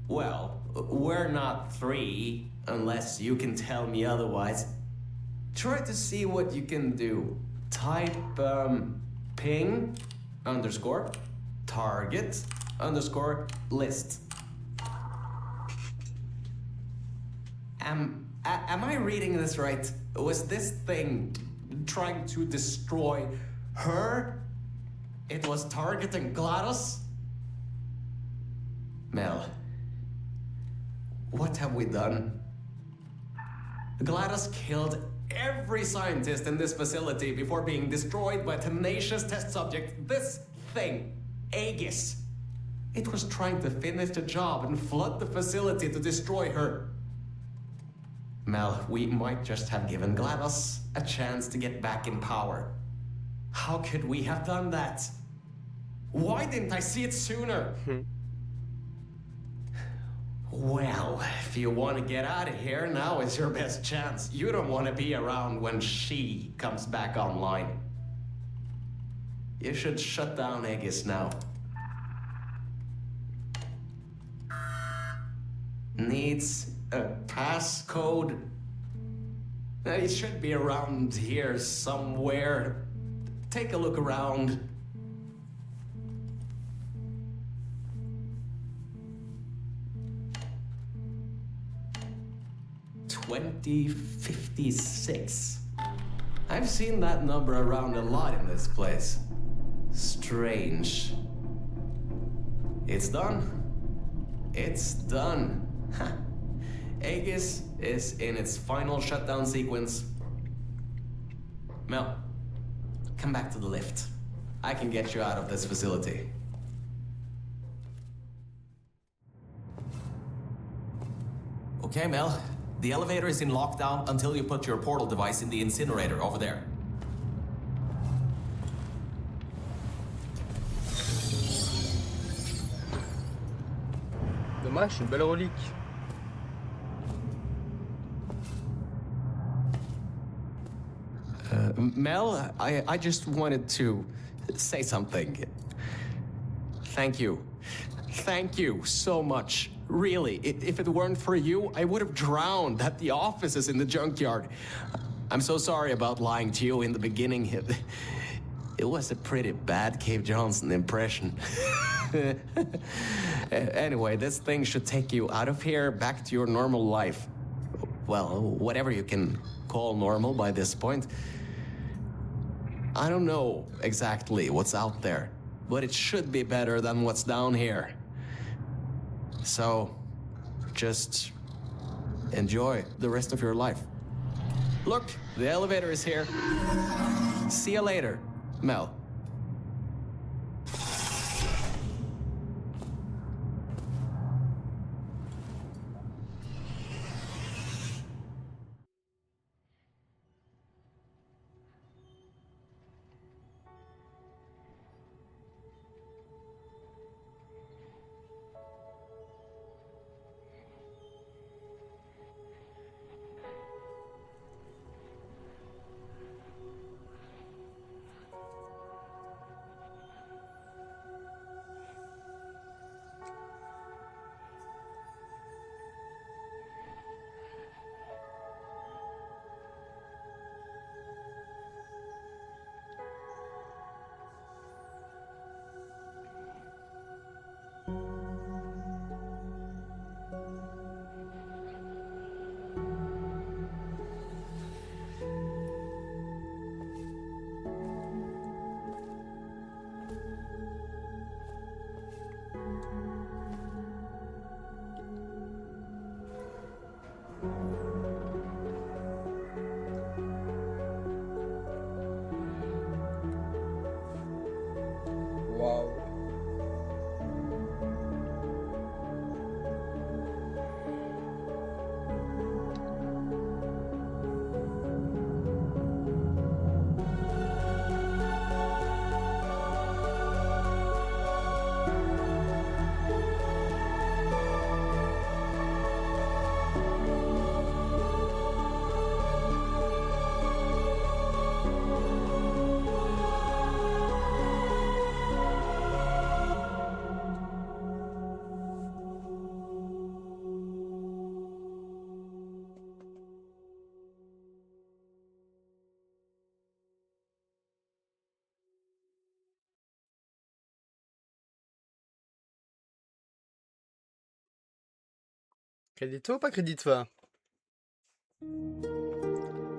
Well, we're not three, unless you can tell me otherwise. Try to see what you can do. Type, ping, underscore, target, underscore, list. Am I reading this right? Was this thing trying to destroy her? It was targeting GLaDOS? Mel, what have we done? GLaDOS killed every scientist in this facility before being destroyed by a tenacious test subject. This thing, Aegis. It was trying to finish the job and flood the facility to destroy her. Mel, we might just have given GLaDOS a chance to get back in power. How could we have done that? Why didn't I see it sooner? Well, if you want to get out of here, now is your best chance. You don't want to be around when she comes back online. You should shut down Aegis now. Needs a passcode. It should be around here somewhere. Take a look around. $2056. I've seen that number around a lot in this place. Strange. It's done. It's done. Aegis is in its final shutdown sequence. Mel, come back to the lift. I can get you out of this facility. Okay, Mel. The elevator is in lockdown until you put your portal device in the incinerator over there. Dommage, une belle relique. Mel, I just wanted to say something. Thank you. Thank you so much. Really, if it weren't for you, I would have drowned at the offices in the junkyard. I'm so sorry about lying to you in the beginning. It was a pretty bad Cave Johnson impression. Anyway, this thing should take you out of here, back to your normal life. Well, whatever you can call normal by this point. I don't know exactly what's out there, but it should be better than what's down here. So, just enjoy the rest of your life. Look, the elevator is here. See you later, Mel. Crédit ou pas crédit fin?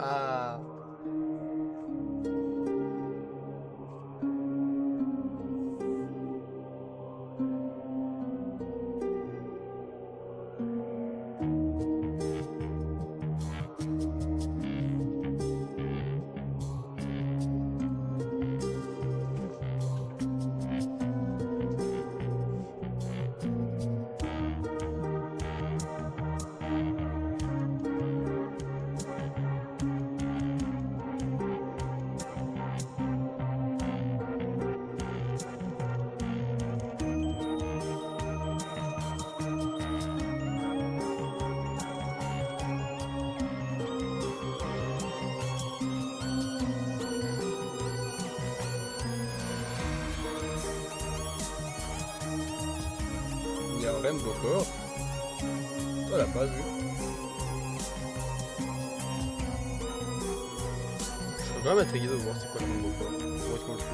Ah. Il y a vraiment beaucoup. On l'a pas vu. Je suis quand même intrigué de voir c'est quoi le nombre quoi. Où est-ce qu'on le trouve?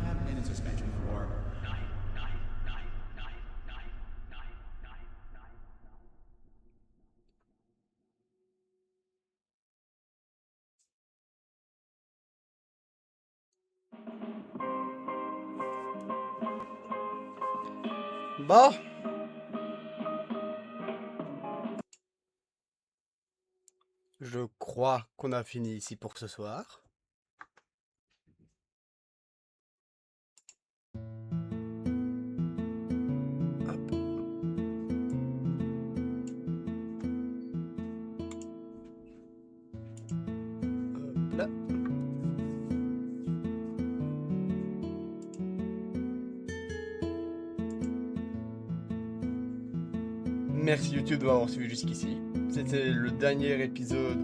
Have been in suspension for Bon. Je crois qu'on a fini ici pour ce soir. Hop. Hop là. Merci YouTube de m'avoir suivi jusqu'ici. C'était le dernier épisode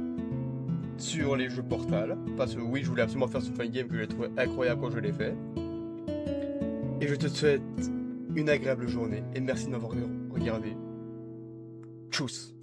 sur les jeux Portal. Parce que oui, je voulais absolument faire ce fun game que j'ai trouvé incroyable quand je l'ai fait. Et je te souhaite une agréable journée. Et merci de m'avoir regardé. Tchuss.